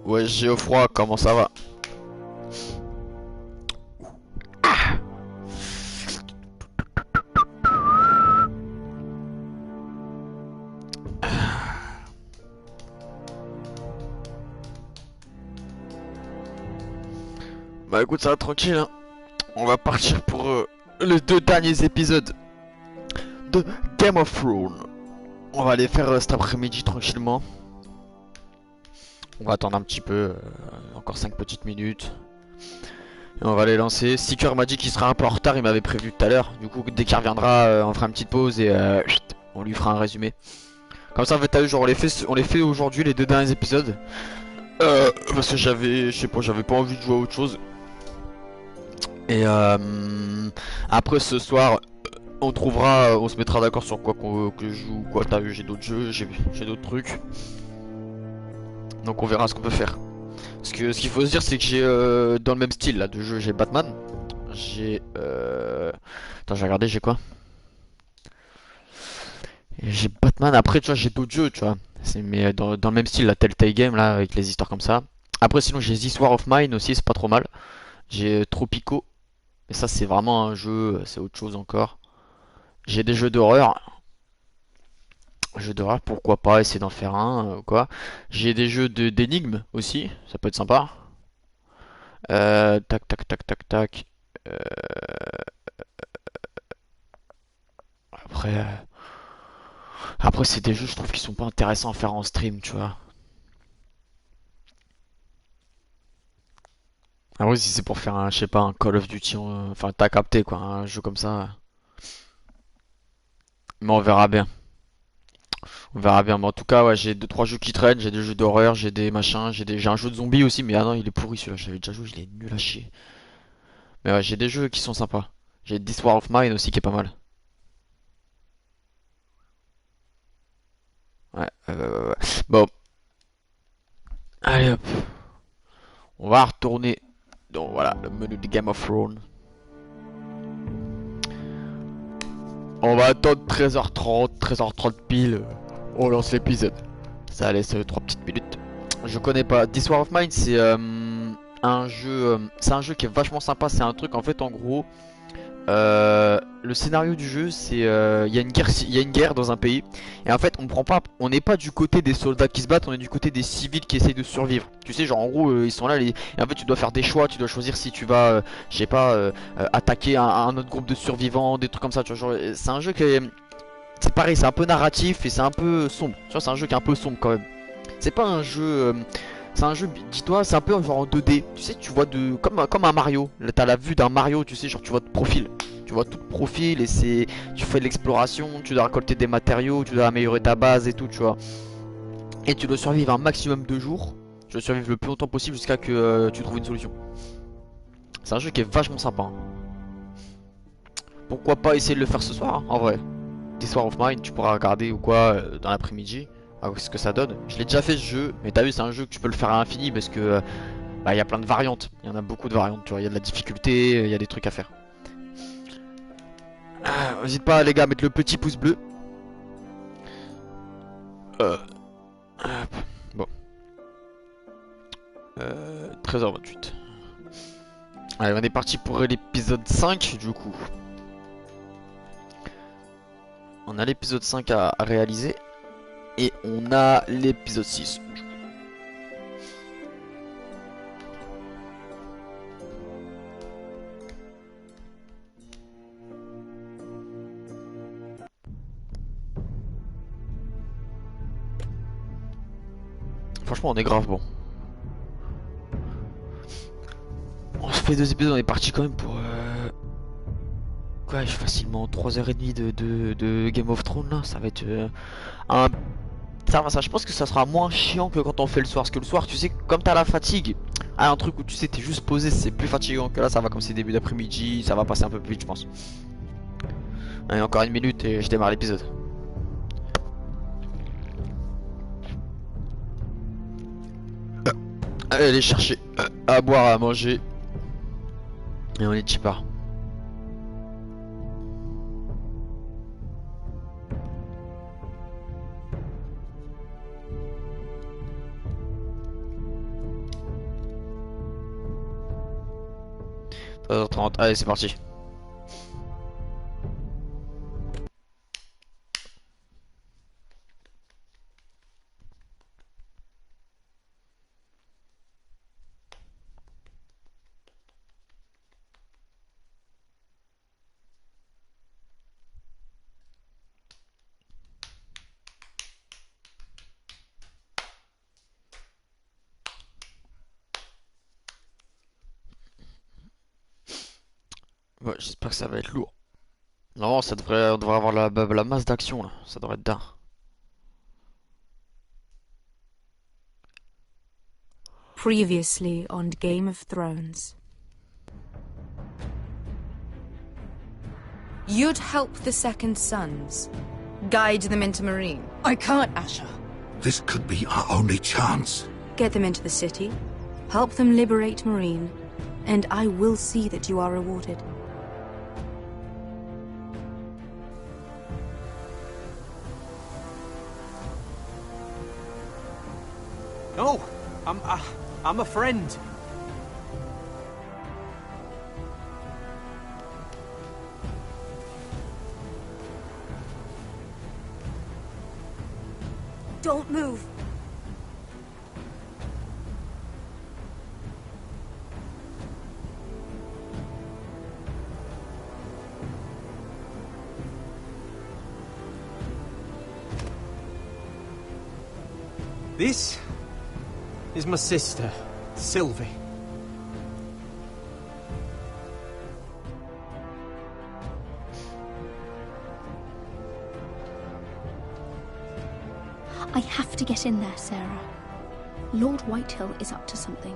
Ouais, j'ai au froid, comment ça va? Bah écoute, ça va tranquille, hein. On va partir pour les deux derniers épisodes de Game of Thrones. On va les faire cet après-midi tranquillement. On va attendre un petit peu, encore 5 petites minutes. Et on va les lancer. Seeker m'a dit qu'il sera un peu en retard, il m'avait prévu tout à l'heure. Du coup, dès qu'il reviendra, on fera une petite pause et on lui fera un résumé. Comme ça, en fait, t'as vu, genre, on les fait aujourd'hui, les deux derniers épisodes. Parce que j'avais, je sais pas, j'avais pas envie de jouer à autre chose. Et après ce soir, on se mettra d'accord sur quoi que je joue, quoi. T'as vu, j'ai d'autres jeux, j'ai d'autres trucs. Donc on verra ce qu'on peut faire. Parce que ce qu'il faut se dire, c'est que j'ai dans le même style là de jeu, j'ai Batman, j'ai attends, j'ai regardé, j'ai quoi? J'ai Batman. Après, tu vois, j'ai d'autres jeux, tu vois. C'est mais dans le même style, la Telltale Game là, avec les histoires comme ça. Après, sinon, j'ai This War of Mine aussi, c'est pas trop mal. J'ai Tropico, mais ça, c'est vraiment un jeu, c'est autre chose encore. J'ai des jeux d'horreur. Jeux d'horreur, pourquoi pas essayer d'en faire un, quoi. J'ai des jeux d'énigmes aussi, ça peut être sympa. Tac, tac, tac, tac, tac. Euh, après, après c'est des jeux, je trouve, qui sont pas intéressants à faire en stream, tu vois. Après, si c'est pour faire un, je sais pas, un Call of Duty, enfin, t'as capté, quoi, un jeu comme ça. Mais on verra bien. On verra bien. Mais en tout cas, ouais, j'ai deux trois jeux qui traînent. J'ai des jeux d'horreur, j'ai des machins, j'ai un jeu de zombies aussi. Mais ah non, il est pourri celui-là. J'avais déjà joué, il est nul à chier. Mais ouais, j'ai des jeux qui sont sympas. J'ai This War of Mine aussi qui est pas mal. Ouais, ouais. Bon, allez hop. On va retourner dans voilà, le menu de Game of Thrones. On va attendre 13h30, 13h30 pile. On lance l'épisode. Ça laisse 3 petites minutes. Je connais pas. This War of Mine, c'est c'est un jeu qui est vachement sympa. C'est un truc en fait, en gros, le scénario du jeu, c'est il y a une guerre, il y a une guerre dans un pays, et en fait, on n'est pas du côté des soldats qui se battent, on est du côté des civils qui essayent de survivre. Tu sais, genre en gros, ils sont là, et en fait, tu dois faire des choix, tu dois choisir si tu vas, je sais pas, attaquer un autre groupe de survivants, des trucs comme ça. Tu vois, genre, c'est un jeu qui est, c'est pareil, c'est un peu narratif et c'est un peu sombre. Tu vois, c'est un jeu qui est un peu sombre quand même. C'est pas un jeu. C'est un jeu, dis-toi, c'est un peu genre en 2D. Tu sais, tu vois comme un Mario. Là, t'as la vue d'un Mario, tu sais, genre tu vois de profil. Tu vois tout de profil et c'est. Tu fais de l'exploration, tu dois récolter des matériaux, tu dois améliorer ta base et tout, tu vois. Et tu dois survivre un maximum de jours. Tu dois survivre le plus longtemps possible jusqu'à que tu trouves une solution. C'est un jeu qui est vachement sympa, hein. Pourquoi pas essayer de le faire ce soir, hein, en vrai. This War of Mine, tu pourras regarder ou quoi dans l'après-midi. Ah, ce que ça donne. Je l'ai déjà fait ce jeu, mais t'as vu, c'est un jeu que tu peux le faire à l'infini parce que bah, y a plein de variantes. Il y en a beaucoup de variantes, tu vois. Il y a de la difficulté, il y a des trucs à faire. N'hésite pas, les gars, à mettre le petit pouce bleu. Euh, bon, 13h28. Allez, on est parti pour l'épisode 5 du coup. On a l'épisode 5 à réaliser. Et on a l'épisode 6. Franchement, on est grave bon. On se fait 2 épisodes, on est parti quand même pour ouais, facilement 3h30 de Game of Thrones là. Ça va être un. Ça va, ça, je pense que ça sera moins chiant que quand on fait le soir. Parce que le soir, tu sais, comme t'as la fatigue, un truc où tu sais, t'es juste posé, c'est plus fatigant que là. Ça va comme c'est début d'après-midi, ça va passer un peu plus vite, je pense. Allez, encore une minute et je démarre l'épisode. Allez chercher à boire, à manger. Et on est part. 13h30, allez c'est parti. Ouais, j'espère que ça va être lourd. Non, on devrait avoir la masse d'action là, ça devrait être dingue. Previously on Game of Thrones. You'd help the Second Sons. Guide them into Marine. I can't, Asher. This could be our only chance. Get them into the city. Help them liberate Marine. And I will see that you are rewarded. No, I'm a friend. Don't move. This is my sister, Sylvie. I have to get in there, Sarah. Lord Whitehill is up to something.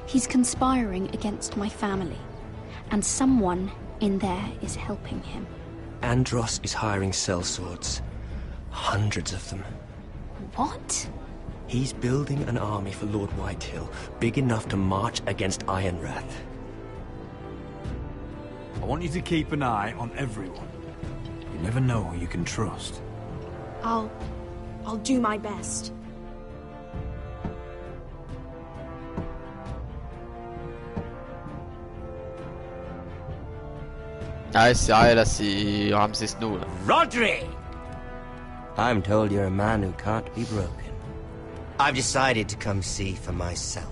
He's conspiring against my family, and someone in there is helping him. Andros is hiring sellswords. Hundreds of them. What? He's building an army for Lord Whitehill, big enough to march against Ironrath. I want you to keep an eye on everyone. You never know who you can trust. I'll do my best. Ah, là, c'est Ramsay Snow là. Rodri! I'm told you're a man who can't be broken. I've decided to come see for myself.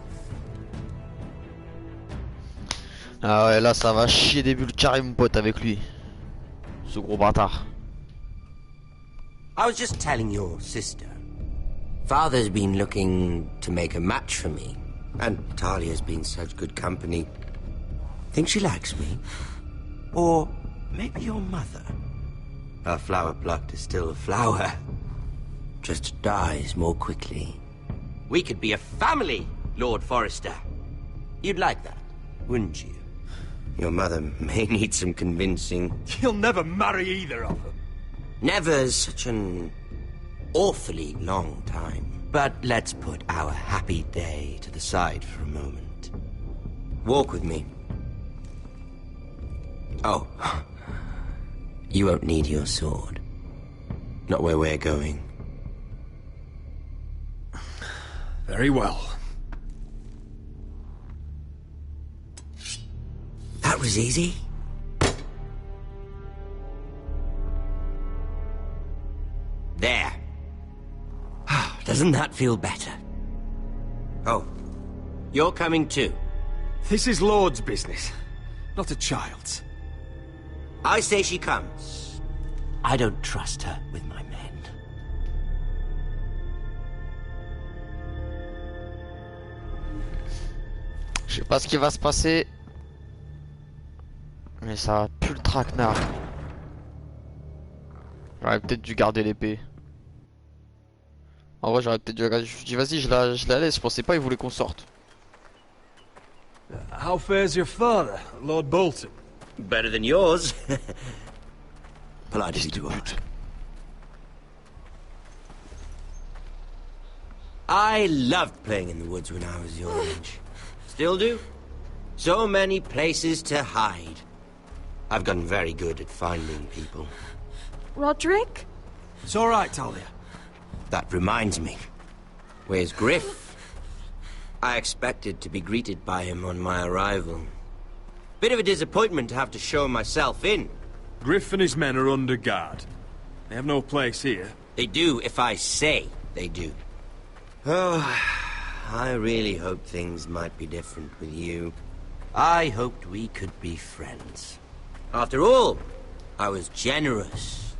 Ah ouais, là ça va chier des bulles carré mon pote avec lui. Ce gros bâtard. I was just telling your sister. Father's been looking to make a match for me. And Talia's been such good company. Think she likes me? Or maybe your mother? A flower plucked is still a flower. Just dies more quickly. We could be a family, Lord Forrester. You'd like that, wouldn't you? Your mother may need some convincing. You'll never marry either of them. Never's such an awfully long time. But let's put our happy day to the side for a moment. Walk with me. Oh, you won't need your sword. Not where we're going. Very well. That was easy. There. Doesn't that feel better? Oh, you're coming too. This is Lord's business, not a child's. I say she comes. I don't trust her with my men. Je sais pas ce qui va se passer. Mais ça pue le traquenard. J'aurais peut-être dû garder l'épée. En vrai j'aurais peut-être dû la garder. Je me suis dit vas-y je la laisse, je pensais pas il voulait qu'on sorte. How fares your father, Lord Bolton? Better than yours. Politely to art. I loved playing in the woods when I was your age. Still do. So many places to hide. I've gotten very good at finding people. Roderick? It's all right, Talia. That reminds me. Where's Griff? I expected to be greeted by him on my arrival. Bit of a disappointment to have to show myself in. Griff and his men are under guard. They have no place here. They do if I say they do. Oh, I really hoped things might be different with you. I hoped we could be friends. After all, I was generous.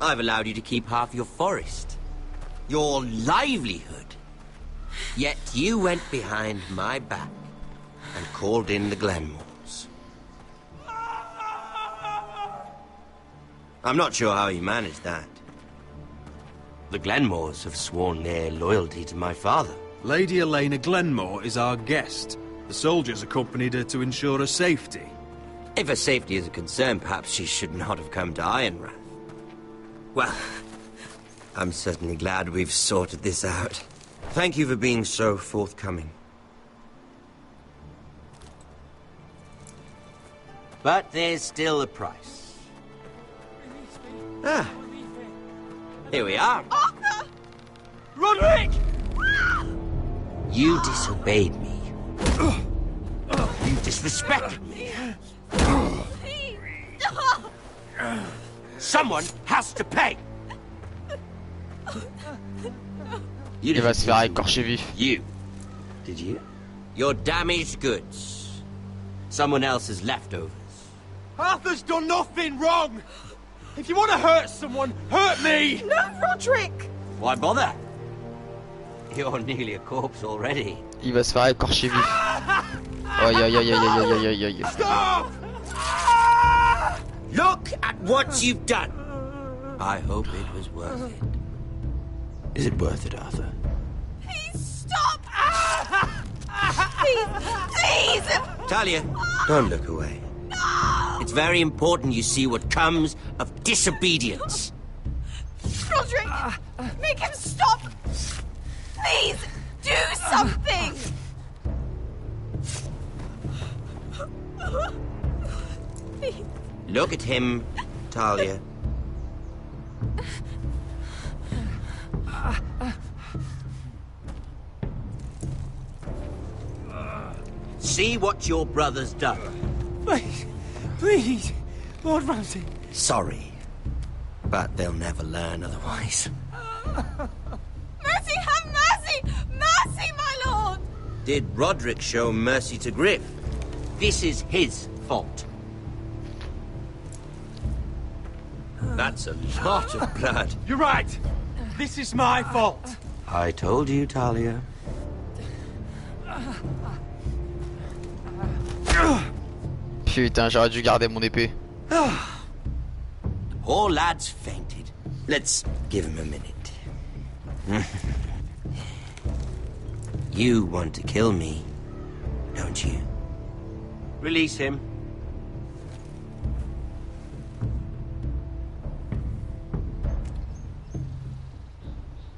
I've allowed you to keep half your forest, your livelihood. Yet you went behind my back and called in the Glenmores. I'm not sure how you managed that. The Glenmores have sworn their loyalty to my father. Lady Elena Glenmore is our guest. The soldiers accompanied her to ensure her safety. If her safety is a concern, perhaps she should not have come to Ironrath. Well, I'm certainly glad we've sorted this out. Thank you for being so forthcoming. But there's still a price. Ah, here we are. Arthur! Roderick! You disobeyed me. You disrespected me. Someone has to pay. You Il va se didn't faire do écorcher vif. You. Did you? Your damaged goods. Someone else's leftovers. Arthur's done nothing wrong! If you want to hurt someone, hurt me! No, Roderick! Why bother? You're nearly a corpse already. Il va se faire écorcher vif. Aïe aïe aïe aïe aïe aïe aïe aïe. Stop! Look at what you've done. I hope it was worth it. Is it worth it, Arthur? Please stop! Please, please! Talia, don't look away. No! It's very important you see what comes of disobedience. Roderick! Make him stop! Please, do something! Please. Look at him, Talia. See what your brother's done. Please, please, Lord Ramsay. Sorry, but they'll never learn otherwise. Mercy, have mercy! Mercy, my lord! Did Roderick show mercy to Griff? This is his fault. That's a lot of blood. You're right. This is my fault. I told you, Talia. Putain, j'aurais dû garder mon épée. Poor lad's fainted. Let's give him a minute. You want to kill me, don't you? Release him.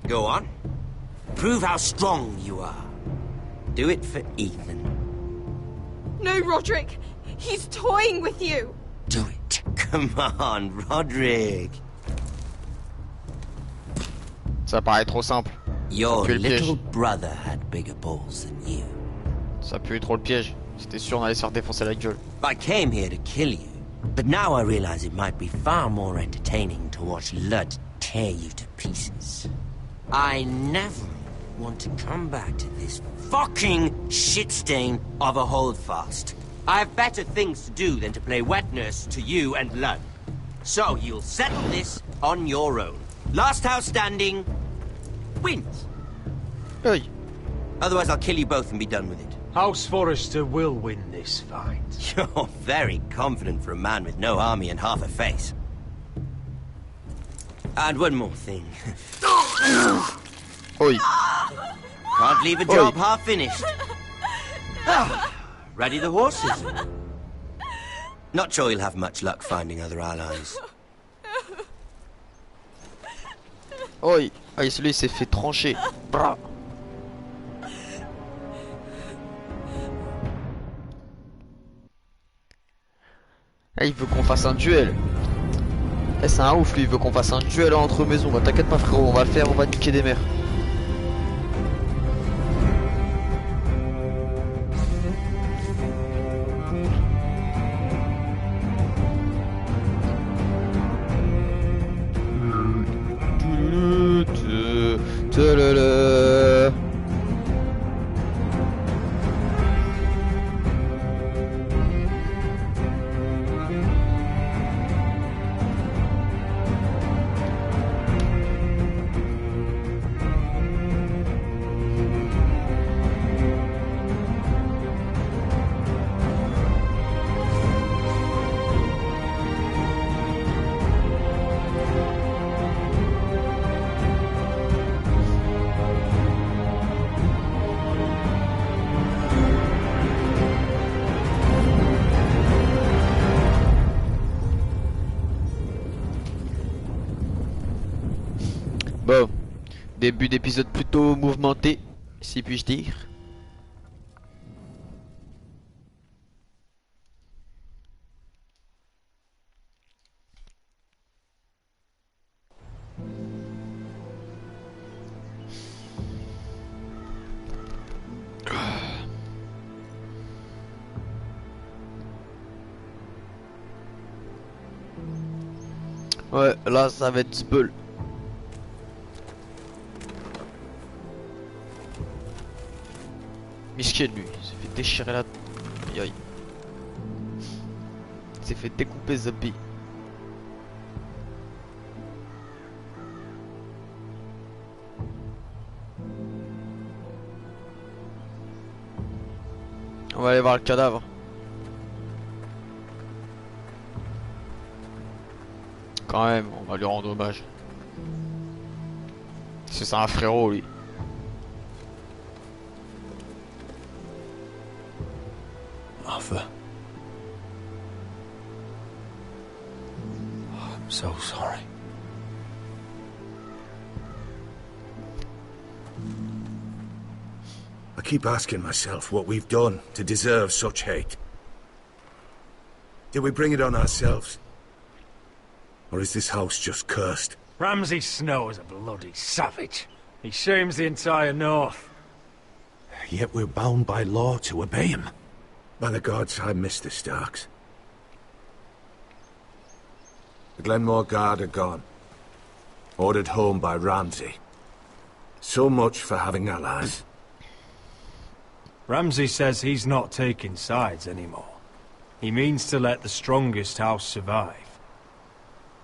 Go on. Prove how strong you are. Do it for Ethan. No, Roderick! He's toying with you! Do it. Come on, Roderick. Ça paraît trop simple. Your pue le piège. little brother had bigger balls than you. Ça pue trop le piège. C'était sûr on allait se faire défoncer la gueule. I came here to kill you, but now I realize it might be far more entertaining to watch Lud tear you to pieces. I never want to come back to this fucking shit stain of a holdfast. I have better things to do than to play wet nurse to you and Lud. So you'll settle this on your own. Last house standing wins. Hey. Otherwise I'll kill you both and be done with it. House Forrester will win this fight. You're very confident for a man with no army and half a face. And one more thing. Oi. Can't leave a job half finished. Ready the horses? Not sure you'll have much luck finding other allies. Oi. Ah, celui-là il s'est fait trancher. Bra. Ah, il veut qu'on fasse un duel. Eh, c'est un ouf lui, il veut qu'on fasse un duel entre maisons. Bah t'inquiète pas frérot, on va le faire, on va niquer des mères. Début d'épisode plutôt mouvementé, si puis-je dire. Ouais, là ça va être du bull. Miskin lui, il s'est fait déchirer la... Aïe aïe. Il s'est fait découper Zabi. On va aller voir le cadavre. Quand même, on va lui rendre hommage. C'est un frérot lui. Arthur. Oh, I'm so sorry. I keep asking myself what we've done to deserve such hate. Did we bring it on ourselves? Or is this house just cursed? Ramsay Snow is a bloody savage. He shames the entire North. Yet we're bound by law to obey him. By the gods, I miss the Starks. The Glenmore Guard are gone. Ordered home by Ramsay. So much for having allies. Ramsay says he's not taking sides anymore. He means to let the strongest house survive.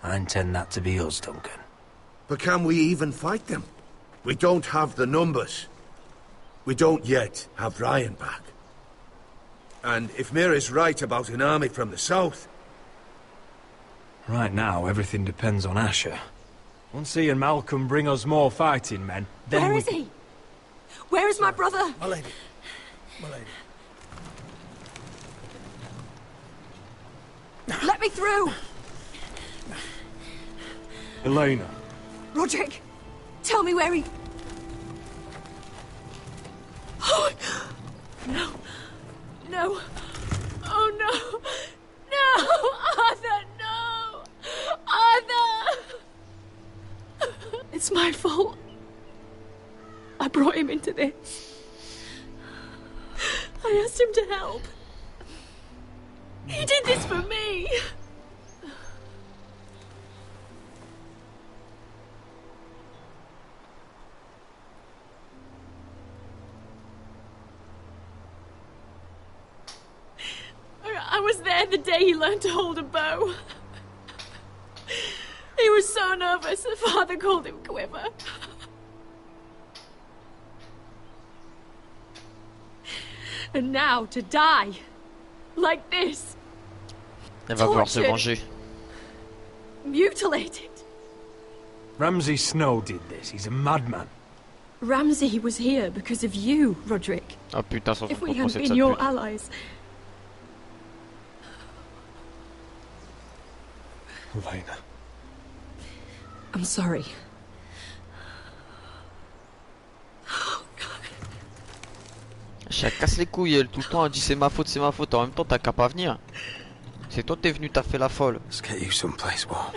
I intend that to be us, Duncan. But can we even fight them? We don't have the numbers. We don't yet have Ryan back. And if Mira's right about an army from the south... Right now, everything depends on Asher. Once he and Malcolm bring us more fighting men, then Where is he? Where is my brother? My lady. My lady. Let me through! Elena. Roderick, tell me where he... Oh, no. No. Oh, no. No! Arthur, no! Arthur! It's my fault. I brought him into this. I asked him to help. He did this for me. I was there the day he learned to hold a bow. He was so nervous, the father called him Quiver. And now to die, like this. Elle va vouloir se venger. Mutilated. Ramsay Snow did this. He's a madman. Ramsay was here because of you, Roderick. Ah putain, sans If son we propos, hadn't c'est been ça. your allies. Elena. I'm sorry. Elle casse les couilles, elle tout le temps elle dit c'est ma faute, en même temps t'as qu'à pas venir. C'est toi t'es venu, t'as fait la folle. Let's get you someplace warm.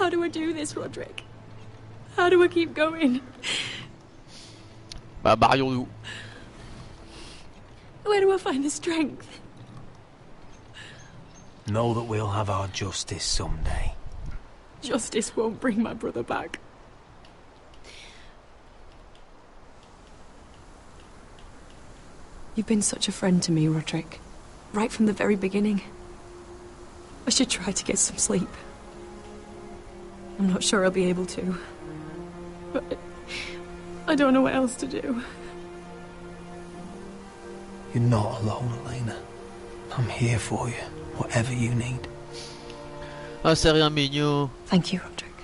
How do I do this, Roderick? How do I keep going? Bah barrions-nous. Where do I find the strength? Know that we'll have our justice someday. Justice won't bring my brother back. You've been such a friend to me, Roderick. Right from the very beginning. I should try to get some sleep. I'm not sure I'll be able to. But I don't know what else to do. You're not alone, Elena. I'm here for you, whatever you need. Ah c'est rien mignon. Thank you, Roderick.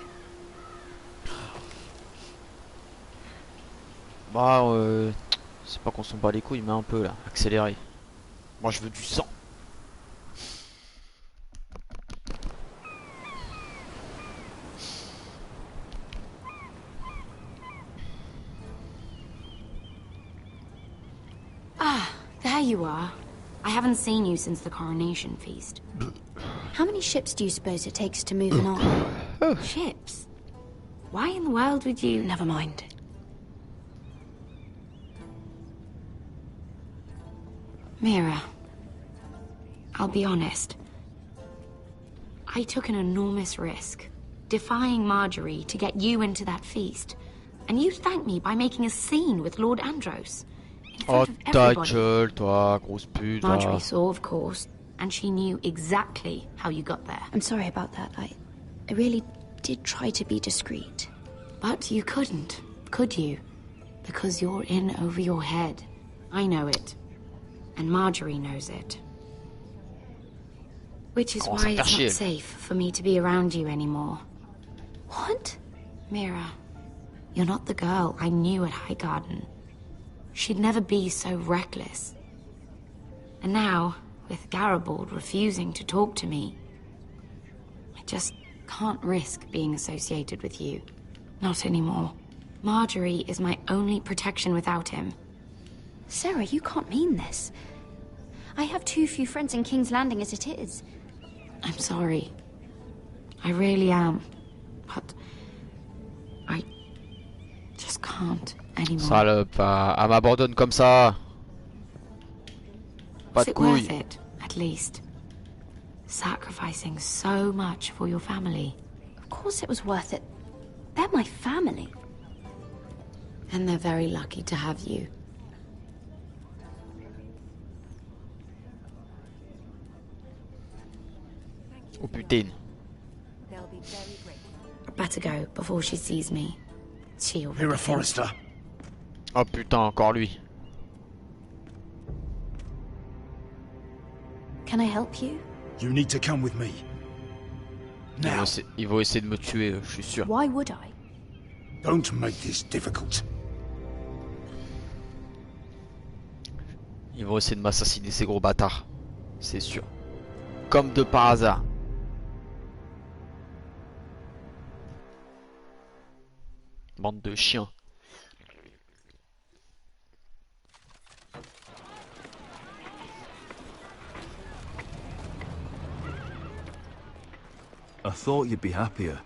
Bah c'est pas qu'on s'en bat les couilles mais un peu là, accéléré. Moi je veux du sang. there you are. I haven't seen you since the coronation feast. How many ships do you suppose it takes to move an army? Ships? Why in the world would you... Never mind. Mira, I'll be honest. I took an enormous risk, defying Marjorie to get you into that feast. And you thanked me by making a scene with Lord Andros. In front of everybody. gueule, toi, grosse pute. Marjorie saw, of course, and she knew exactly how you got there. I'm sorry about that. I really did try to be discreet. But you couldn't, could you? Because you're in over your head. I know it. And Marjorie knows it. Which is why it's not safe for me to be around you anymore. What? Mira, you're not the girl I knew at Highgarden. She'd never be so reckless. And now, with Garibald refusing to talk to me, I just can't risk being associated with you. Not anymore. Marjorie is my only protection without him. Sarah, you can't mean this. I have too few friends in King's Landing as it is. I'm sorry. I really am. But I just can't anymore. Salope, elle m'abandonne comme ça. Pas Is de it worth couilles. it, at least? Sacrificing so much for your family. Of course it was worth it. They're my family. And they're very lucky to have you. Oh putain. I better go before she sees me. She already Mira thinks- Forrester. Oh putain, encore lui. Can I help you? You need to come with me. Now, Ils vont essayer de me tuer, je suis sûr. Why would I? don't make this difficult. Ils vont essayer de m'assassiner, ces gros bâtards. C'est sûr. Comme de par hasard. Bande de chiens. I thought you'd be happier.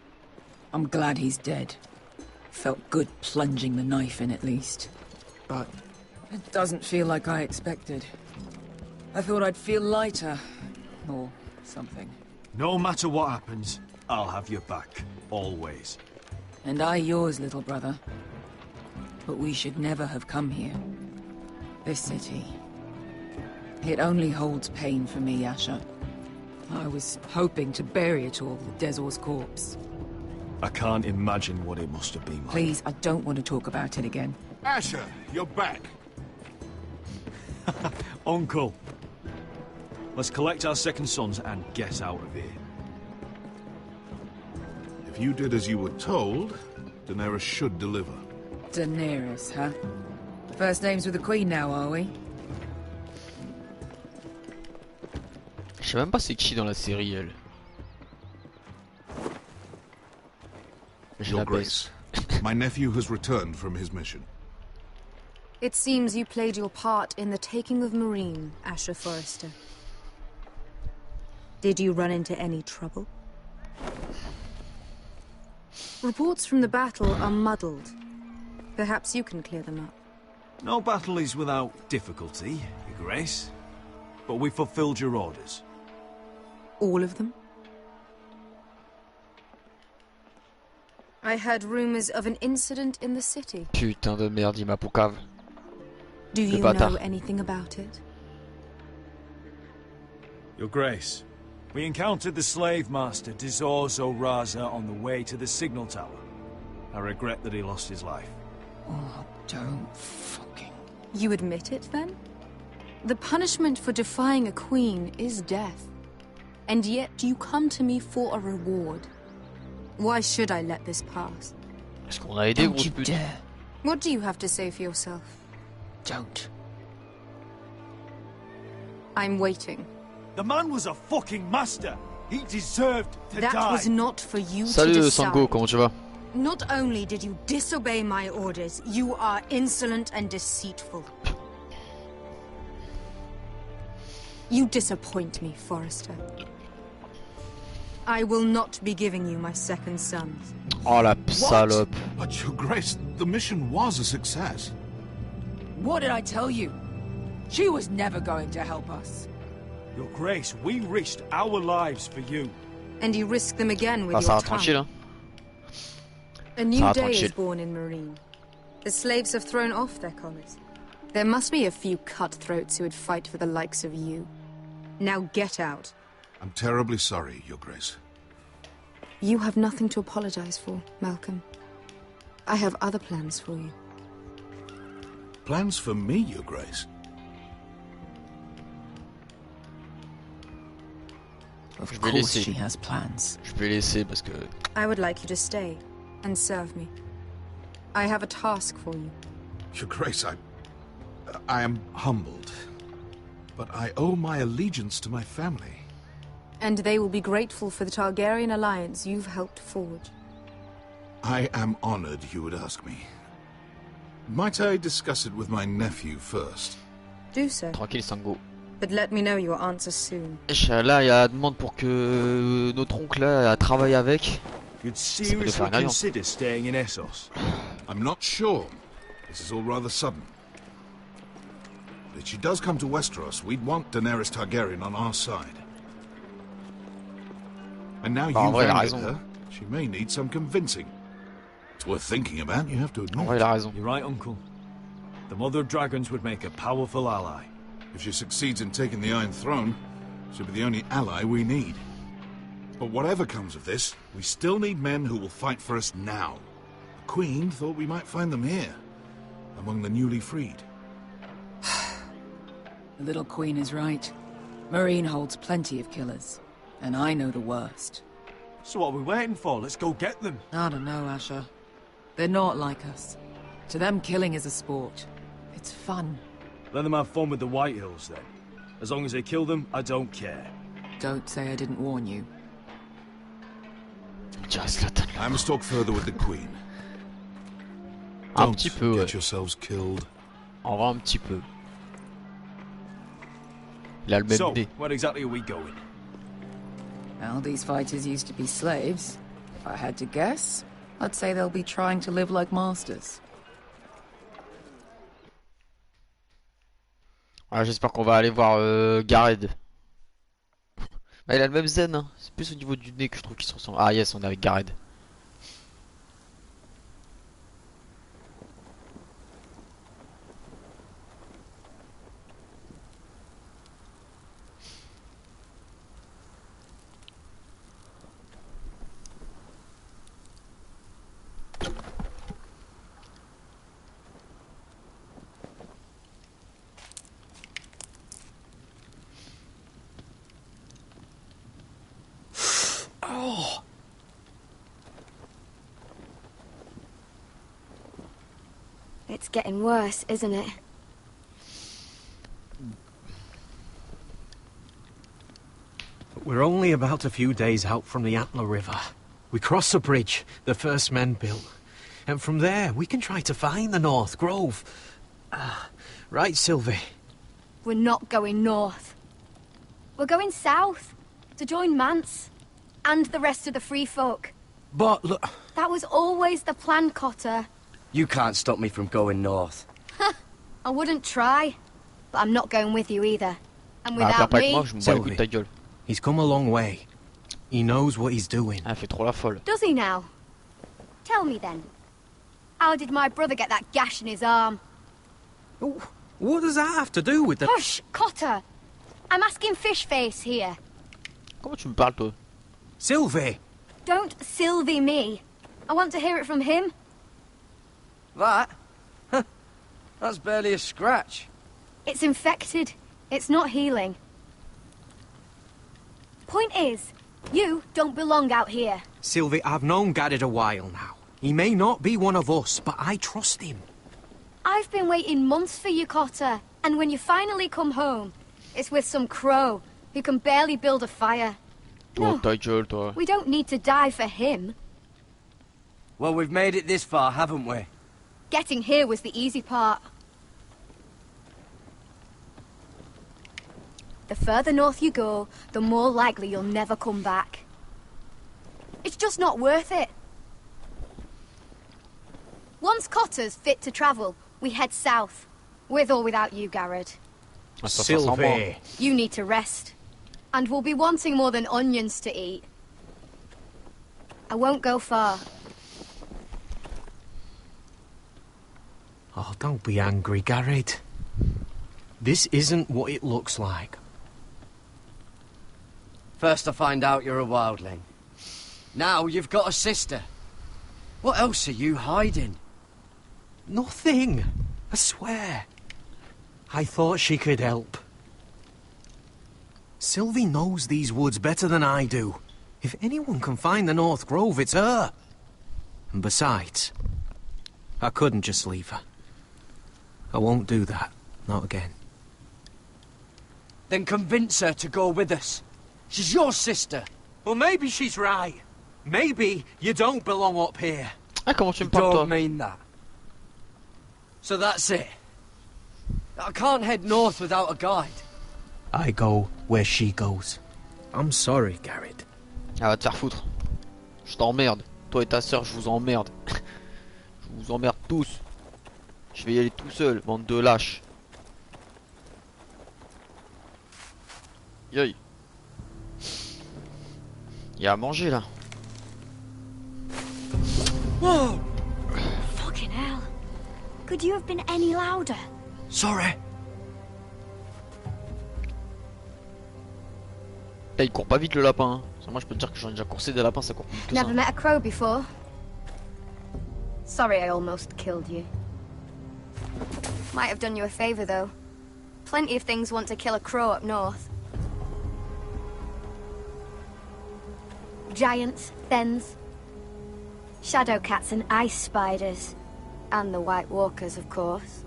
I'm glad he's dead. Felt good plunging the knife in at least. But it doesn't feel like I expected. I thought I'd feel lighter. Or something. No matter what happens, I'll have your back. Always. And I yours, little brother. But we should never have come here. This city. It only holds pain for me, Asher. I was hoping to bury it all with Dezor's corpse. I can't imagine what it must have been like. Please, I don't want to talk about it again. Asher, you're back. Uncle. Let's collect our second sons and get out of here. If you did as you were told, Daenerys should deliver. Daenerys, huh? First names with the Queen now, are we? Je sais même pas c'est qui dans la série, elle. Je Your la baisse. Grace, my nephew has returned from his mission. It seems you played your part in the taking of Marine, Asher Forrester. Did you run into any trouble? Reports from the battle are muddled. Perhaps you can clear them up. No battle is without difficulty, Your Grace. But we fulfilled your orders. All of them? I heard rumors of an incident in the city. Putain de merde, il m'a poucave. Do you bâtard. know anything about it? Your Grace, we encountered the slave master Dizor Zoraza on the way to the signal tower. I regret that he lost his life. Oh, don't fucking... You admit it, then? The punishment for defying a queen is death. And yet you come to me for a reward. Why should I let this pass? Est-ce qu'on a aidé, Don't grosse you pute? dare. What do you have to say for yourself? Don't. I'm waiting. The man was a fucking master! He deserved to That die! was not for you to Salut decide. Sango, comment tu vas? Not only did you disobey my orders, you are insolent and deceitful. You disappoint me, Forrester. I will not be giving you my second sons. Oh la salope. But Your Grace, the mission was a success. What did I tell you? She was never going to help us. Your Grace, we risked our lives for you. And you risk them again with Ah, ça your va tranquille, tongue. hein. A new Ça va day is tranquille. born in Marine. The slaves have thrown off their collars. There must be a few cutthroats who would fight for the likes of you. Now get out. I'm terribly sorry, Your Grace. You have nothing to apologize for, Malcolm. I have other plans for you. Plans for me, Your Grace? Of Je vais course laisser. she has plans. Je vais laisser parce que... I would like you to stay and serve me. I have a task for you. Your Grace, I am humbled. But I owe my allegiance to my family. And they will be grateful for the Targaryen alliance you've helped forge. I am honored you would ask me. Might I discuss it with my nephew first? Do so. Tranquille, Sango. But let me know your answer soon. Là, il y a la demande pour que notre oncle là travaille avec. You'd Ça peut seriously faire une alliance. consider staying in Essos? I'm not sure. This is all rather sudden. But if she does come to Westeros, we'd want Daenerys Targaryen on our side. And now Bah, en you've vrai, il a ended raison. her, she may need some convincing. It's worth thinking about, you have to En admit. vrai, il a raison. You're right, Uncle. The Mother of Dragons would make a powerful ally. If she succeeds in taking the Iron Throne, she'll be the only ally we need. But whatever comes of this, we still need men who will fight for us now. The Queen thought we might find them here, among the newly freed. The little queen is right. Marine holds plenty of killers. And I know the worst. So what are we waiting for? Let's go get them. I don't know, Asher. They're not like us. To them, killing is a sport. It's fun. Let them have fun with the White Hills, then. As long as they kill them, I don't care. Don't say I didn't warn you. I must talk further with the Queen. Un Don't petit peu, ouais. get yourselves killed. En vrai, un petit peu. Il a le même So, nez. where exactly are we going? Well, these fighters used to be slaves. If I had to guess, I'd say they'll be trying to live like masters. Ah, j'espère qu'on va aller voir Gareth. Bah, il a le même zen, hein. C'est plus au niveau du nez que je trouve qu'ils se ressemblent. Ah yes, on est avec Gareth. It's getting worse, isn't it? We're only about a few days out from the Antler River. We cross the bridge the first men built. And from there, we can try to find the North Grove. Right, Sylvie? We're not going north. We're going south to join Mance and the rest of the free folk. But look... That was always the plan, Cotter. You can't stop me from going north. I wouldn't try, but I'm not going with you either. And Ah, without pas avec me... moi, je me bats les couilles de ta gueule. He's come a long way. He knows what he's doing. Ah, elle fait trop la folle. Does he now? Tell me then. How did my brother get that gash in his arm? What does that have to do with the... Hush, Cotter! I'm asking Fishface here. Comment tu me parles, toi? Sylvie! Don't Sylvie me. I want to hear it from him. That? That's barely a scratch. It's infected. It's not healing. Point is, you don't belong out here. Sylvie, I've known Garrett a while now. He may not be one of us, but I trust him. I've been waiting months for you, Cotter. And when you finally come home, it's with some crow who can barely build a fire. Oh, ta gueule, toi. We don't need to die for him. Well, we've made it this far, haven't we? Getting here was the easy part. The further north you go, the more likely you'll never come back. It's just not worth it. Once Cotter's fit to travel, we head south. With or without you, Garrett. Sylvie. You need to rest. And we'll be wanting more than onions to eat. I won't go far. Oh, don't be angry, Garrett. This isn't what it looks like. First I find out you're a wildling. Now you've got a sister. What else are you hiding? Nothing. I swear. I thought she could help. Sylvie knows these woods better than I do. If anyone can find the North Grove, it's her. And besides, I couldn't just leave her. I won't do that. Not again. Then convince her to go with us. She's your sister. Well, maybe she's right. Maybe you don't belong up here. Ah, comment tu You me parles, toi? don't mean that. So that's it. I can't head north without a guide. I go where she goes. I'm sorry, Garrett. Ah, va te faire foutre. Je t'emmerde. Toi et ta sœur, je vous emmerde. Je vous emmerde tous. Je vais y aller tout seul, bande de lâches. Yoï. Il y a à manger là. Whoa! Fucking hell. Could you have been any louder? Sorry. Là, il court pas vite le lapin. Hein. Moi je peux te dire que j'en ai déjà coursé des lapins, ça court plus vite que ça. Never met a crow before. Sorry I almost killed you. Might have done you a favor though. Plenty of things want to kill a crow up north. Giants, thens, shadow cats and ice spiders. And the White Walkers, of course.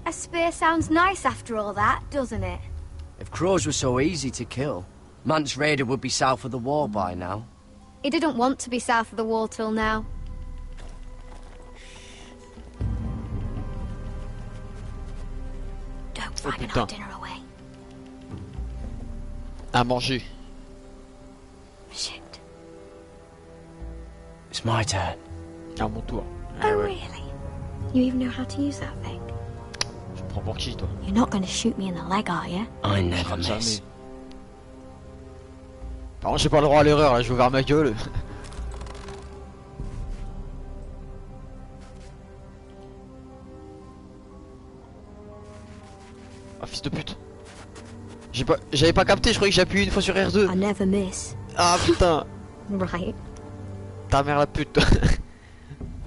A spear sounds nice after all that, doesn't it? If crows were so easy to kill, Mance Raider would be south of the wall by now. He didn't want to be south of the wall till now. Don't find putain. enough dinner away. À manger. Shit. It's my turn. À mon tour. Oh, ouais. really? You even know how to use that thing? Tu me prends pour qui toi? You're not going to shoot me in the leg, are you? I never Jamais. miss. Par contre j'ai pas le droit à l'erreur là, je vais ouvrir ma gueule. Ah fils de pute. J'avais pas capté, je croyais que j'appuyais une fois sur R2. I never miss. Ah putain. Right. Ta mère la pute.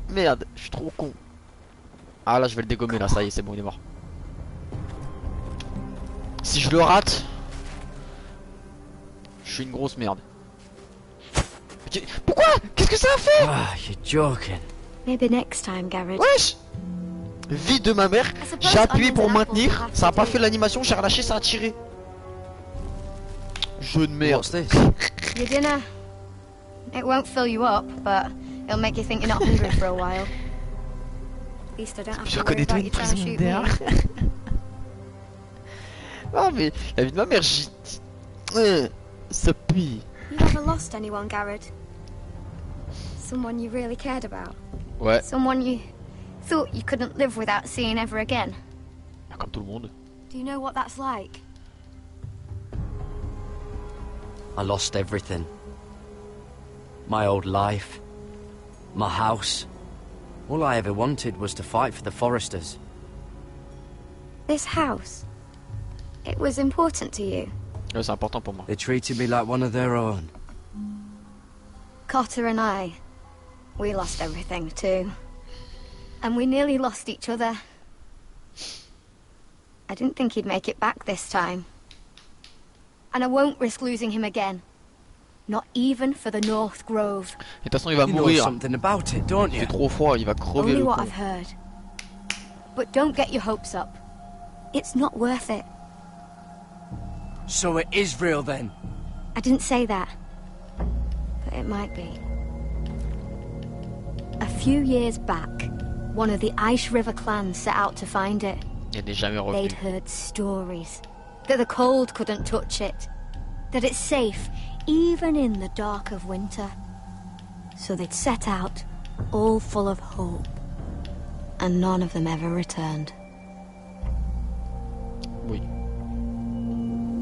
Merde, je suis trop con. Ah là je vais le dégommer là, ça y est, c'est bon, il est mort. Si je le rate, je suis une grosse merde. Pourquoi? Qu'est-ce que ça a fait? Ah, you're joking. Maybe next time, Garrett. Wesh! Vie de ma mère, j'ai appuyé pour maintenir, ça a pas fait l'animation, j'ai relâché, ça a tiré. Jeu de merde. What's this? Your dinner. It won't fill you up, but it'll make you think you're not hungry for a while. At least I don't have Je to worry reconnais about une you trying to prison shoot derrière. me. Ah mais la vie de ma mère, ça pue. You ever lost anyone, Garrett? Someone you really cared about? Ouais. Someone you thought you couldn't live without seeing ever again? Comme tout le monde. Do you know what that's like? I lost everything. My old life. My house. All I ever wanted was to fight for the Foresters. This house. It was important to you. Ouais, c'est important pour moi. They treated me like one of their own. Cotter and I, we lost everything too. And we nearly lost each other. I didn't think he'd make it back this time. And I won't risk losing him again. Not even for the North Grove. Et de toute façon, il va You know mourir. something about it, don't Il you? fait trop froid, il va crever Only le what con. I've heard. But don't get your hopes up. It's not worth it. So it is real then? I didn't say that. But it might be. A few years back, one of the Ice River clans set out to find it. Il n'est jamais They'd revenu. heard stories. that the cold couldn't touch it, that it's safe even in the dark of winter. So they'd set out, all full of hope, and none of them ever returned. Oui.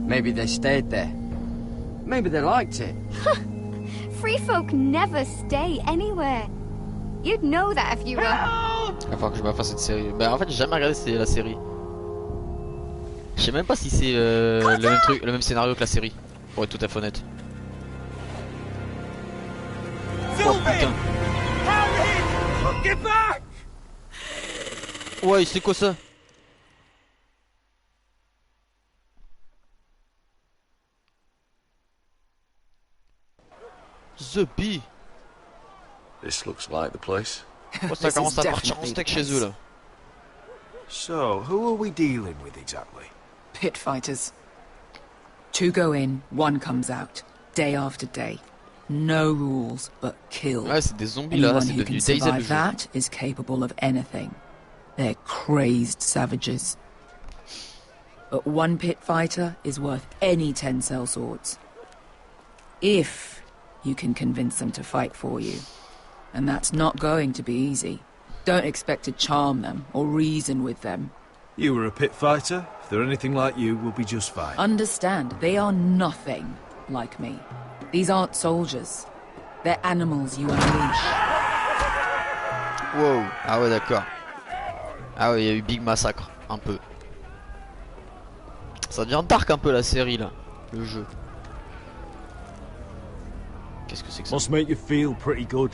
Maybe they stayed there. Maybe they liked it. Free folk never stay anywhere. You'd know that if you were... Il va falloir que je me fasse cette série. Bah en fait j'ai jamais regardé la série. Je sais même pas si c'est le même truc, le même scénario que la série, pour être tout à fait honnête. Oh putain. Get back! Ouais, c'est quoi ça? The Bee. This looks like the place. Oh, ça commence à partir en steak chez eux là. So, who are we dealing with exactly? Pit fighters. 2 go in, 1 comes out. Day after day. No rules, but kill. Ouais, c'est des zombies là, Anyone c'est who can devenu Daisy le survive jeu. that is capable of anything. They're crazed savages. But 1 pit fighter is worth any 10 sellswords. If you can convince them to fight for you. And that's not going to be easy. Don't expect to charm them or reason with them. You were a pit fighter. If they're anything like you, we'll be just fine. Understand, they are nothing like me. These aren't soldiers. They're animals you unleash. Wow, ah ouais d'accord. Ah ouais, il y a eu Big Massacre, un peu. Ça devient dark un peu la série là, le jeu. Qu'est-ce que c'est que ça? Must make you feel pretty good,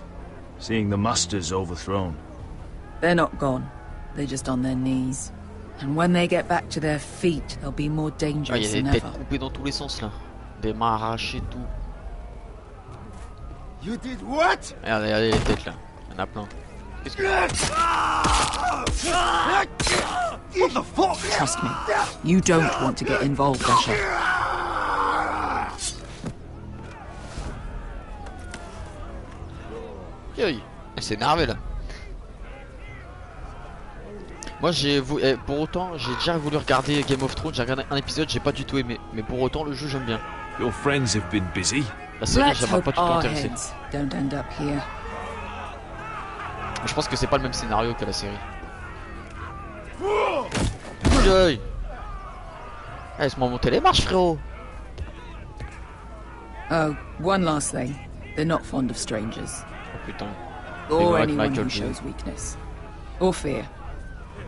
seeing the masters overthrown. They're not gone. They're just on their knees. And when they get back to their feet, they'll be more Ah, il y dangerous a des than têtes ever. coupées dans tous les sens là. Des mains arrachées, tout. You did what? Regardez, regardez les têtes là. Il y en a plein. Qu'est-ce que... What the fuck? Trust me, you don't want to get involved, Asher. Elle s'est énervée là. Moi pour autant j'ai déjà voulu regarder Game of Thrones, j'ai regardé un épisode, j'ai pas du tout aimé. Mais pour autant le jeu j'aime bien. Your friends have been busy. La série Let's ça m'a hope pas du tout our intéressé. heads don't end up here. Je pense que c'est pas le même scénario que la série. Aïe. Laisse-moi monter les marches frérot. Oh, one last thing. They're not fond of strangers. Oh putain. Or like anyone Michael who J. shows weakness. Or fear.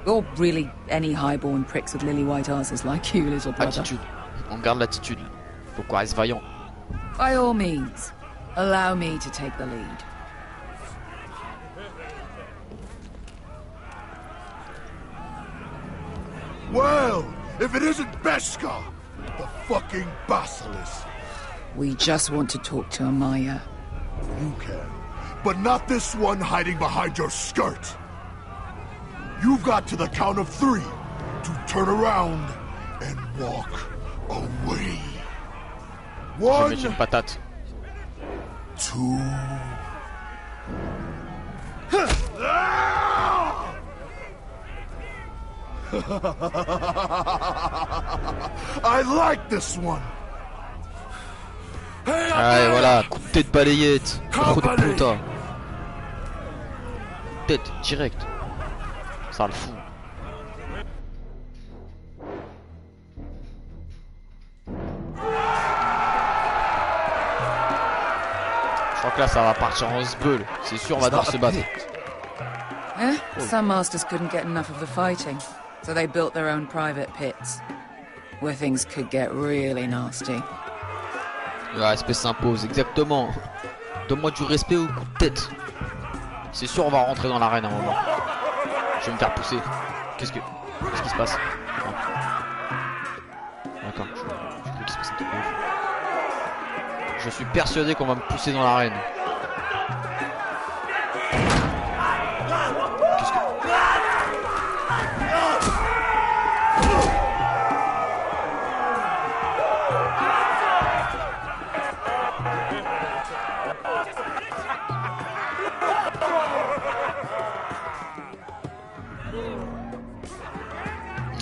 Or really any highborn pricks with lily white asses like you, little brother. Attitude. On garde l'attitude. Faut qu'on reste vaillant. By all means, allow me to take the lead. Well, if it isn't Beskar, the fucking basilisk. We just want to talk to Amaya. You can, but not this one hiding behind your skirt. You've got to the count of 3 to turn around and walk away. Je vais 1, mettre une patate. 2. I like this one. Ah et voilà, coup de tête balayette. Trop de puta. Tête, direct. Ça le fout. Je crois que là ça va partir en sbeul. C'est sûr on va devoir se battre. Some masters couldn't get enough of the fighting, so they built their own private pits, where things could get really nasty. Le respect s'impose, exactement. Donne-moi du respect au coup de tête. C'est sûr on va rentrer dans l'arène à un moment. Je vais me faire pousser. Qu'est-ce qui se passe? D'accord, je crois qu'il se passe un truc de ouf. Je suis persuadé qu'on va me pousser dans l'arène. Qu'est-ce que...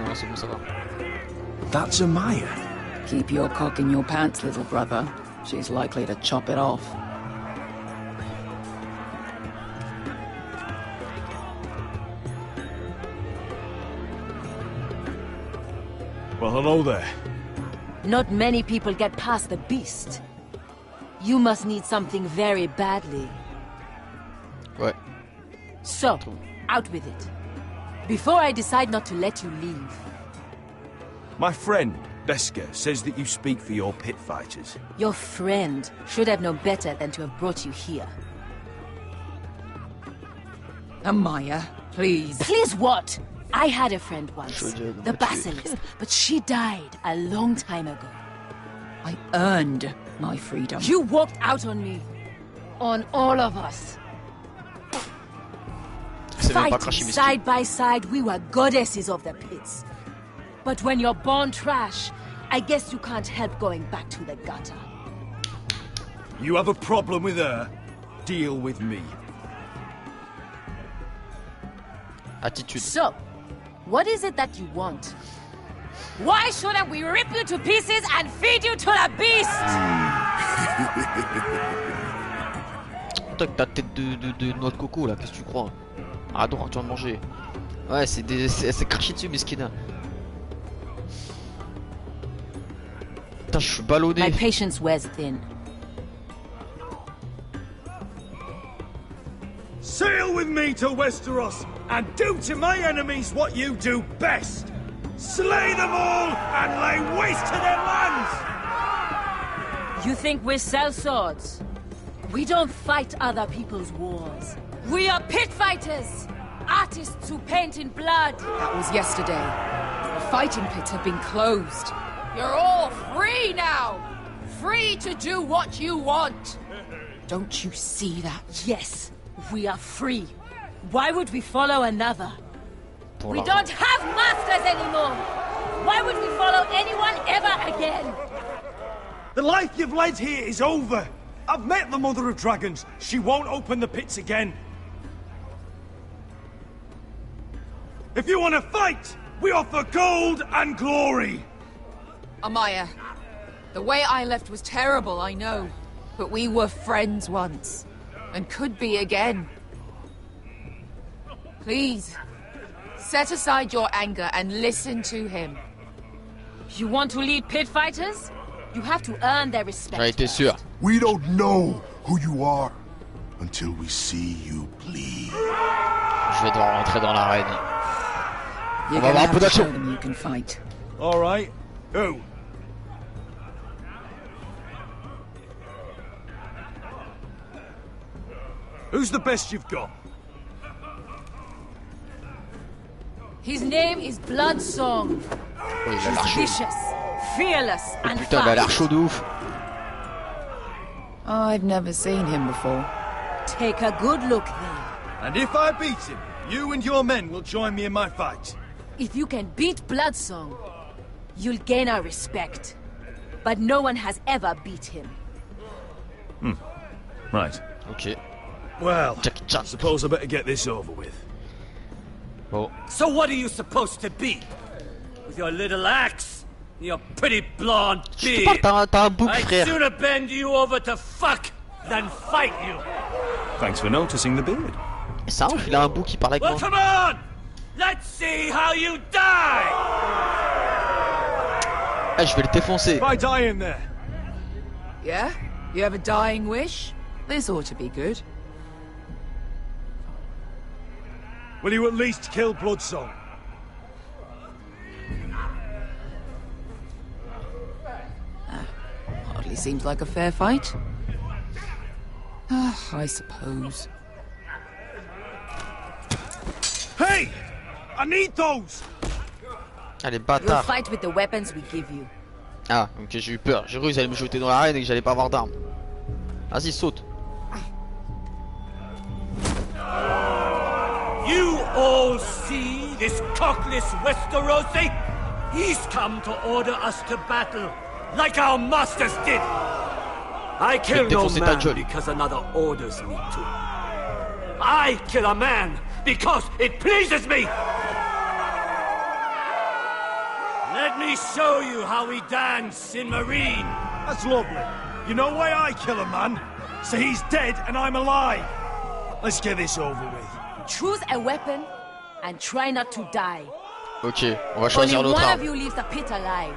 Non, c'est bon, ça va. That's Amaya. Keep your cock in your pants, little brother. She's likely to chop it off. Well, hello there. Not many people get past the beast. You must need something very badly. Ouais. So, out with it. Before I decide not to let you leave. My friend, Beska, says that you speak for your pit fighters. Your friend should have known better than to have brought you here. Amaya, please. Please what? I had a friend once, the Basilisk, but she died a long time ago. I earned my freedom. You walked out on me. On all of us. Fighting side by side, we were goddesses of the pits. But when you're born trash, I guess you can't help going back to the gutter. You have a problem with her? Deal with me. Attitude. So, what is it that you want? Why shouldn't we rip you to pieces and feed you to the beast? Toi, ta tête de noix de coco là, qu'est-ce que tu crois? Arrête donc, tu vas manger. Ouais, c'est craché dessus, Miskina. Putain, je suis ballonné. My patience wears thin. Sail with me to Westeros and do to my enemies what you do best. Slay them all and lay waste to their lands! You think we sell swords? We don't fight other people's wars. We are pit fighters! Artists who paint in blood! That was yesterday. The fighting pits have been closed. You're all free now! Free to do what you want! Don't you see that? Yes, we are free. Why would we follow another? We l'argent. don't have masters anymore! Why would we follow anyone ever again? The life you've led here is over. I've met the Mother of Dragons. She won't open the pits again. If you want to fight, we offer gold and glory. Amaya, the way I left was terrible, I know. But we were friends once. And could be again. Please, set aside your anger and listen to him. You want to lead pit fighters? You have to earn their respect. J'en étais sûr. We don't know who you are until we see you bleed. Je vais devoir rentrer dans l'arène. You're On va avoir gonna un have peu to show d'action. them you can fight. All right. Who? Who's the best you've got? His name is Bloodsong. Oh, il a l'air He's chaud. vicious, fearless, and Putain, il a l'air fast. chaud de ouf. I've never seen him before. Take a good look then. And if I beat him, you and your men will join me in my fight. If you can beat Bloodsong, you'll gain our respect. But no one has ever beat him. Right. Ok. Well, Jackie Chan. suppose I better get this over with. Bon. So what are you supposed to be? With your little axe? Your pretty blonde Je te parle, beard? t'as un bouc, I'd frère. sooner bend you over to fuck than fight you. Thanks for noticing the beard. C'est un ouf, il a un bouc qui parle avec Well, moi. come on! Let's see how you die! Eh, je vais le défoncer. If I die in there, Yeah? You have a dying wish? This ought to be good. will you at least kill Bloodsong? Hardly seems like a fair fight. I suppose. Hey! I need those! Allez, We'll bâtard. fight with the weapons we give you. Ah, ok, j'ai eu peur. J'ai cru qu'ils allaient me jeter dans l'arène et que j'allais pas avoir d'armes. Vas-y, saute. You all see this cockless Westerosi? He's come to order us to battle, like our masters did. I kill no défoncer ta man gueule. because another orders me to. I kill a man because it pleases me. Let me show you how we dance in Marine. That's lovely. You know why I kill a man? So he's dead and I'm alive. Let's get this over with. Choose a weapon and try not to die. Ok, on va choisir Only l'autre one arme. of you leaves the pit alive.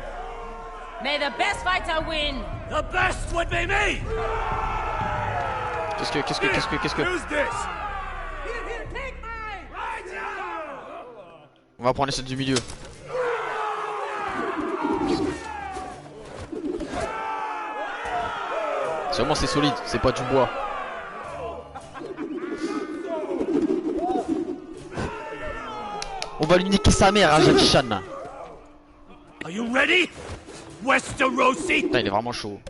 May the best fighter win. The best would be me. Qu'est-ce que... Who's this? On va prendre celle du milieu. Sûrement c'est solide, c'est pas du bois. On va lui niquer sa mère à Jackie Chan. Are you ready? Westerosi? Putain, il est vraiment chaud.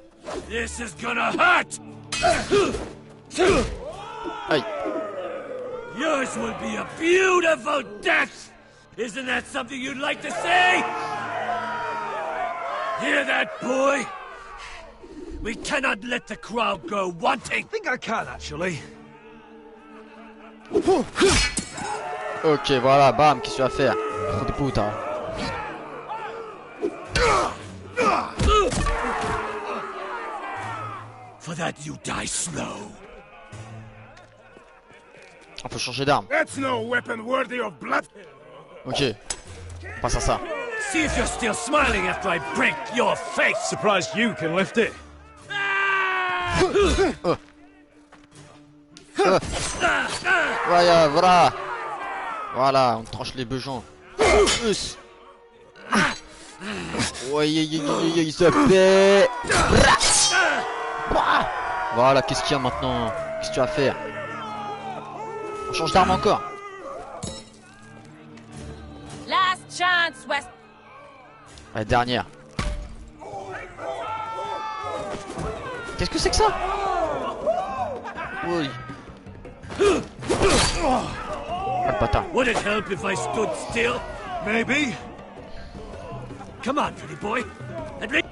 This is gonna hurt. Aïe. Yours will be a beautiful death. Isn't that something you'd like to say? Hear that, boy? We cannot let the crowd go wanting. I think I can, actually. Ok, voilà, bam, qu'est-ce que tu vas faire? Trop de putain. For that you die slow. On peut changer d'arme. That's no weapon worthy of blood. Ok, on passe à ça. See if you're still smiling after I break your face. Surprised you can lift it. Voilà, voilà. Voilà, on tranche les besoins. Ouais, il se fait. Voilà, qu'est-ce qu'il y a maintenant? Qu'est-ce que tu vas faire? On change d'arme encore. Last chance, West. La dernière. Qu'est-ce que c'est que ça? Oui. Ah, le bâtard. Would it help if I stood still? Maybe. Come on, pretty boy. At least.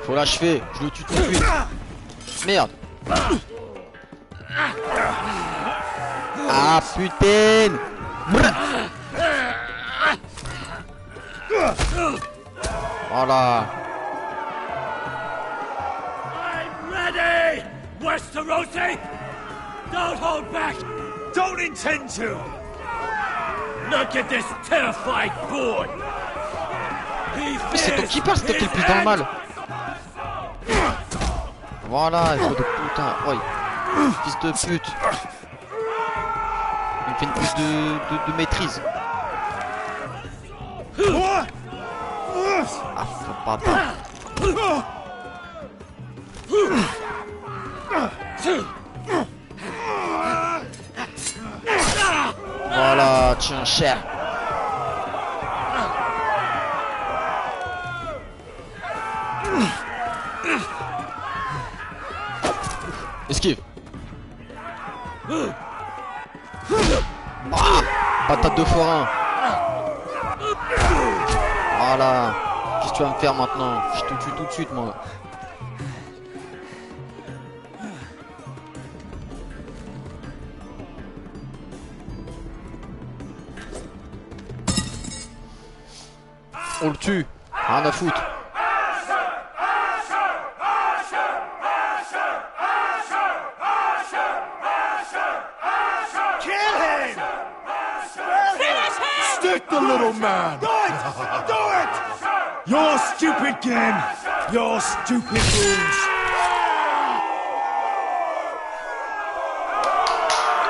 Faut l'achever, je le tue tout de suite. Merde. Ah putain. Voilà. I'm ready! Westerosi! Don't hold back! Don't intend to! Look at this terrified boy! Mais c'est toi qui passe, c'est toi qui es le plus dans le mal. Voilà, il faut de putain. Oui. Fils de pute. Il me fait une plus de maîtrise. Ah, faut pas. Voilà, tiens, cher. Esquive. Ah, patate de forain. Voilà. Qu'est-ce que tu vas me faire maintenant? Je te tue tout de suite, moi. On le tue. Rien à foutre. Stick the little man! Do it! Do it! Your stupid game! Your stupid rules!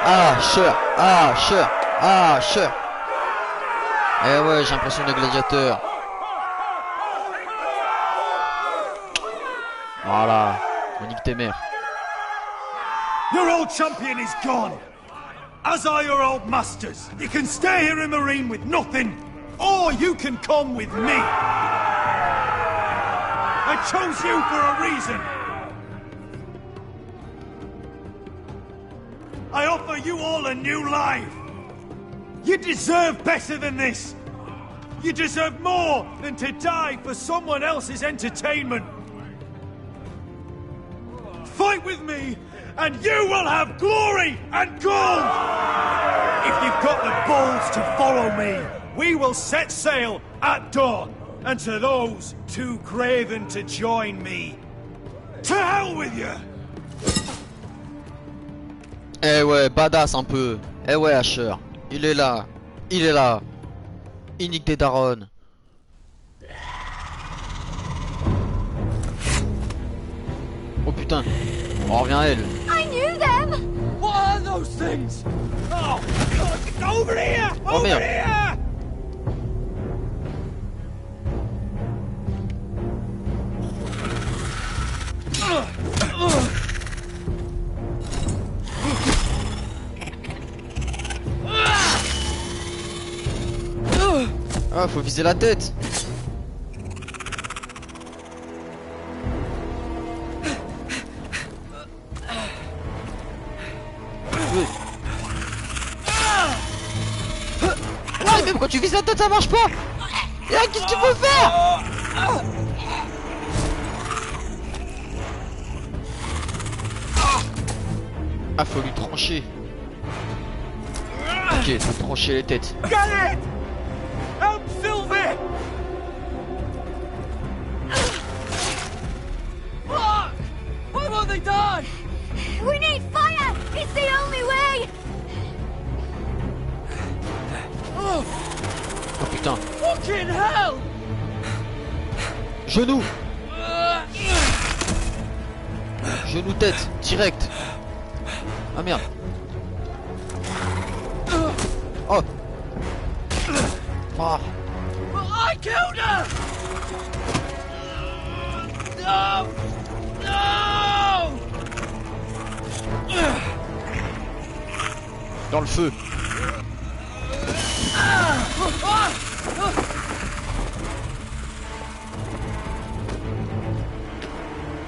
Ah, cher! Ah, cher! Ah, cher! Eh ouais, j'ai l'impression des gladiateurs. Voilà. On nique tes mères. Your old champion is gone! As are your old masters. You can stay here in Marine with nothing, or you can come with me. I chose you for a reason. I offer you all a new life. You deserve better than this. You deserve more than to die for someone else's entertainment. Fight with me, and you will have glory and gold! If you've got the balls to follow me, we will set sail at dawn. And to those too craven to join me, to hell with you! Eh ouais, badass un peu. Eh ouais, Asher. Il est là. Il est là. Il nique des darons. Oh putain. On revient à elle. I knew them! What are those things? Oh, God, over here! Oh Over merde. here! Ah, faut viser la tête. Ouais, même quand tu vises la tête, ça marche pas. Et là, qu'est-ce qu'il faut faire? Ah, faut lui trancher. Ok, faut trancher les têtes. Get it! Help Sylvie! Fuck! Why won't they die? We need fire! It's the only way! Oh, Oh putain. fucking hell! Genou. Genou tête, direct. Ah merde. Oh. Oh. I killed her! No! No! Dans le feu.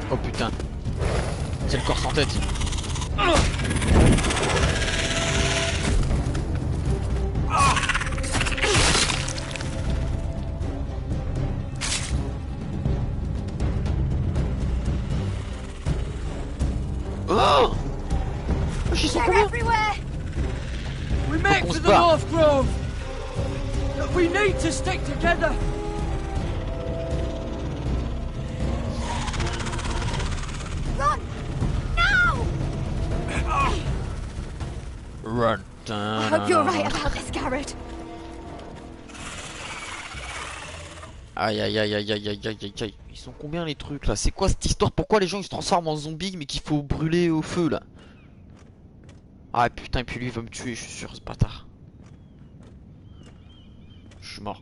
Oh putain. C'est le corps sans tête. Oh! J'y suis They're combien? everywhere! We make on to se the barre. North Grove! We need to stick together! Run! Now! Run. I hope you're right about this, Garrett. Aïe aïe aïe aïe aïe aïe aïe aïe aïe. Ils sont combien les trucs là? C'est quoi cette histoire? Pourquoi les gens ils se transforment en zombies mais qu'il faut brûler au feu là? Ah putain, et puis lui il va me tuer, je suis sûr, ce bâtard. Je suis mort.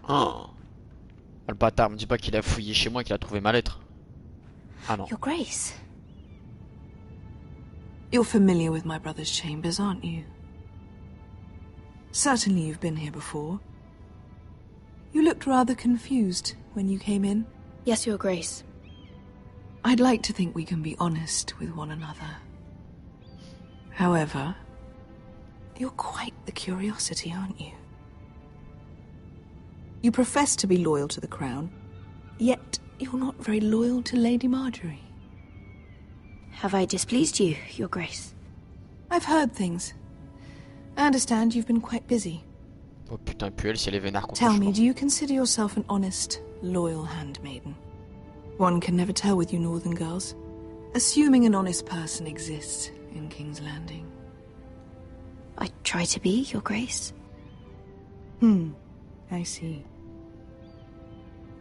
Oh. Ah, le bâtard, me dis pas qu'il a fouillé chez moi et qu'il a trouvé ma lettre. Ah non. Your Grace. You're familiar with my brother's chambers, aren't you? Certainly you've been here before. You looked rather confused when you came in. Yes, Your Grace. I'd like to think we can be honest with one another. However, you're quite the curiosity, aren't you? You profess to be loyal to the crown, yet you're not very loyal to Lady Marjorie. Have I displeased you, Your Grace? I've heard things. I understand you've been quite busy. Oh putain, puis elle, si elle est vénère contre Tell moi. me, do you consider yourself an honest, loyal handmaiden? One can never tell with you northern girls. Assuming an honest person exists in King's Landing. I try to be, Your Grace. I see.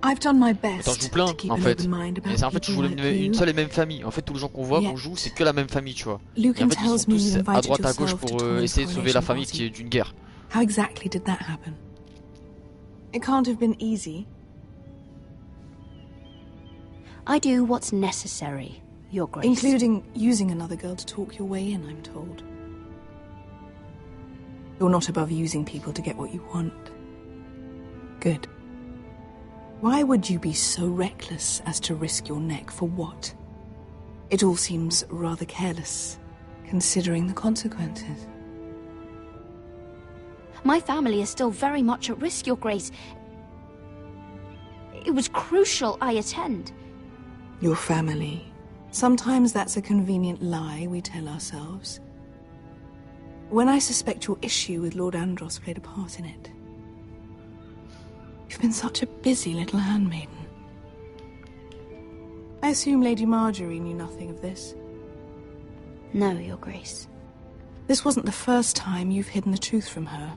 I've done my best Attends, je vous plains, to keep en an fait. open mind about Mais c'est en fait, je people voulais like une you. seule et même famille. En fait, tous les gens qu'on voit, qu'on joue, c'est que la même famille, tu vois. Et en Lucan fait, ils tells sont me tous you à invited droite à gauche yourself pour to Tormund's essayer de sauver la coronation famille party. qui est d'une guerre. How exactly did that happen? It can't have been easy. I do what's necessary, Your Grace. Including using another girl to talk your way in, I'm told. You're not above using people to get what you want. Good. Why would you be so reckless as to risk your neck for what? It all seems rather careless, considering the consequences. My family is still very much at risk, Your Grace. It was crucial I attend. Your family. Sometimes that's a convenient lie we tell ourselves. When I suspect your issue with Lord Andros played a part in it. You've been such a busy little handmaiden. I assume Lady Marjorie knew nothing of this. No, Your Grace. This wasn't the first time you've hidden the truth from her.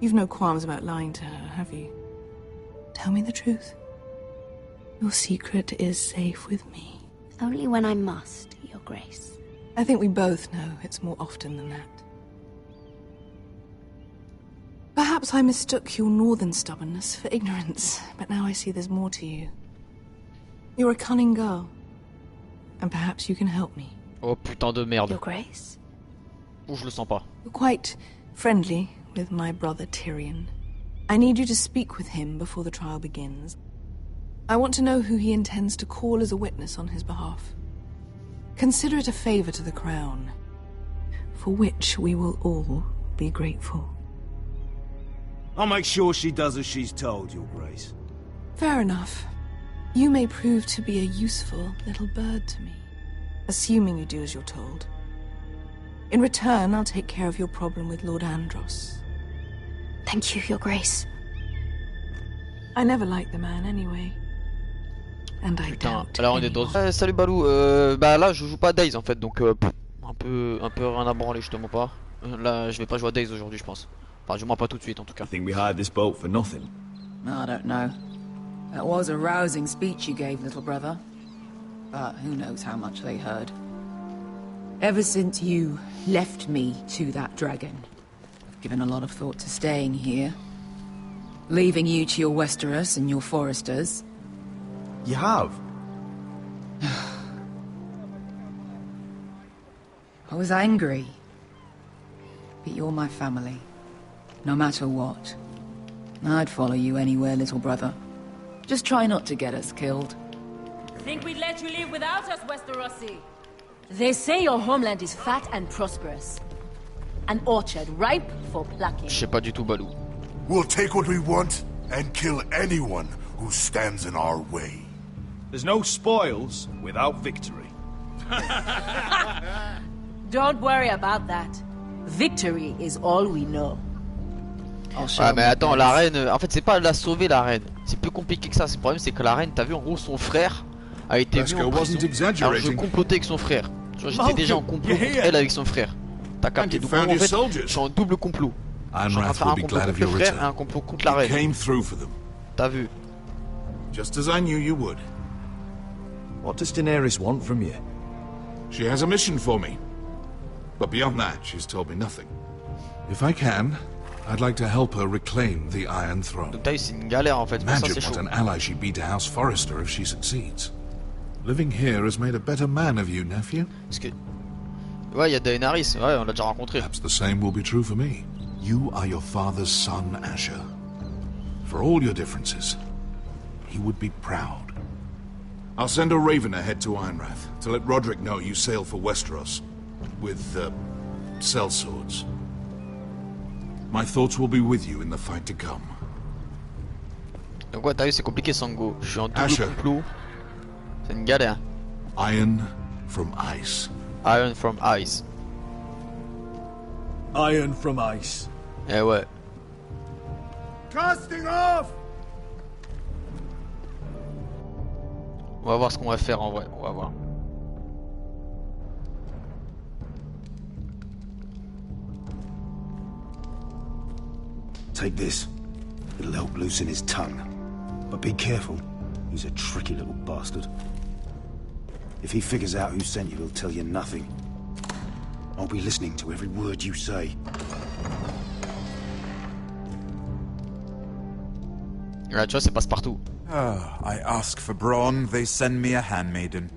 You've no qualms about lying to her, have you? Tell me the truth. Your secret is safe with me. Only when I must, Your Grace. I think we both know it's more often than that. Perhaps I mistook your northern stubbornness for ignorance, but now I see there's more to you. You're a cunning girl, and perhaps you can help me. Oh putain de merde. Your Grace? Ouh, je le sens pas. You're quite friendly with my brother Tyrion. I need you to speak with him before the trial begins. I want to know who he intends to call as a witness on his behalf. Consider it a favor to the crown, for which we will all be grateful. I'll make sure she does as she's told, Your Grace. Fair enough. You may prove to be a useful little bird to me, assuming you do as you're told. In return, I'll take care of your problem with Lord Andros. Thank you, Your Grace. I never liked the man anyway. And I doubt Alors on est dans... salut Balou, bah là je joue pas à Days en fait, donc un peu rien à branler justement pas. Là je vais pas jouer à Days aujourd'hui je pense. Enfin du moins pas tout de suite en tout cas. I think we hired this boat for nothing. I don't know. That was a rousing speech you gave, little brother. But who knows how much they heard. Ever since you left me to that dragon, I've given a lot of thought to staying here. Leaving you to your Westeros and your Foresters. You have? I was angry. But you're my family. No matter what. I'd follow you anywhere, little brother. Just try not to get us killed. Think we'd let you leave without us, Westerosi? They say your homeland is fat and prosperous. An orchard ripe for plucking. Je sais pas du tout Balou. We'll take what we want and kill anyone who stands in our way. There's no spoils without victory. Don't worry about that. Victory is all we know. Ouais mais attends, la reine, en fait c'est pas la sauver la reine. C'est plus compliqué que ça, le problème c'est que la reine, t'as vu en gros son frère a été mis en prison. Alors je complotais avec son frère. Tu vois j'étais déjà en complot contre elle avec son frère. T'as capté, donc en fait je suis en double complot. Je suis en train de faire un complot contre le frère et un complot contre la reine. T'as vu? Just as I knew you would. What does Daenerys want from you? She has a mission for me. But beyond that, she's told me nothing. If I can, I'd like to help her reclaim the Iron Throne. Donc t'as vu, c'est une galère en fait, pour ça c'est Imagine chaud. what an ally she'd be to House Forrester if she succeeds. Living here has made a better man of you, nephew. Parce que... Ouais, il y a Daenerys, ouais, on l'a déjà rencontré. Perhaps the same will be true for me. You are your father's son, Asher. For all your differences, he would be proud. I'll send a raven ahead to Ironrath to let Roderick know you sail for Westeros with sellswords. My thoughts will be with you in the fight to come. Donc ouais, t'as vu, c'est compliqué Sango. Je suis en double complot. C'est une galère. Iron from ice. Iron from ice. Iron from ice. Eh ouais. Casting off! On va voir ce qu'on va faire en vrai, on va voir. Take this. It'll help loosen his tongue. But be careful. He's a tricky little bastard. If he figures out who sent you, he'll tell you nothing. I'll be listening to every word you say. Là, tu vois, c'est passe-partout. Ah, I ask for brawn, they send me a handmaiden.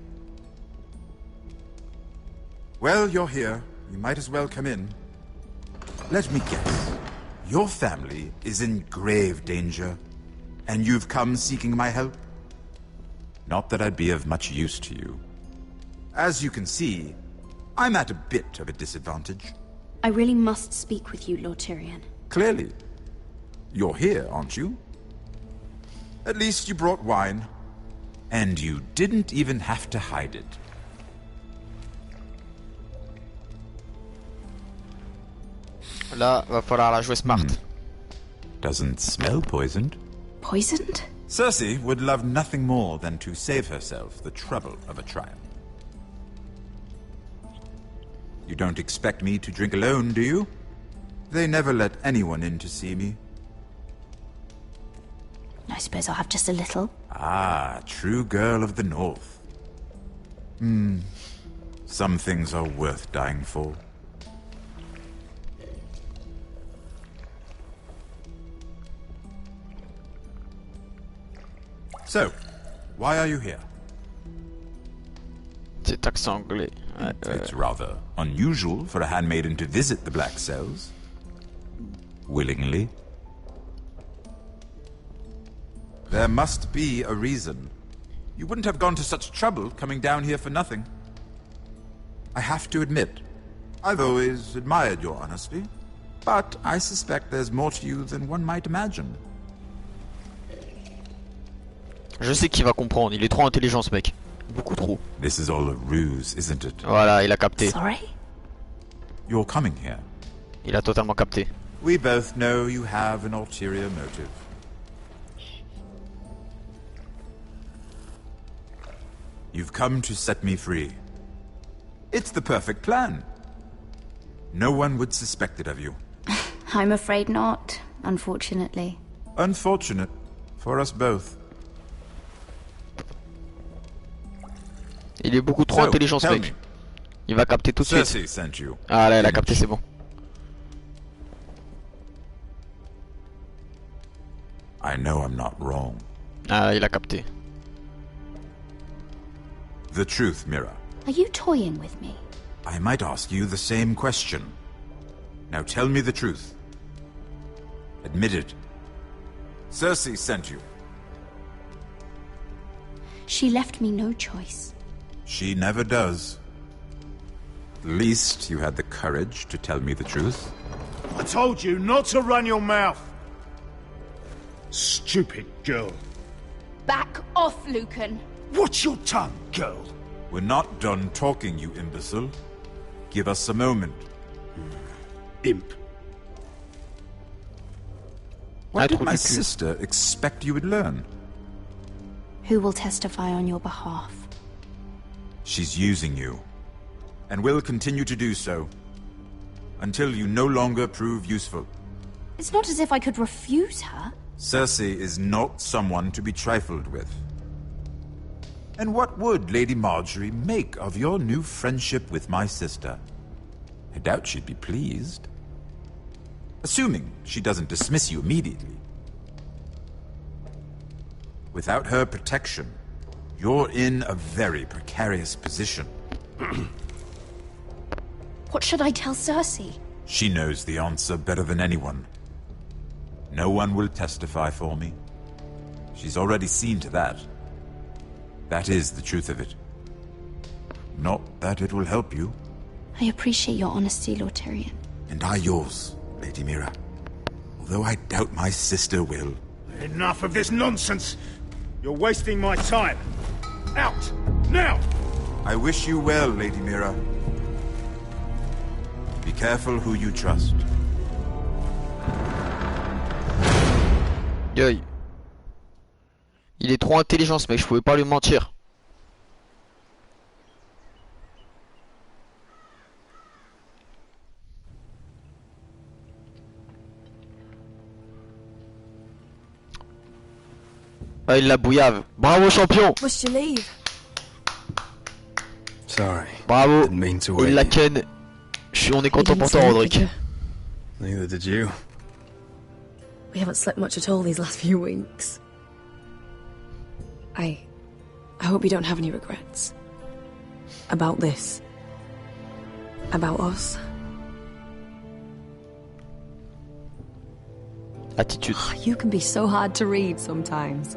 Well, you're here. You might as well come in. Let me guess. Your family is in grave danger, and you've come seeking my help? Not that I'd be of much use to you. As you can see, I'm at a bit of a disadvantage. I really must speak with you, Lord Tyrion. Clearly. You're here, aren't you? At least you brought wine. And you didn't even have to hide it. Là, va falloir la jouer smart. Doesn't smell poisoned. Poisoned? Cersei would love nothing more than to save herself the trouble of a trial. You don't expect me to drink alone, do you? They never let anyone in to see me. I suppose I'll have just a little. Ah, true girl of the North. Some things are worth dying for. So, why are you here? C'est accent anglais. Ouais, It's rather unusual for a handmaiden to visit the Black Cells. Willingly. There must be a reason. You wouldn't have gone to such trouble coming down here for nothing. I have to admit, I've always admired your honesty, but I suspect there's more to you than one might imagine. Je sais qu'il va comprendre, il est trop intelligent ce mec. Beaucoup trop. This is all a ruse, isn't it? Voilà, il a capté. Sorry? You're coming here. Il a totalement capté. We both know you have an ulterior motive. You've come to set me free. It's the perfect plan. No one would suspect it of you. I'm afraid not, unfortunately. Unfortunate for us both. Il est beaucoup trop intelligent ce mec. Il va capter tout de suite. Cersei sent you. Ah là, il a capté, c'est bon. I know I'm not wrong. Ah, il a capté. The truth, Mira. Are you toying with me? I might ask you the same question. Now tell me the truth. Admit it. Cersei sent you. She left me no choice. She never does. At least you had the courage to tell me the truth. I told you not to run your mouth. Stupid girl. Back off, Lucan. Watch your tongue, girl. We're not done talking, you imbecile. Give us a moment. Imp. What did my sister expect you would learn? Who will testify on your behalf? She's using you, and will continue to do so, until you no longer prove useful. It's not as if I could refuse her. Cersei is not someone to be trifled with. And what would Lady Marjorie make of your new friendship with my sister? I doubt she'd be pleased. Assuming she doesn't dismiss you immediately. Without her protection, you're in a very precarious position. What should I tell Cersei? She knows the answer better than anyone. No one will testify for me. She's already seen to that. That is the truth of it. Not that it will help you. I appreciate your honesty, Lord Tyrion. And I yours, Lady Mira. Although I doubt my sister will. Enough of this nonsense. You're wasting my time. Out! Now! I wish you well, Lady Mira. Be careful who you trust. Aïe. Il est trop intelligent ce mec, je pouvais pas lui mentir. Ah, il la bouillave. Bravo champion. Must you leave? Sorry. Bravo. Didn't mean to Il la wake you. ken. On est content pour toi, Roderick. Neither did you. We haven't slept much at all these last few weeks. I hope you don't have any regrets. About this. About us. Attitude. You can be so hard to read sometimes.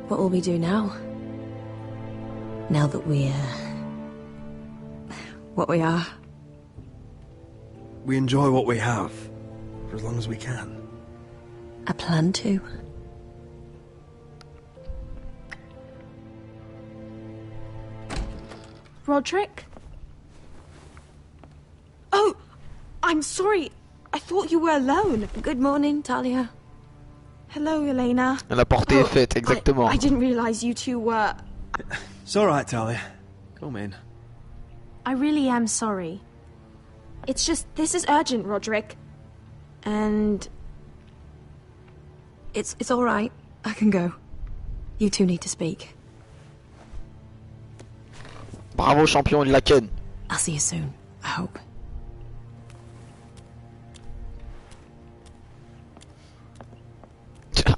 What will we do now? Now that we're... what we are? We enjoy what we have, for as long as we can. I plan to. Roderick? Oh, I'm sorry. I thought you were alone. Good morning, Talia. Hello, Elena. La portée est faite, exactement. I didn't realize you two were... It's all right, Talia. Come in. I really am sorry. It's just, this is urgent, Roderick. And... It's all right. I can go. You two need to speak. Bravo, champion, il la ken. I'll see you soon, I hope.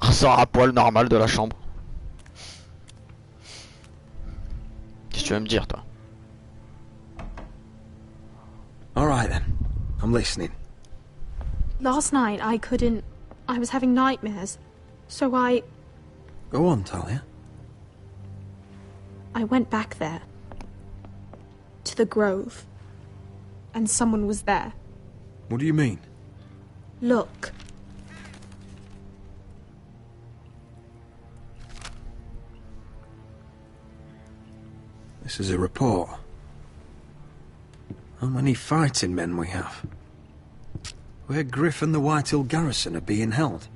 Un sort à poil normal de la chambre. Qu'est-ce que tu vas me dire, toi? All right, then. I'm listening. Last night, I couldn't... I was having nightmares. So I Go on, Talia. went back there. To the grove. And someone was there. What do you mean? Look. This is a report. How many fighting men we have? Where Griff and the Whitehill garrison are being held.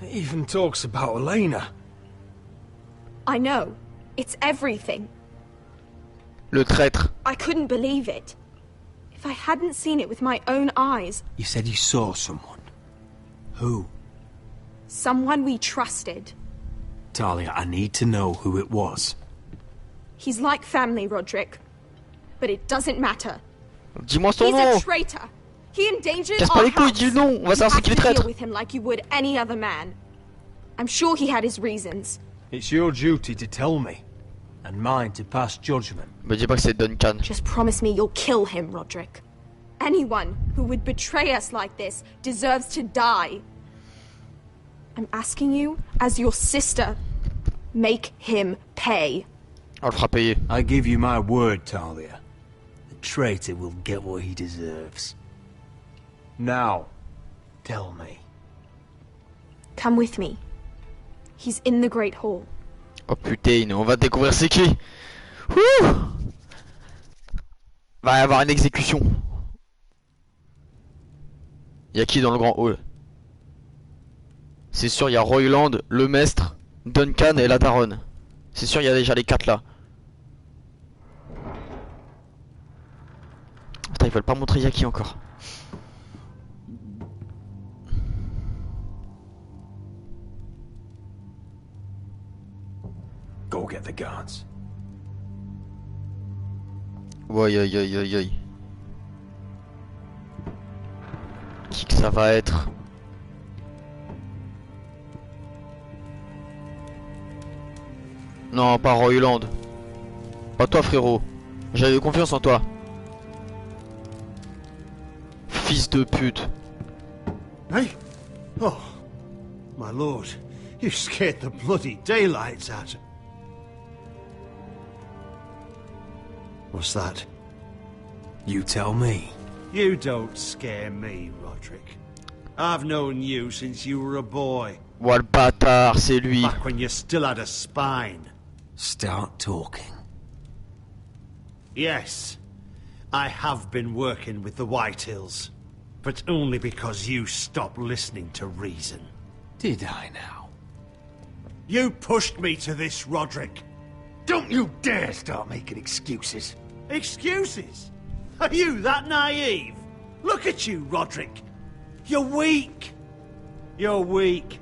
It even talks about Elena. I know. It's everything. Le traître. I couldn't believe it. If I hadn't seen it with my own eyes... You said you saw someone. Who? Someone we trusted. Talia, I need to know who it was. He's like family, Roderick. But it doesn't matter. Dis-moi son He's nom. a traitor. He endangered Casse pas our les couilles, house. dis le nom. On va savoir You c'est qui le have to traître. deal with him like you would any other man. I'm sure he had his reasons. It's your duty to tell me, and mine to pass judgment. Me dis pas que c'est Duncan. Just promise me you'll kill him, Roderick. Anyone who would betray us like this deserves to die. I'm asking you, as your sister, make him pay. On le fera payer. I give you my word, Talia. The traitor will get what he deserves. Now, tell me. Come with me. He's in the Great Hall. Oh putain, on va découvrir c'est qui. Ouh. Va y avoir une exécution. Y'a qui dans le grand hall? C'est sûr, il y a Royland, le maître, Duncan et la daronne. C'est sûr, il y a déjà les 4 là. Attends, ils veulent pas montrer y'a qui encore. Go get the guards. Ouais, aïe aïe aïe aïe. Qui que ça va être? Non, pas Royland. Pas toi, frérot. J'avais confiance en toi. Fils de pute. Hey? Oh, my lord, you scared the bloody daylights out. What's that? You tell me. You don't scare me, Roderick. I've known you since you were a boy. Ouais, le bâtard, c'est lui. Back when you still had a spine. Start talking. Yes, I have been working with the Whitehills, but only because you stopped listening to reason. Did I now? You pushed me to this, Roderick. Don't you dare start making excuses. Excuses? Are you that naive? Look at you, Roderick. You're weak. You're weak.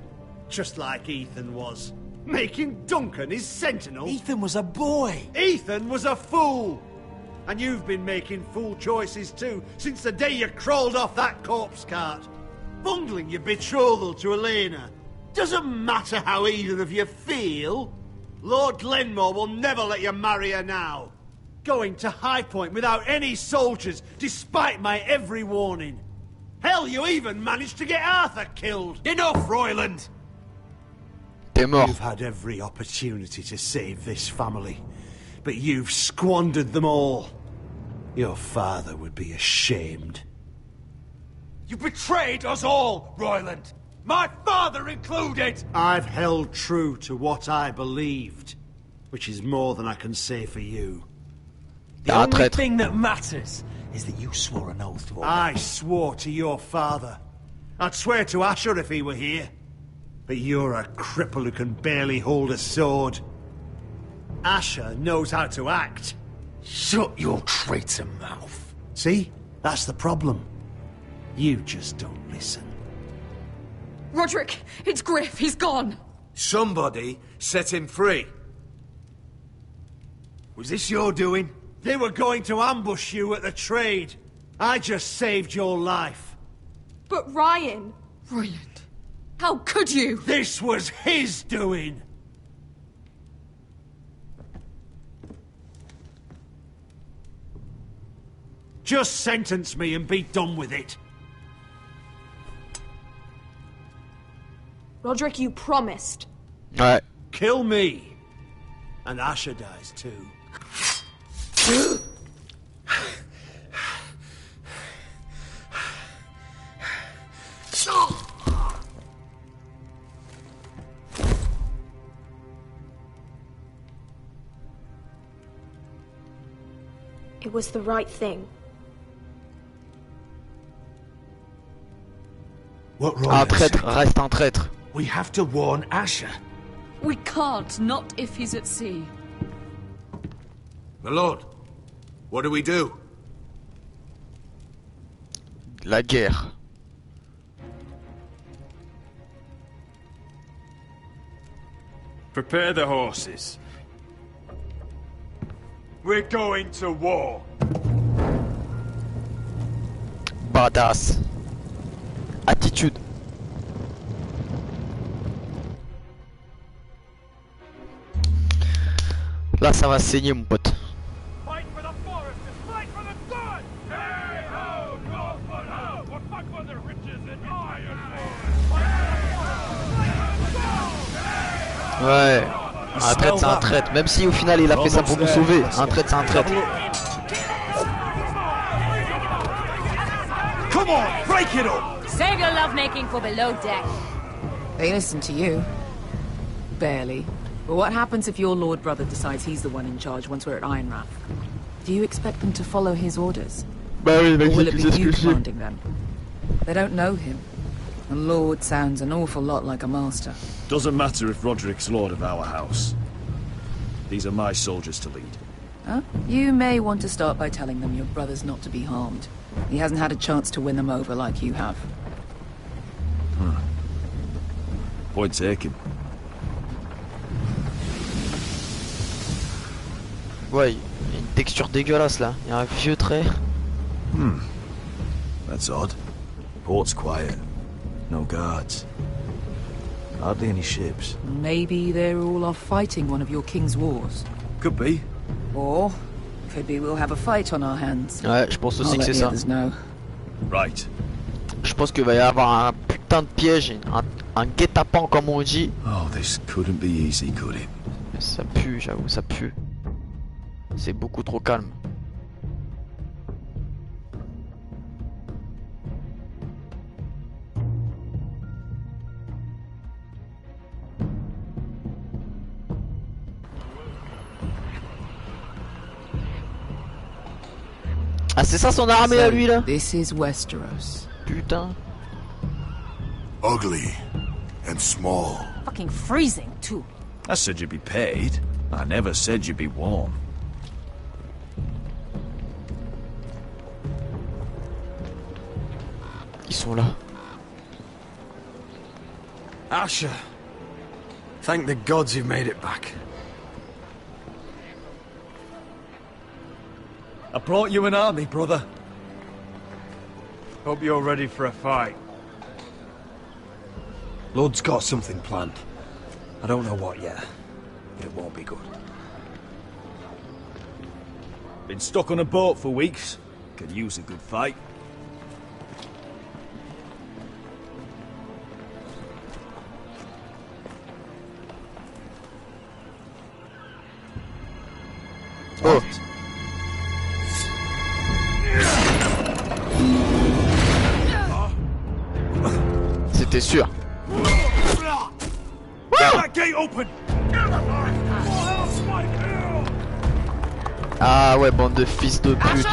Just like Ethan was. Making Duncan his sentinel. Ethan was a boy. Ethan was a fool. And you've been making fool choices too, since the day you crawled off that corpse cart. Bungling your betrothal to Elena. Doesn't matter how either of you feel. Lord Glenmore will never let you marry her now. Going to High Point without any soldiers, despite my every warning. Hell, you even managed to get Arthur killed. Enough, Royland! t'es mort. You've had every opportunity to save this family, but you've squandered them all. Your father would be ashamed. You betrayed us all, Royland! My father included! I've held true to what I believed, which is more than I can say for you. The only thing that matters is that you swore an oath to obey. I swore to your father. I'd swear to Asher if he were here. But you're a cripple who can barely hold a sword. Asher knows how to act. Shut your traitor mouth. See? That's the problem. You just don't listen. Roderick, it's Griff. He's gone. Somebody set him free. Was this your doing? They were going to ambush you at the trade. I just saved your life. But Ryan... Royland, how could you? This was his doing. Just sentence me and be done with it. Roderick, you promised. Ouais. Kill me. And Asher dies too. It was the right thing. What Un traître, reste un traître. We have to warn Asher. We can't, not if he's at sea. My lord, what do we do? La guerre. Prepare the horses. We're going to war. Badass. Attitude. Là, ça va saigner, mon pote. Fight for the foresters! Fight for the sun! Hey ho! Go for ho! We'll fight for the riches and iron! Ouais. Un traître, c'est un traître. Même si au final il a fait ça pour nous sauver. Un traître, c'est un traître. Come on, break it up! Save your lovemaking for below deck. They listen to you. Barely. But what happens if your lord brother decides he's the one in charge once we're at Ironrath? Do you expect them to follow his orders? Bah oui, Or will it be you commanding them? They don't know him. A lord sounds an awful lot like a master. Doesn't matter if Roderick's lord of our house. These are my soldiers to lead. Huh? You may want to start by telling them your brother's not to be harmed. He hasn't had a chance to win them over like you have. Point taken. Ouais, il y a une texture dégueulasse là. Il y a un vieux trait. That's odd. Port's quiet. No guards. Hardly any ships. Maybe they're all off fighting one of your king's wars. Could be. Or could be we'll have a fight on our hands. Ouais, je pense aussi que c'est ça. Right. Je pense qu'il va y avoir un putain de piège, un guet-apens comme on dit. Oh, this couldn't be easy, could it? Ça pue, j'avoue, ça pue. C'est beaucoup trop calme. Ah, c'est ça son armée à lui là? This is Westeros. Putain. Ugly and small. Fucking freezing, too. I said you'd be paid. I never said you'd be warm. Ils sont là. Asher. Thank the gods you've made it back. I brought you an army, brother. Hope you're ready for a fight. Lord's got something planned. I don't know what yet, but it won't be good. Been stuck on a boat for weeks. Could use a good fight. Oh. C'était sûr. Ah ouais, bande de fils de pute.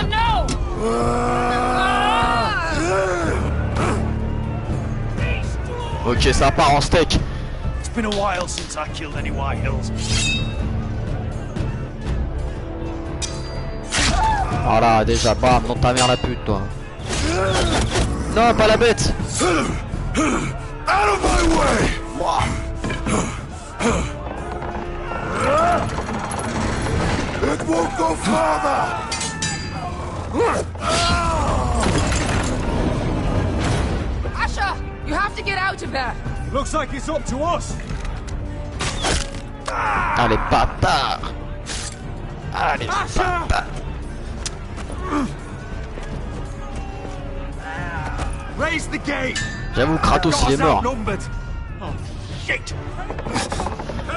Ok, ça part en steak. It's been a while since I killed any White Hills. Voilà, déjà, bam, dans ta mère la pute, toi. Non, pas la bête. Out of my way! It won't go farther! Asher, you have to get out of there. Looks like it's up to us. Ah, les bâtards. Ah, les bâtards. Raise the gate. J'avoue, Kratos il est mort. Oh, shit.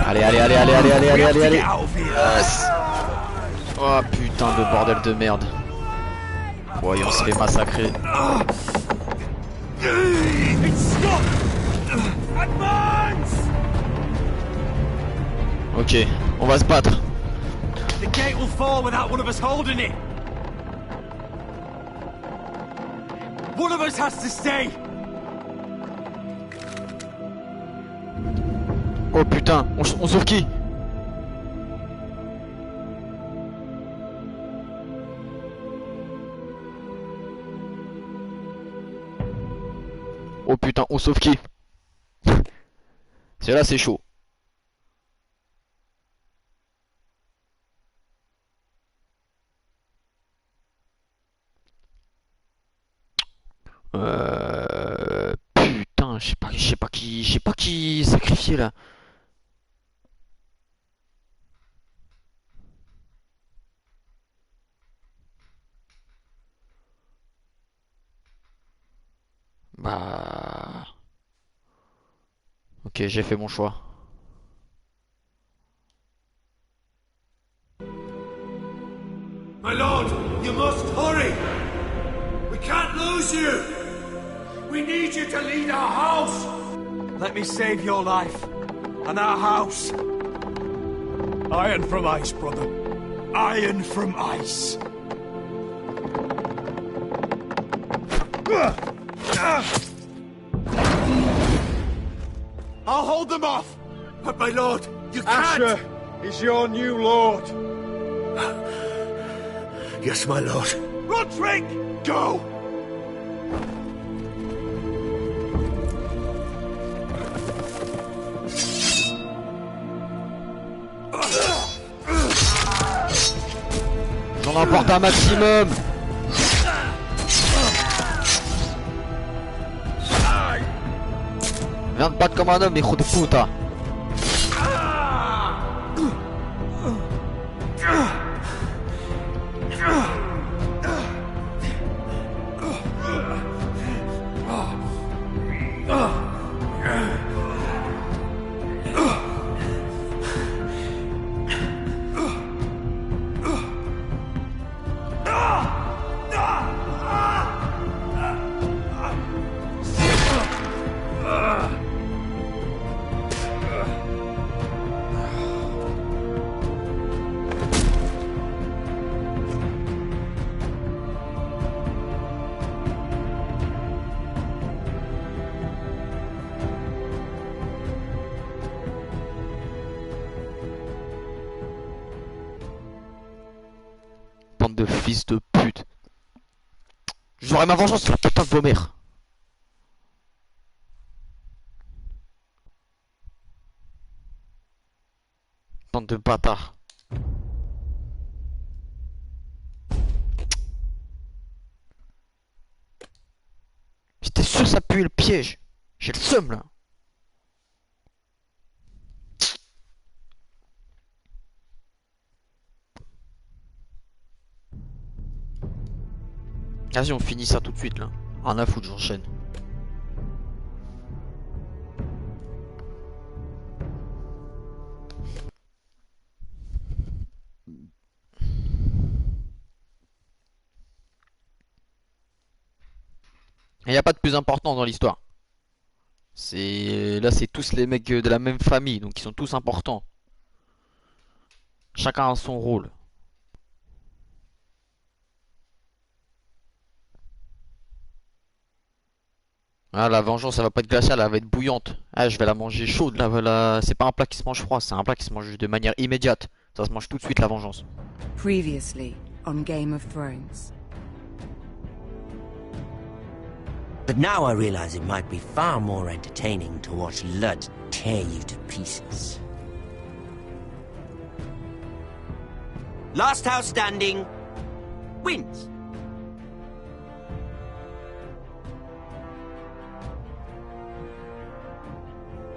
Allez, allez, allez, allez, allez, allez, allez, allez, allez. Yes. Oh putain de bordel de merde. Ouais, on se fait massacrer. Ok, on va se battre. The gate will fall without one of us holding it. One of us has to stay. Oh putain, on sauve qui? Oh putain, on sauve qui? C'est là, c'est chaud. Putain, je sais pas qui sacrifier là. Bah, ok, j'ai fait mon choix. My lord, you must hurry. We can't lose you. We need you to lead our house. Let me save your life and our house. Iron from ice, brother. Iron from ice. I'll hold them off. But my lord, you can't. Asher is your new lord. Yes, my lord. Roderick, go! J'en emporte un maximum. Viens te battre comme un homme, hijo de puta. Bande de fils de pute. J'aurai ma vengeance sur putain de vos mères. Bande de bâtards. J'étais sûr que ça puait le piège. J'ai le seum là. Vas-y, on finit ça tout de suite là. Rien à foutre, j'enchaîne. Il n'y a pas de plus important dans l'histoire. Là, c'est tous les mecs de la même famille, donc ils sont tous importants. Chacun a son rôle. Ah, la vengeance, ça va pas être glaciale, elle va être bouillante. Ah, je vais la manger chaude. C'est pas un plat qui se mange froid, c'est un plat qui se mange de manière immédiate. Ça se mange tout de suite, la vengeance. Previously on Game of Thrones. But now I realize it might be far more entertaining to watch Lud tear you to pieces. Last house standing wins.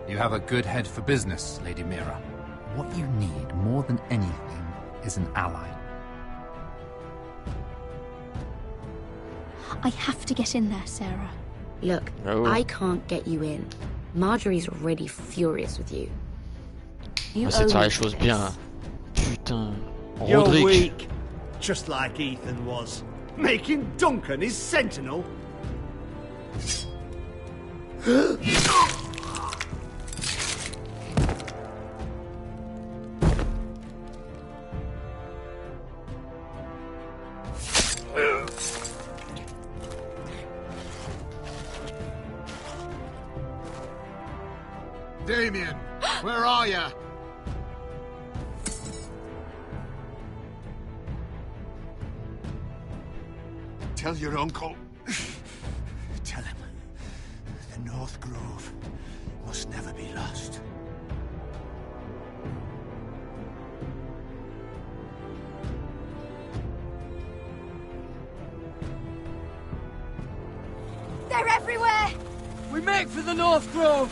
You have a good head for business, Lady Mira. What you need more than anything is an ally. I have to get in there, Sarah. Look, I can't get you in. Marjorie's already furious with you. You C'est de faire les choses bien. Putain. Roderick. Weak. Just like Ethan was. Making Duncan his sentinel. Damien, where are ya? Tell your uncle. Tell him. The North Grove must never be lost. They're everywhere! We make for the North Grove!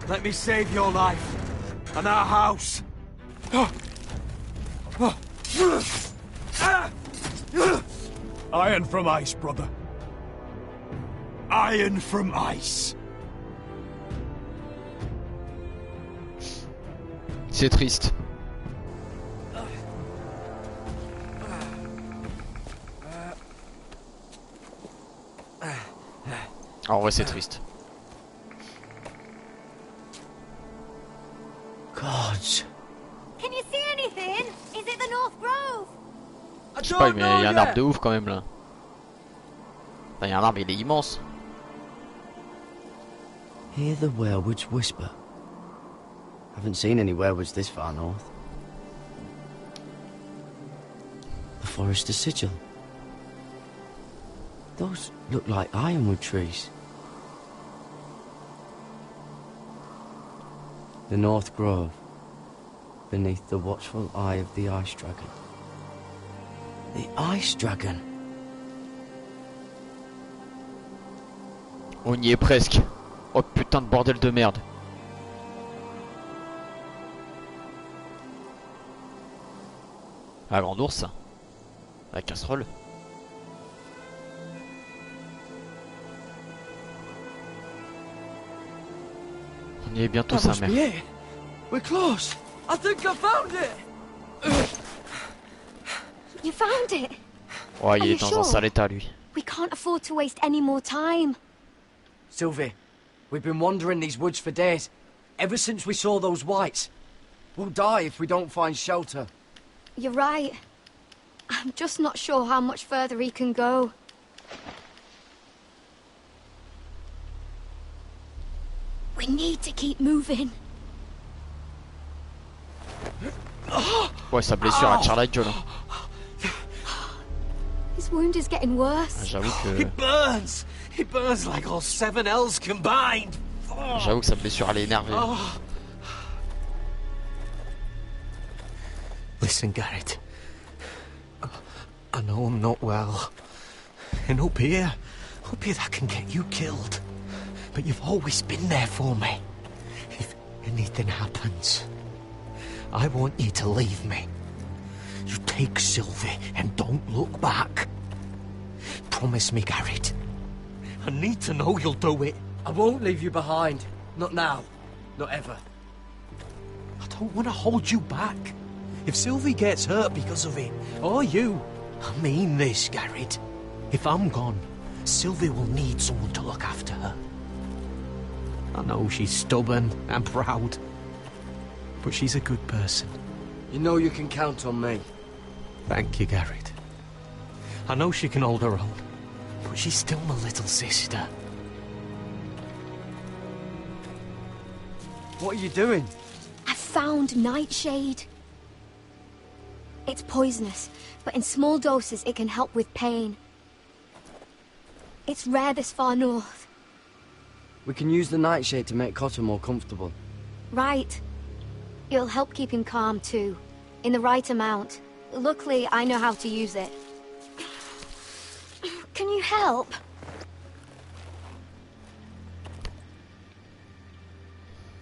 Let me save your life and our house. Iron from ice, brother. Iron from ice. C'est triste. En vrai, c'est triste. Gods. Can you see anything? Is it the North Grove? Je sais pas, mais il y a un arbre de ouf quand même là. Il y a un arbre, il est immense. Hear the werewolves whisper. Haven't seen any werewolves this far north. The Forester Sigil. Those look like ironwood trees. The North Grove, beneath the watchful eye of the Ice Dragon. The Ice Dragon. On y est presque. Oh putain de bordel de merde. La grande ours. La casserole. On y est bientôt, sa mère. We're close. I think I found it. You found it? Oh, il Are est you dans un sure? sale état, lui. We can't afford to waste any more time. Sylvie, we've been wandering these woods for days. Ever since we saw those whites. We'll die if we don't find shelter. You're right. I'm just not sure how much further he can go. We need to keep moving. Ouais, sa blessure à Charlie Joe là. His wound is getting worse. J'avoue que... It burns! It burns like all 7 L's combined! J'avoue que sa blessure, elle est énervée. Listen, Garrett. I know I'm not well. And up here that can get you killed. But you've always been there for me. If anything happens, I want you to leave me. You take Sylvie and don't look back. Promise me, Garrett. I need to know you'll do it. I won't leave you behind. Not now. Not ever. I don't want to hold you back. If Sylvie gets hurt because of it, or you, I mean this, Garrett. If I'm gone, Sylvie will need someone to look after her. I know she's stubborn and proud, but she's a good person. You know you can count on me. Thank you, Garrett. I know she can hold her own, but she's still my little sister. What are you doing? I found nightshade. It's poisonous, but in small doses it can help with pain. It's rare this far north. We can use the nightshade to make Cotter more comfortable. Right. It'll help keep him calm too, in the right amount. Luckily, I know how to use it. Can you help?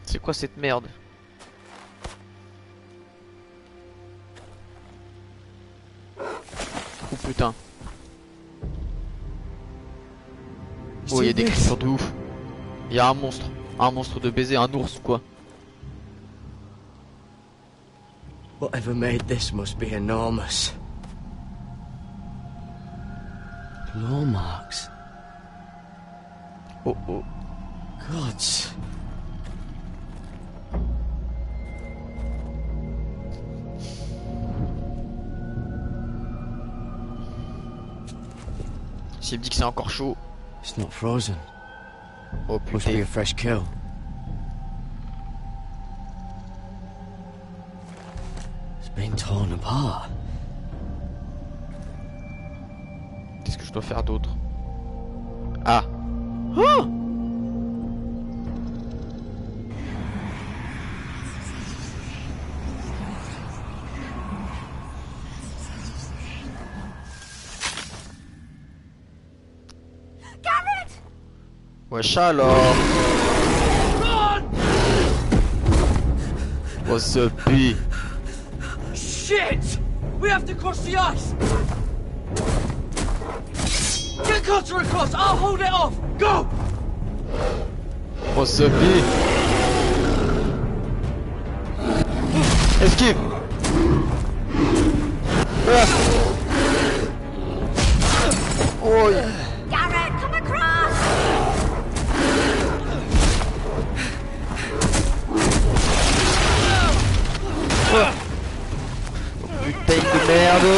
C'est quoi cette merde? Oh putain. Oh, il y a des créatures de ouf. Il y a un monstre de baiser, un ours ou quoi. Whatever made this must be enormous. Claw marks. Oh oh. Gods. S'il me dit que c'est encore chaud. It's not frozen. Oh Must be putain. a fresh kill. It's been torn apart. Qu'est-ce que je dois faire d'autre? Ah. Ah. Wesh alors. What's up, B? Shit! We have to cross the ice! Get Cotter across! I'll hold it off! Go! What's up, B? Esquive! Ah. Oh. Garrett, come across! Oh. Putain de merde!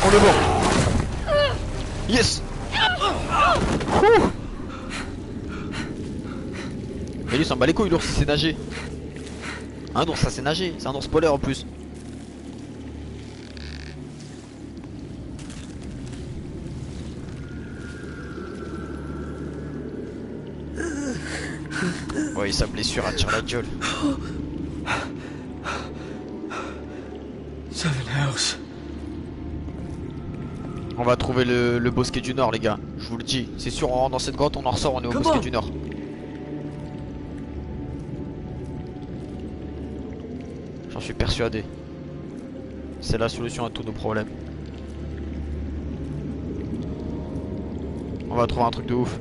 On est bon! Yes! Ouh. Mais lui s'en bat les couilles, l'ours il sait nager. Un ours ça sait nager, c'est un ours polaire en plus. Ouais, sa blessure attire la gueule. Seven Hells. On va trouver le bosquet du Nord, les gars. Je vous le dis. C'est sûr, on rentre dans cette grotte, on en ressort, on est au bosquet du Nord. J'en suis persuadé. C'est la solution à tous nos problèmes. On va trouver un truc de ouf.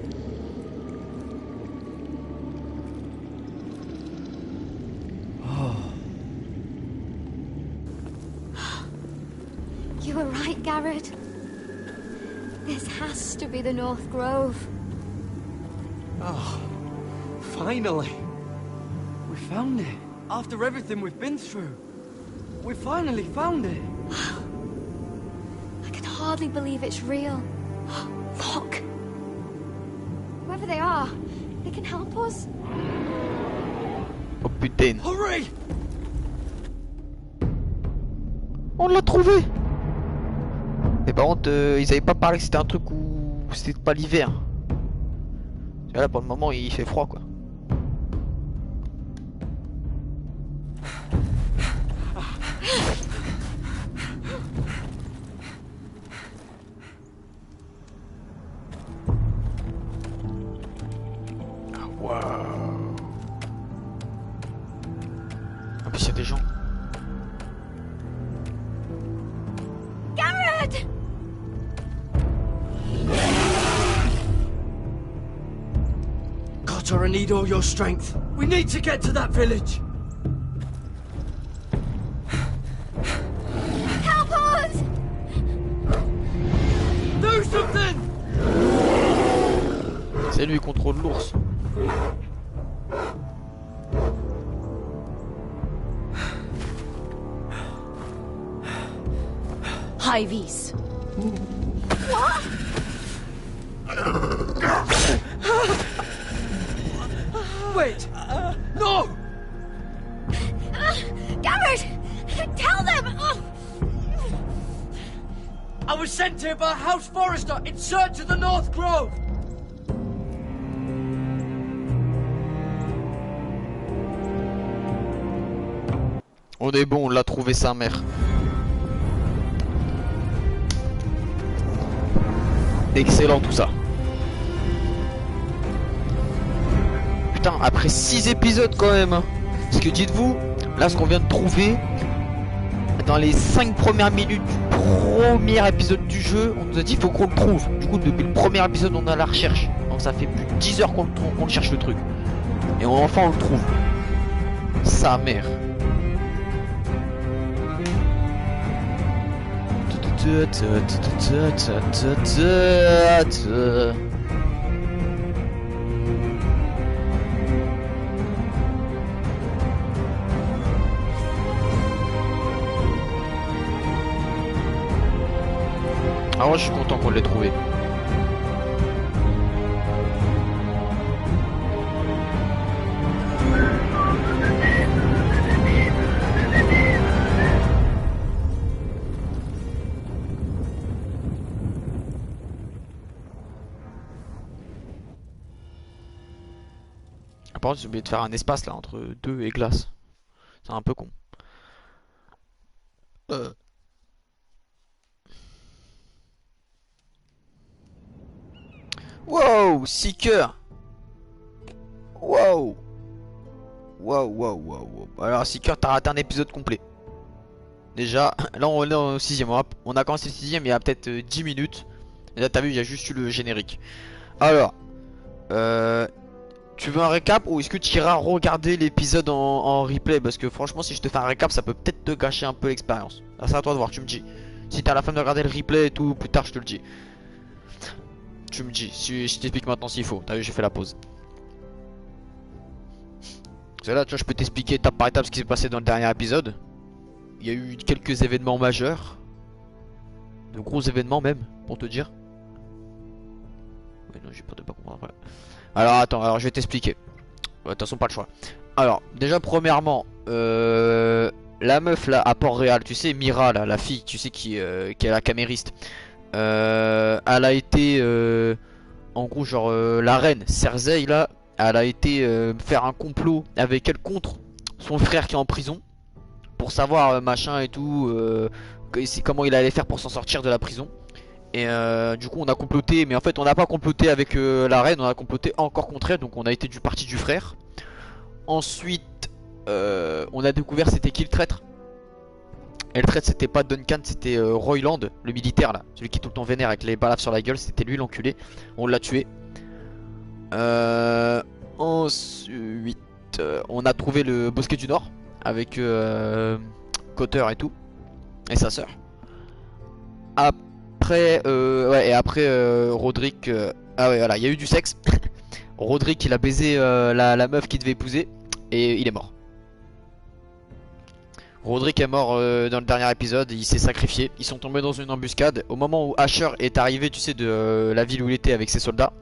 You were right, Garrett. This has to be the North Grove. Oh, finally. We found it. After everything we've been through. We finally found it. I can hardly believe it's real. Look. Whoever they are, they can help us. Oh putain. Hurry! On l'a trouvé. Mais par contre, ils avaient pas parlé que c'était un truc où c'était pas l'hiver. Là pour le moment il fait froid quoi. Ah waouh. En plus il y a des gens. Daughter, I need all your strength. We need to get to that village. Help us! Do something! C'est lui qui contrôle l'ours. High vis. What? Wait! No! Garrett! Tell them! I was sent here by House Forrester in search of the North Grove. On est bon, on l'a trouvé sa mère. Excellent tout ça. Putain, après 6 épisodes quand même. Hein. Parce que dites-vous, là ce qu'on vient de trouver, dans les 5 premières minutes du premier épisode du jeu, on nous a dit faut qu'on le trouve. Du coup depuis le premier épisode on a la recherche. Donc ça fait plus de 10 heures qu'on le cherche le truc. Et enfin on le trouve. Sa mère. Alors je suis content qu'on l'ait trouvé. Par contre j'ai oublié de faire un espace là entre 2 et glace. C'est un peu con. Wow, Seeker. Wow. Wow. Alors Seeker, t'as raté un épisode complet. Déjà, là on est au 6ème. On a commencé le 6ème il y a peut-être 10 minutes. Et là t'as vu, il y a juste eu le générique. Alors, tu veux un récap ou est-ce que tu iras regarder l'épisode en replay? Parce que franchement si je te fais un récap ça peut peut-être te gâcher un peu l'expérience. C'est à toi de voir, tu me dis. Si t'as la flemme de regarder le replay et tout, plus tard je te le dis. Tu me dis, si je t'explique maintenant s'il faut. T'as vu, j'ai fait la pause. C'est là, tu vois, je peux t'expliquer étape par étape ce qui s'est passé dans le dernier épisode. Il y a eu quelques événements majeurs. De gros événements même, pour te dire. Ouais, non, j'ai peur de pas comprendre après. Alors attends, alors je vais t'expliquer. De toute façon, pas le choix. Alors, déjà, premièrement, la meuf là à Port-Réal, tu sais, Mira là, la fille, tu sais, qui est la camériste. Elle a été en gros genre la reine Cersei là, elle a été faire un complot avec elle contre son frère qui est en prison pour savoir machin et tout comment il allait faire pour s'en sortir de la prison. Et du coup on a comploté, mais en fait on n'a pas comploté avec la reine, on a comploté encore contre elle, donc on a été du parti du frère. Ensuite on a découvert c'était qui le traître. Et le traître c'était pas Duncan, c'était Royland, le militaire là, celui qui est tout le temps vénère avec les balafres sur la gueule, c'était lui l'enculé. On l'a tué. Ensuite on a trouvé le bosquet du Nord avec Cotter et tout, et sa sœur. Après ouais, et après Roderick ah ouais voilà, il y a eu du sexe. Roderick il a baisé la meuf qu'il devait épouser et il est mort. Roderick est mort dans le dernier épisode, il s'est sacrifié. Ils sont tombés dans une embuscade. Au moment où Asher est arrivé, tu sais, de la ville où il était avec ses soldats.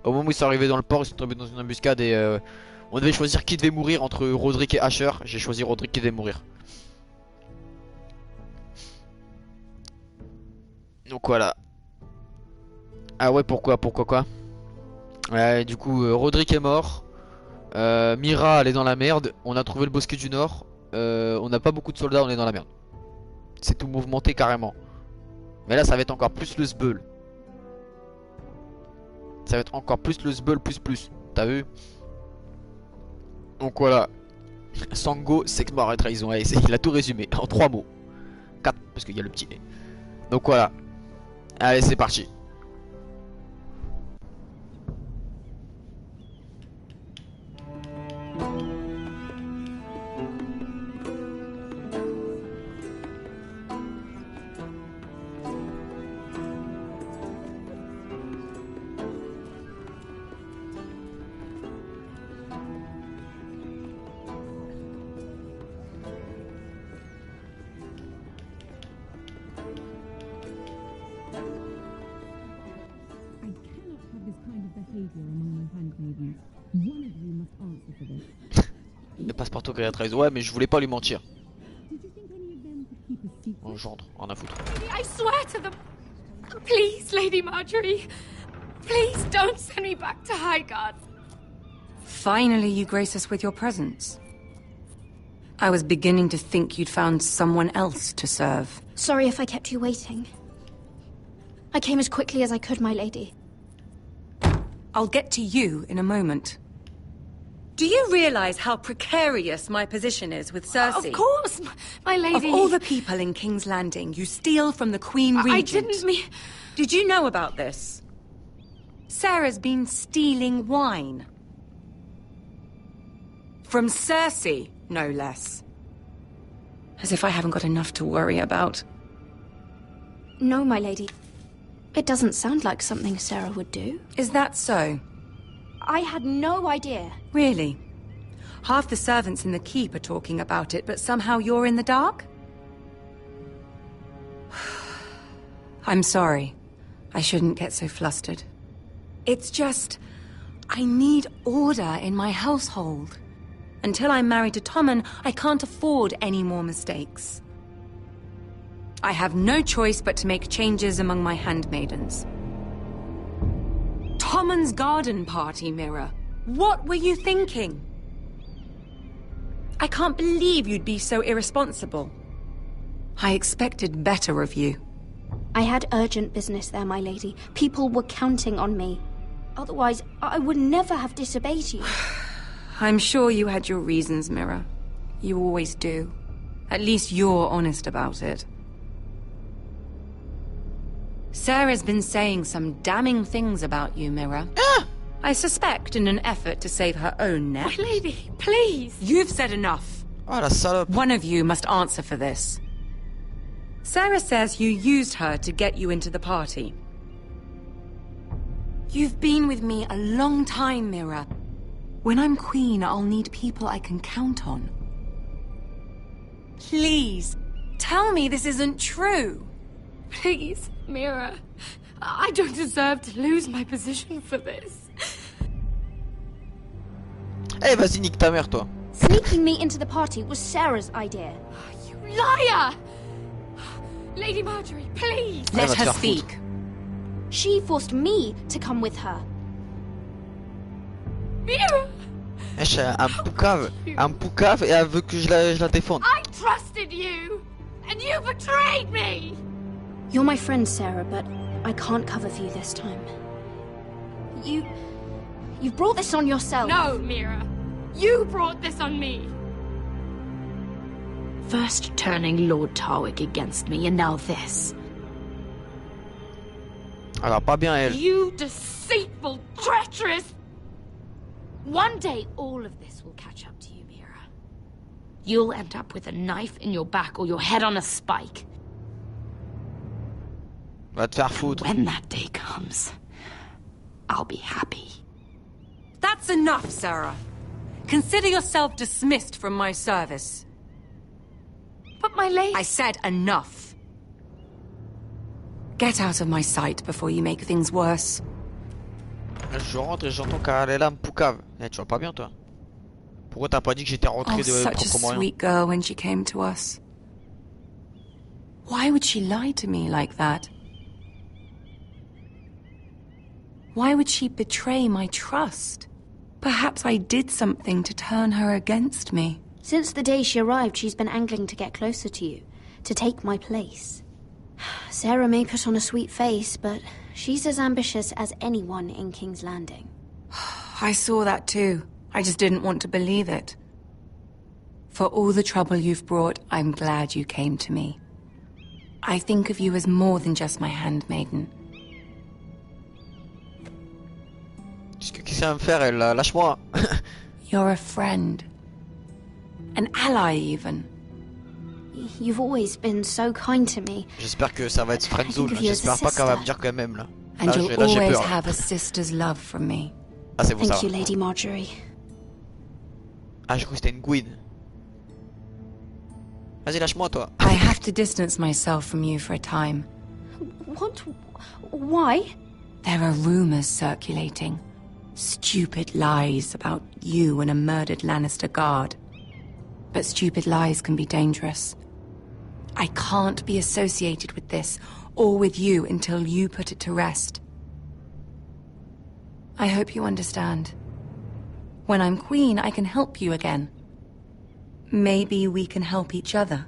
Au moment où ils sont arrivés dans le port, ils sont tombés dans une embuscade et on devait choisir qui devait mourir entre Roderick et Asher. J'ai choisi Roderick qui devait mourir. Donc voilà. Ah ouais, pourquoi quoi? Ouais, du coup, Roderick est mort. Mira, elle est dans la merde. On a trouvé le bosquet du Nord. On n'a pas beaucoup de soldats, on est dans la merde. C'est tout mouvementé carrément. Mais là ça va être encore plus le sbeul. Ça va être encore plus le sbeul plus. T'as vu? Donc voilà. Sango, sexe, mort et trahison. Allez, il a tout résumé en 3 mots. 4 parce qu'il y a le petit nez. Donc voilà. Allez c'est parti. Le passe-partout grille à 13. Ouais, mais je voulais pas lui mentir. Oh, gendre, rien à foutre. I swear to them. Please, Lady Marjorie. Please don't send me back to Highgarden. Finally, you grace us with your presence. I was beginning to think you'd found someone else to serve. Sorry if I kept you waiting. I came as quickly as I could, my lady. I'll get to you in a moment. Do you realize how precarious my position is with Cersei? Of course, my lady. Of all the people in King's Landing, you steal from the Queen Regent. I didn't mean... Did you know about this? Sarah's been stealing wine. From Cersei, no less. As if I haven't got enough to worry about. No, my lady. It doesn't sound like something Sarah would do. Is that so? I had no idea. Really? Half the servants in the keep are talking about it, but somehow you're in the dark? I'm sorry. I shouldn't get so flustered. It's just... I need order in my household. Until I'm married to Tommen, I can't afford any more mistakes. I have no choice but to make changes among my handmaidens. Tommen's garden party, Mira. What were you thinking? I can't believe you'd be so irresponsible. I expected better of you. I had urgent business there, my lady. People were counting on me. Otherwise, I would never have disobeyed you. I'm sure you had your reasons, Mira. You always do. At least you're honest about it. Sarah's been saying some damning things about you, Mira. I suspect in an effort to save her own neck. My lady, please. You've said enough. Oh, la salope. One of you must answer for this. Sarah says you used her to get you into the party. You've been with me a long time, Mira. When I'm queen, I'll need people I can count on. Please, tell me this isn't true. Please, Mira. I don't deserve to lose my position for this. Eh, vas-y, nique ta mère, toi. Sneaking me into the party was Sarah's idea. You liar! Lady Marjorie, please! Let her speak. She forced me to come with her. Mira! Wesh, un poucave et elle veut que je la défende. I trusted you, and you betrayed me! You're my friend, Sarah, but I can't cover for you this time. You've brought this on yourself. No, Mira. You brought this on me. First turning Lord Tarwick against me, and now this. Alors, pas bien elle. You deceitful, treacherous... One day, all of this will catch up to you, Mira. You'll end up with a knife in your back or your head on a spike. Va te faire foutre. When that day comes, I'll be happy. That's enough, Sarah. Consider yourself dismissed from my service. But my lady... I said enough. Get out of my sight before you make things worse. Je rentre et j'entends qu'elle est là, me poucave. Eh, tu vois pas bien, toi. Pourquoi t'as pas dit que j'étais rentré de such a propre moyen? sweet girl when she came to us. Why would she lie to me like that? Why would she betray my trust? Perhaps I did something to turn her against me. Since the day she arrived, she's been angling to get closer to you, to take my place. Sarah may put on a sweet face, but she's as ambitious as anyone in King's Landing. I saw that too. I just didn't want to believe it. For all the trouble you've brought, I'm glad you came to me. I think of you as more than just my handmaiden. Qu'est-ce que ça va me faire, elle? Lâche-moi. You're a friend. An ally, even. You've always been so kind to me. J'espère que ça va être friendzone. J'espère pas qu'elle va me dire quand même, là. And you'll Là, j'ai always peur. have a sister's love from me. Ah, c'est bon, ça Thank you, va. Lady Marjorie. Ah, j'ai cru que c'était une Gwyn. Vas-y, lâche-moi, toi. I have to distance myself from you for a time. What? Why? There are rumors circulating. Stupid lies about you and a murdered Lannister guard. But stupid lies can be dangerous. I can't be associated with this, or with you, until you put it to rest. I hope you understand. When I'm queen, I can help you again. Maybe we can help each other.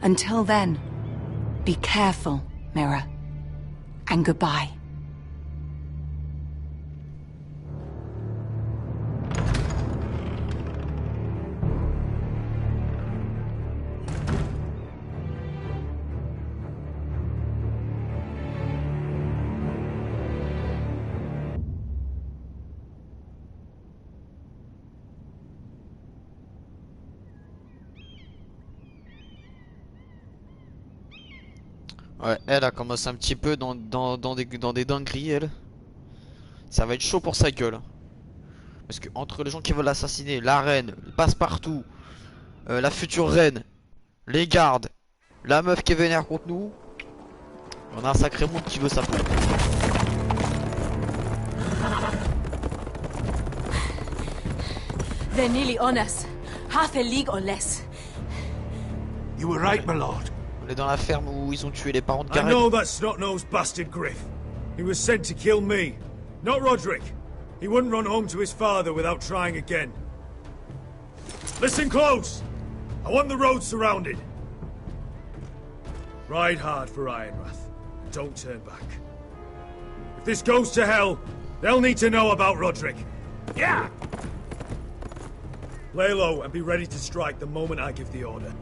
Until then, be careful, Mira. And goodbye. Ouais, elle a commencé un petit peu dans des dingueries, elle. Ça va être chaud pour sa gueule. Parce que entre les gens qui veulent l'assassiner, la reine, le passe-partout, la future reine, les gardes, la meuf qui est vénère contre nous, on a un sacré monde qui veut sa peau. They're nearly on us. Half a league or less. You were right, my lord. On est dans la ferme où ils ont tué les parents de I Gareth. know that snot-nosed bastard Griff. He was sent to kill me, not Roderick. He wouldn't run home to his father without trying again. Listen close! I want the road surrounded. Ride hard for Ironrath. Don't turn back. If this goes to hell, they'll need to know about Roderick. Yeah! Lay low and be ready to strike the moment I give the order.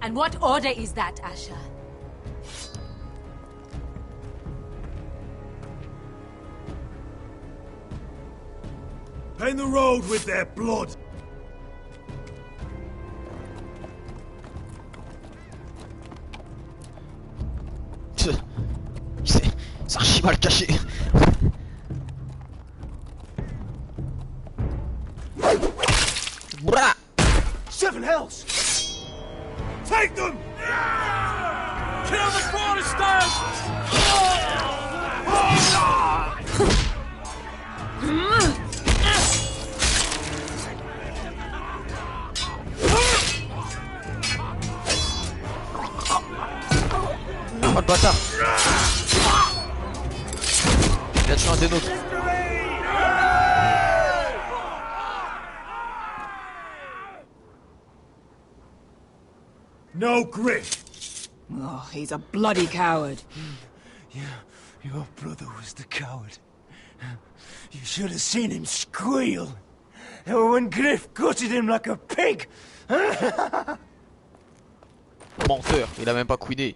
And what order is that, Asher? Paint the road with their blood. C'est archi mal caché. Bra! Seven hells! Take them! Kill the Foresters! Oh le bâtard! Il a tué un des nôtres. No Griff! Oh, he's a bloody coward. Your brother was the coward. You should have seen him squeal. When Griff gutted him like a pig. Menteur, il a même pas couiné.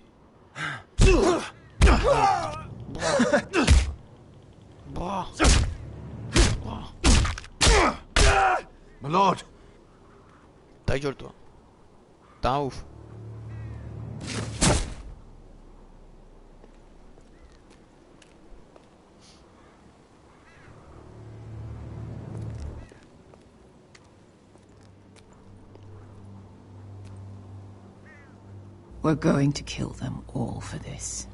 My lord. Ta gueule toi. T'es un ouf. We're going to kill them all for this.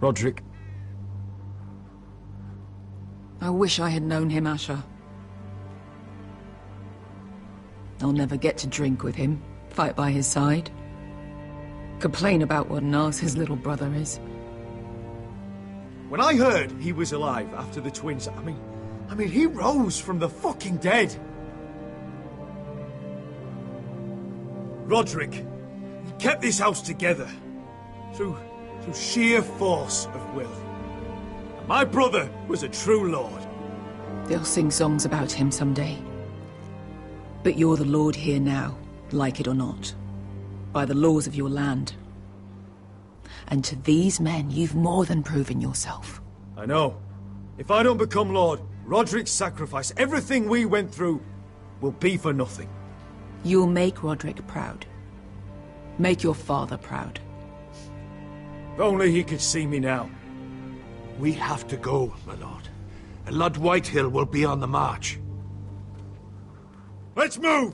Roderick. I wish I had known him, Asher. I'll never get to drink with him, fight by his side, complain about what an arse his little brother is. When I heard he was alive after the twins, I mean, he rose from the fucking dead. Roderick, he kept this house together through sheer force of will. And my brother was a true lord. They'll sing songs about him someday. But you're the lord here now, like it or not, by the laws of your land. And to these men, you've more than proven yourself. I know. If I don't become lord, Roderick's sacrifice, everything we went through, will be for nothing. You'll make Roderick proud. Make your father proud. If only he could see me now. We have to go, my lord. And Lord Whitehill will be on the march. Let's move!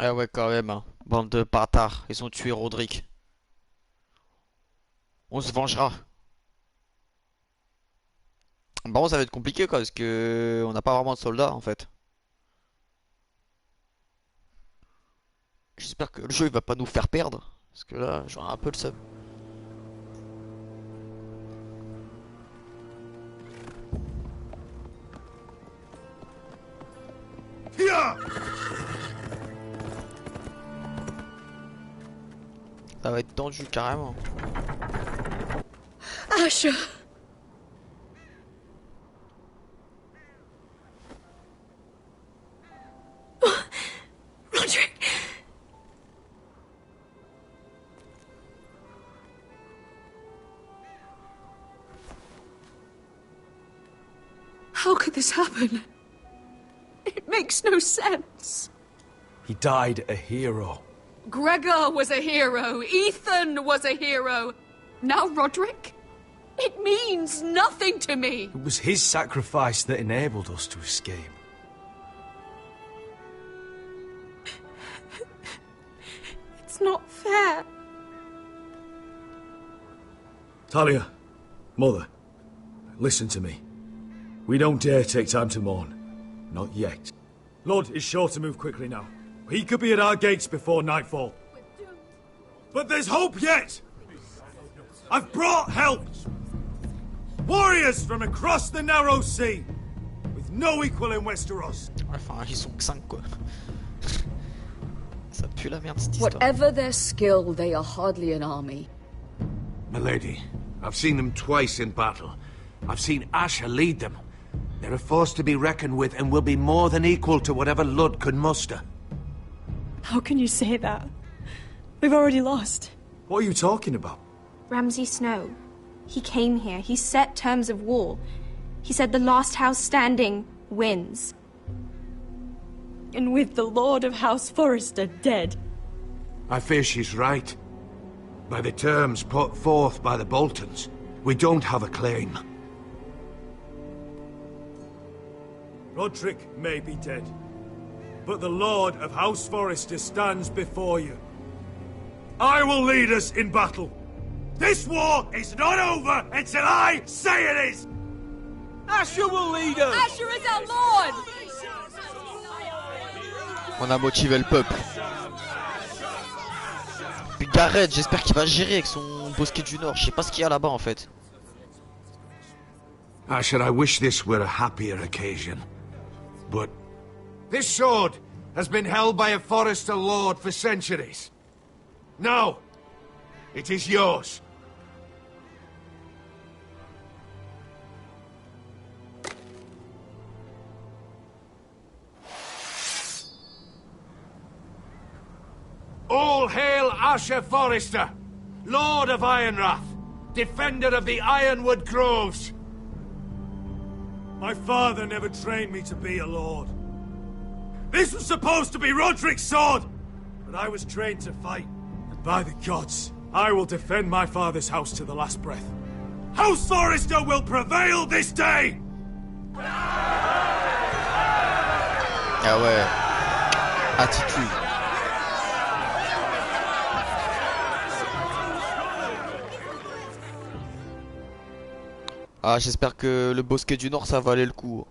Ah ouais, quand même, hein. Bande de bâtards, ils ont tué Roderick. On se vengera. Bon, ça va être compliqué quoi, parce que on n'a pas vraiment de soldats en fait. J'espère que le jeu il va pas nous faire perdre, parce que là j'aurai un peu le seum. Ça va être tendu carrément. Asher! Roderick! How could this happen? It makes no sense. He died a hero. Gregor was a hero. Ethan was a hero. Now Roderick? It means nothing to me. It was his sacrifice that enabled us to escape. It's not fair. Talia, Mother, listen to me. We don't dare take time to mourn. Not yet. Lord is sure to move quickly now. He could be at our gates before nightfall. But there's hope yet! I've brought help! Warriors from across the narrow sea! With no equal in Westeros. Enfin, ils sont que 5 quoi. Ça pue la merde cette histoire. Whatever their skill, they are hardly an army. Milady, I've seen them twice in battle. I've seen Asher lead them. They're a force to be reckoned with and will be more than equal to whatever Lud could muster. How can you say that? We've already lost. What are you talking about? Ramsay Snow. He came here. He set terms of war. He said the last house standing wins. And with the Lord of House Forrester dead. I fear she's right. By the terms put forth by the Boltons, we don't have a claim. Roderick may be dead, but the Lord of House Forrester stands before you. I will lead us in battle. This war is not over until I say it is! Asher will lead us! Asher is our lord! On a motivé le peuple. Puis Gareth, j'espère qu'il va gérer avec son bosquet du Nord. Je sais pas ce qu'il y a là-bas en fait. Asher, I wish this were a happier occasion. But this sword has been held by a Forrester lord for centuries. Now, it is yours. All hail Asher Forrester, Lord of Ironrath, defender of the Ironwood Groves. My father never trained me to be a lord. This was supposed to be Roderick's sword, but I was trained to fight. And by the gods, I will defend my father's house to the last breath. House Forrester will prevail this day! Ah ouais. Attitude. Ah, j'espère que le bosquet du Nord ça valait le coup.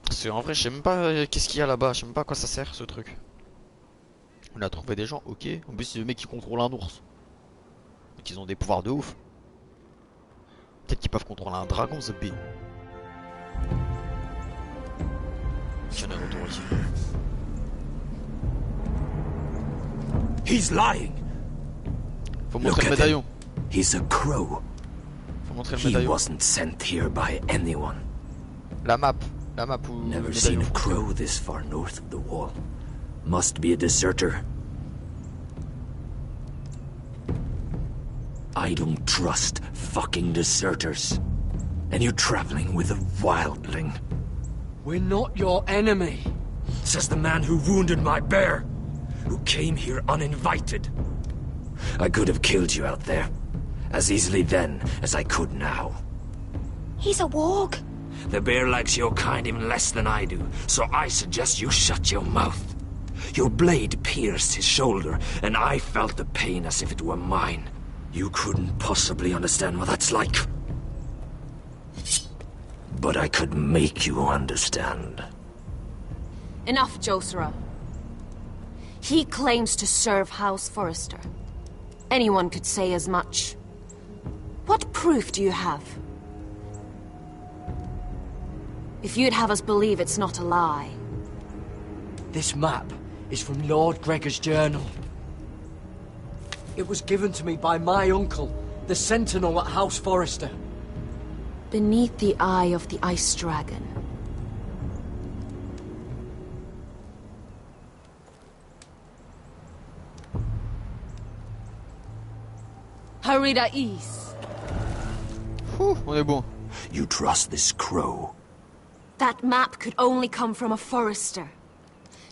Parce que en vrai, je sais même pas qu'est-ce qu'il y a là-bas, je sais même pas à quoi ça sert ce truc. On a trouvé des gens, ok. En plus, c'est le mec qui contrôle un ours. Donc ils ont des pouvoirs de ouf. Peut-être qu'ils peuvent contrôler un dragon, ce B. Il y en a un retour ici. He's lying. Faut montrer le médaillon. He's a crow. Faut montrer le He médaillon. wasn't sent here by anyone. La map ou Never le seen médaillon. a crow this far north of the wall. Must be a deserter. I don't trust fucking deserters. And you're traveling with a wildling. We're not your enemy. Says the man who wounded my bear. Who came here uninvited. I could have killed you out there. As easily then as I could now. He's a warg. The bear likes your kind even less than I do, so I suggest you shut your mouth. Your blade pierced his shoulder, and I felt the pain as if it were mine. You couldn't possibly understand what that's like. But I could make you understand. Enough, Josera. He claims to serve House Forrester. Anyone could say as much. What proof do you have? If you'd have us believe it's not a lie. This map is from Lord Gregor's journal. It was given to me by my uncle, the Sentinel at House Forrester. Beneath the eye of the Ice Dragon. Harida East. On est bon. You trust this crow? That map could only come from a Forrester.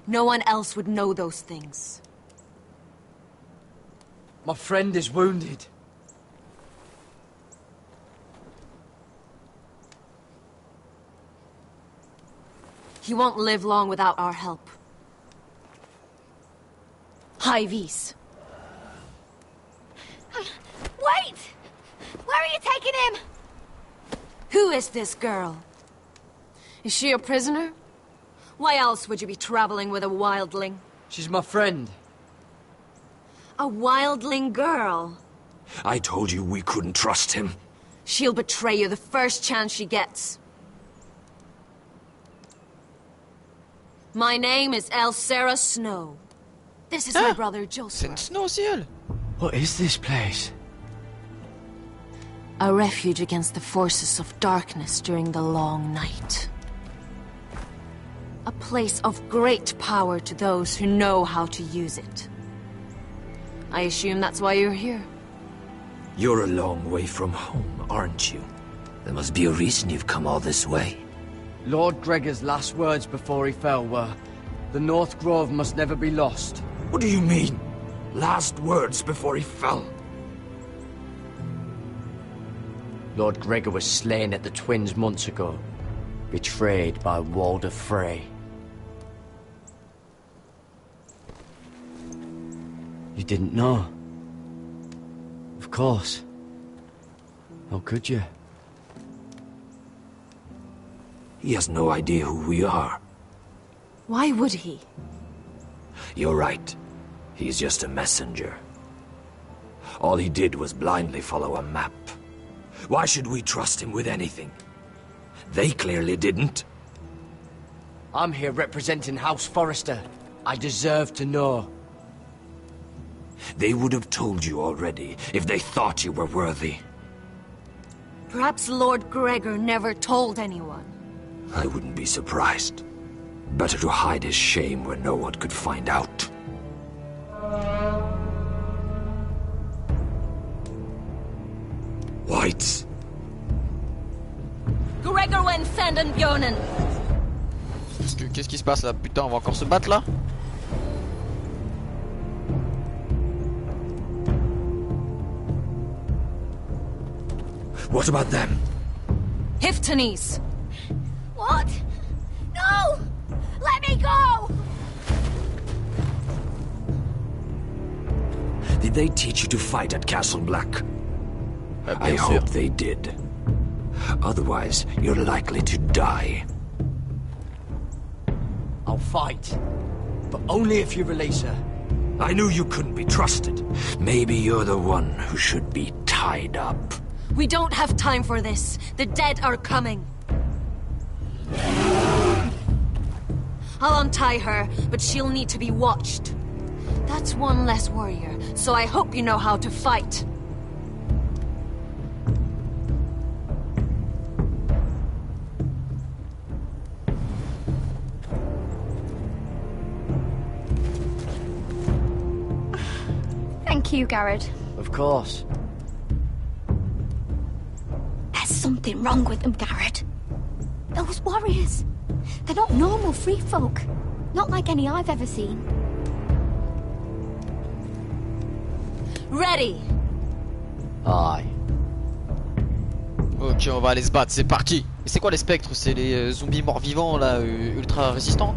No one else would know those things. My friend is wounded. He won't live long without our help. High Vis. Wait! Where are you taking him? Who is this girl? Is she a prisoner? Why else would you be traveling with a wildling? She's my friend. A wildling girl? I told you we couldn't trust him. She'll betray you the first chance she gets. My name is Elsera Snow. This is my brother Joseph. Snow ciel. What is this place? A refuge against the forces of darkness during the long night. A place of great power to those who know how to use it. I assume that's why you're here. You're a long way from home, aren't you? There must be a reason you've come all this way. Lord Gregor's last words before he fell were, "The North Grove must never be lost." What do you mean? Last words before he fell? Lord Gregor was slain at the Twins months ago, betrayed by Walder Frey. You didn't know? Of course. How could you? He has no idea who we are. Why would he? You're right. He's just a messenger. All he did was blindly follow a map. Why should we trust him with anything? They clearly didn't. I'm here representing House Forrester. I deserve to know. They would have told you already if they thought you were worthy. Perhaps Lord Gregor never told anyone. I wouldn't be surprised. Better to hide his shame where no one could find out. Whites. Gregor wen senden Björnen. Qu'est-ce qui se passe là? Putain, on va encore se battre là? What about them? Hiftanes. What? No! Let me go! Did they teach you to fight at Castle Black? I hope they did. Otherwise, you're likely to die. I'll fight. But only if you release her. I knew you couldn't be trusted. Maybe you're the one who should be tied up. We don't have time for this. The dead are coming. I'll untie her, but she'll need to be watched. That's one less warrior, so I hope you know how to fight. Thank you, Garrett. Of course. There's something wrong with them, Garrett. Those warriors. They're not normal free folk. Not like any I've ever seen. Ready. Aye. Ok, on va aller se battre, c'est parti. Mais c'est quoi les spectres? C'est les zombies morts-vivants là, ultra résistants?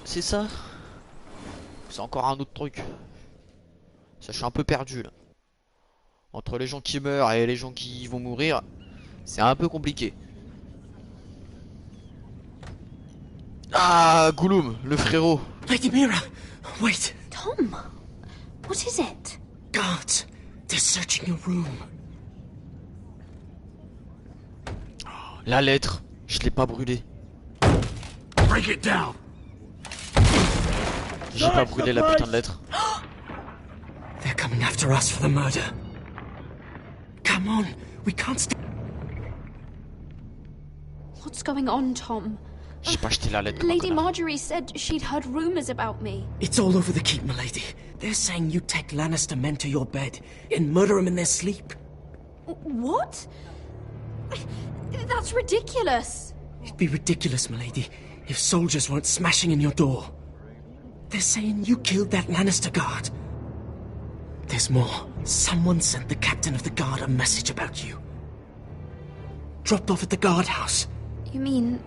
C'est ça? C'est encore un autre truc. Ça, je suis un peu perdu là. Entre les gens qui meurent et les gens qui vont mourir, c'est un peu compliqué. Ah, Gollum, le frérot. Lady Mira, wait. Tom, what is it? Guards, they're searching your room. La lettre, je l'ai pas brûlée. Break it down. J'ai pas brûlé la putain de lettre. They're coming after us for the murder. Come on, we can't stay. What's going on, Tom? J'ai pas acheté la lettre. Lady Marjorie said she'd heard rumors about me. It's all over the keep, milady. They're saying you take Lannister men to your bed and murder them in their sleep. What? That's ridiculous. It'd be ridiculous, milady, if soldiers weren't smashing in your door. They're saying you killed that Lannister guard. There's more. Someone sent the captain of the guard a message about you. Dropped off at the guardhouse. You mean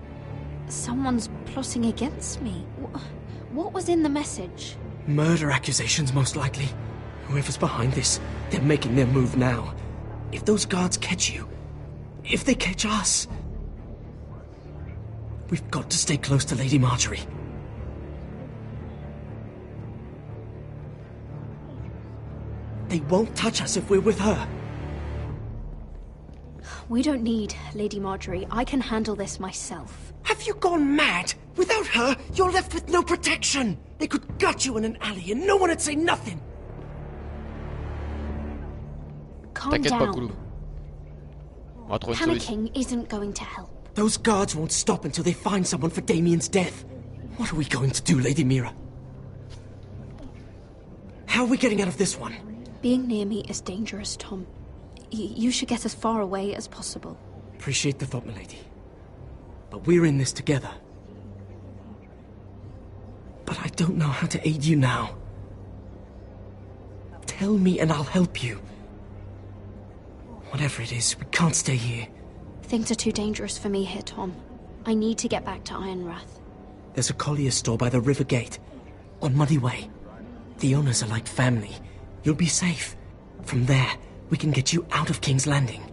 someone's plotting against me? What was in the message? Murder accusations, most likely. Whoever's behind this, they're making their move now. If those guards catch you, if they catch us, we've got to stay close to Lady Marjorie. They won't touch us if we're with her. We don't need Lady Marjorie. I can handle this myself. Have you gone mad? Without her, you're left with no protection. They could gut you in an alley and no one would say nothing. Calm down. Gollum. On va trouver une solution. Panicking isn't going to help. Those guards won't stop until they find someone for Damien's death. What are we going to do, Lady Mira? How are we getting out of this one? Being near me is dangerous, Tom. You should get as far away as possible. Appreciate the thought, milady. But we're in this together. But I don't know how to aid you now. Tell me and I'll help you. Whatever it is, we can't stay here. Things are too dangerous for me here, Tom. I need to get back to Ironrath. There's a collier's store by the river gate, on Muddy Way. The owners are like family. You'll be safe. From there, we can get you out of King's Landing.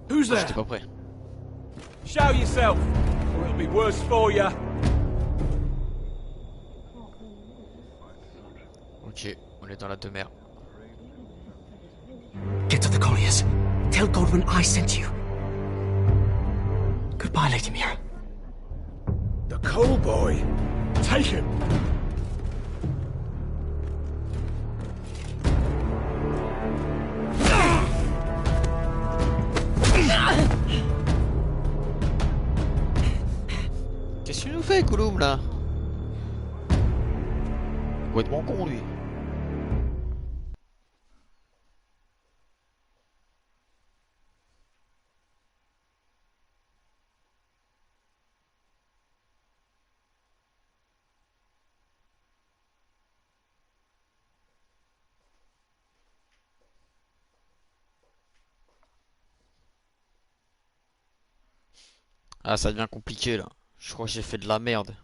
Who's there? J'étais pas prêt. Show yourself, or it'll be worse for you. Ok, on est dans la demeure. Get to the colliers. Tell Godwin I sent you. Goodbye, Lady Mira. The coal boy. Take him. Qu'est-ce qu'il nous fait, Gollum, là? Complètement con, lui. Ah, ça devient compliqué, là. Je crois que j'ai fait de la merde.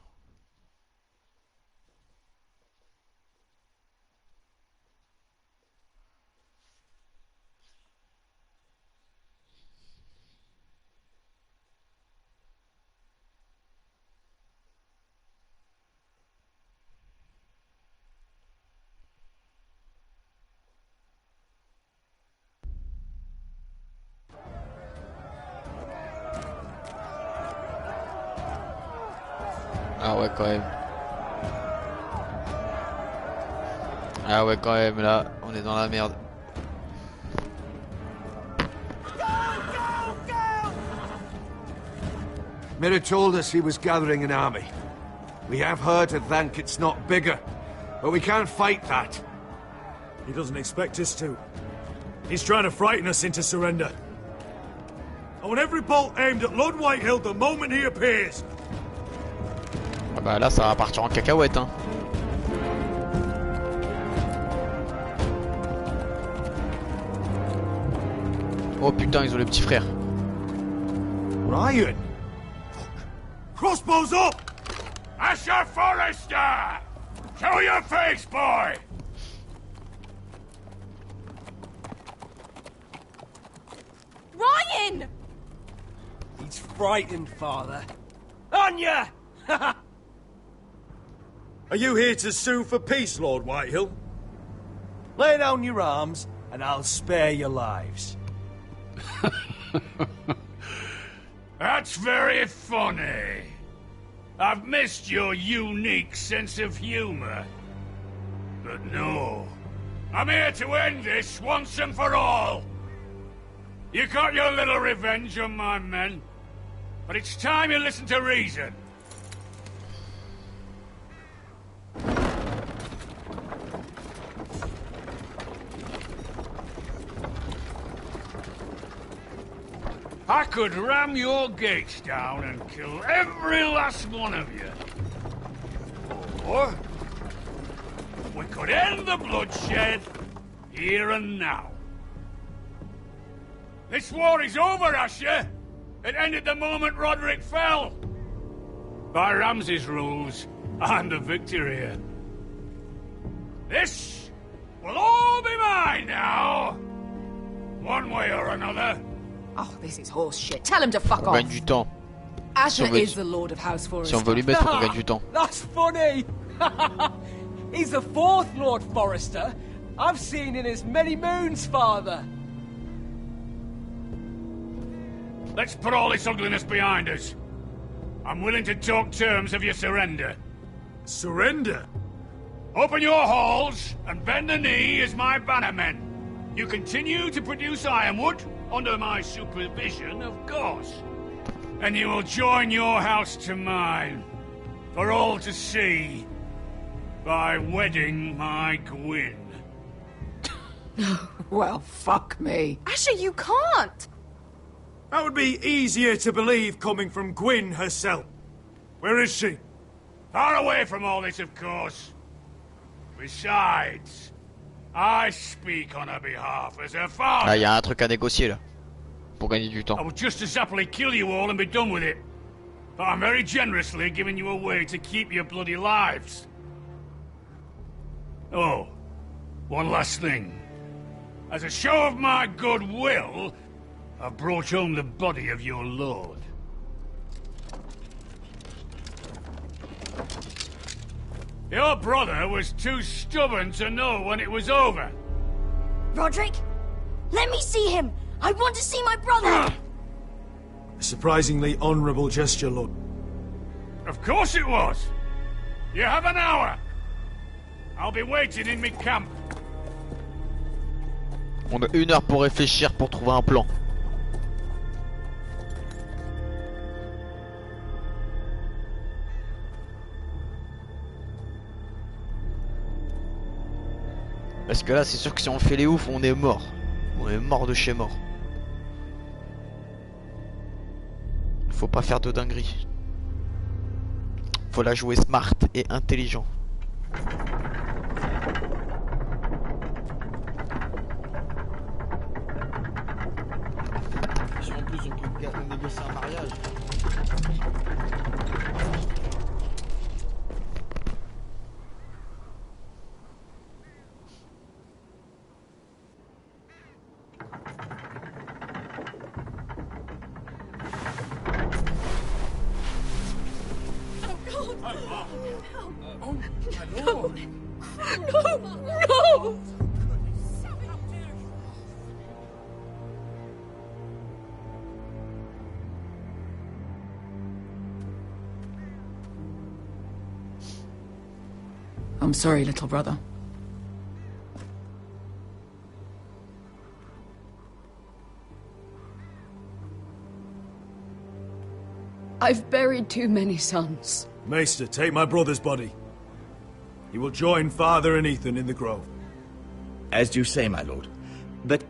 Ah ouais, quand même. Ah ouais, quand même, là, on est dans la merde. Mira told us he was gathering an army. We have her to thank it's not bigger, but we can't fight that. He doesn't expect us to. He's trying to frighten us into surrender. I want every bolt aimed at Lord Whitehill the moment he appears. Ah bah là, ça va partir en cacahuète, hein. Oh putain, ils ont le petit frère. Ryan! Crossbows up! Asher Forrester! Show your face, boy! Ryan! He's frightened, Father. Anya! Are you here to sue for peace, Lord Whitehill? Lay down your arms, and I'll spare your lives. That's very funny. I've missed your unique sense of humor. But no, I'm here to end this once and for all. You got your little revenge on my men, but it's time you listen to reason. I could ram your gates down and kill every last one of you. Or we could end the bloodshed here and now. This war is over, Asher. It ended the moment Roderick fell. By Ramsay's rules, I'm the victor here. This will all be mine now. One way or another. Oh, this is horse shit. Tell him to fuck On gagne off. du temps. Asher Si on veut- is the Lord of House Forest. Si on veut lui mettre, on gagne du temps. That's funny! He's the fourth Lord Forrester I've seen in as many moons, Father. Let's put all this ugliness behind us. I'm willing to talk terms of your surrender. Surrender? Open your halls and bend the knee as my bannermen. You continue to produce ironwood, under my supervision, of course. And you will join your house to mine, for all to see, by wedding my Gwyn. Well, fuck me. Asher, you can't! That would be easier to believe coming from Gwyn herself. Where is she? Far away from all this, of course. Besides, I speak on her behalf as her father. Ah, il y a un truc à négocier là. Pour gagner du temps. I would just as happily kill you all and be done with it. But I'm very generously giving you a way to keep your bloody lives. Oh, one last thing. As a show of my goodwill, I've brought home the body of your lord. Your brother was too stubborn to know when it was over. Roderick, let me see him. I want to see my brother. A surprisingly honourable gesture, Lord. Of course it was. You have an hour. I'll be waiting in my camp. On a 1 heure pour réfléchir, pour trouver un plan. Parce que là, c'est sûr que si on fait les oufs, on est mort. On est mort de chez mort. Faut pas faire de dinguerie. Faut la jouer smart et intelligent. Si en plus on peut négocier un mariage. No! I'm sorry, little brother. I've buried too many sons. Maester, take my brother's body. He will join Father and Ethan in the grove. As you say, my lord. But...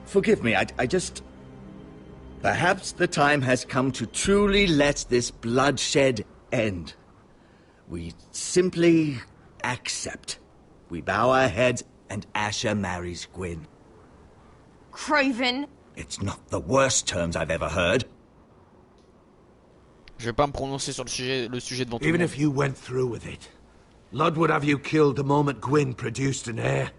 forgive me, I just... Perhaps the time has come to truly let this bloodshed end. We simply accept. We bow our heads and Asher marries Gwyn. craven. It's not the worst terms I've ever heard. Je vais pas me prononcer sur le sujet devant tout le Even monde. if you went through with it, Lud would have you killed the moment Gwyn produced an heir.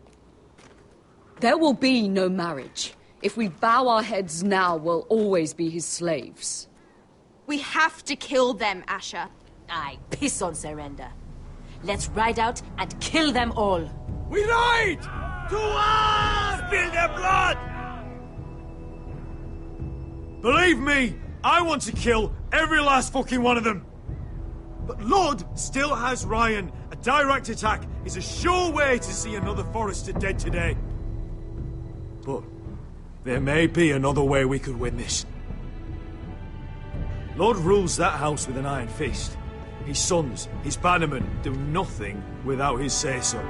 There will be no marriage. If we bow our heads now, we'll always be his slaves. We have to kill them, Asher. Aye, piss on surrender. Let's ride out and kill them all. We ride! To arms! Spill their blood! Believe me, I want to kill every last fucking one of them. But Lord still has Ryan. A direct attack is a sure way to see another Forrester dead today. But there may be another way we could win this. Lord rules that house with an iron fist. His sons, his bannermen, do nothing without his say-so.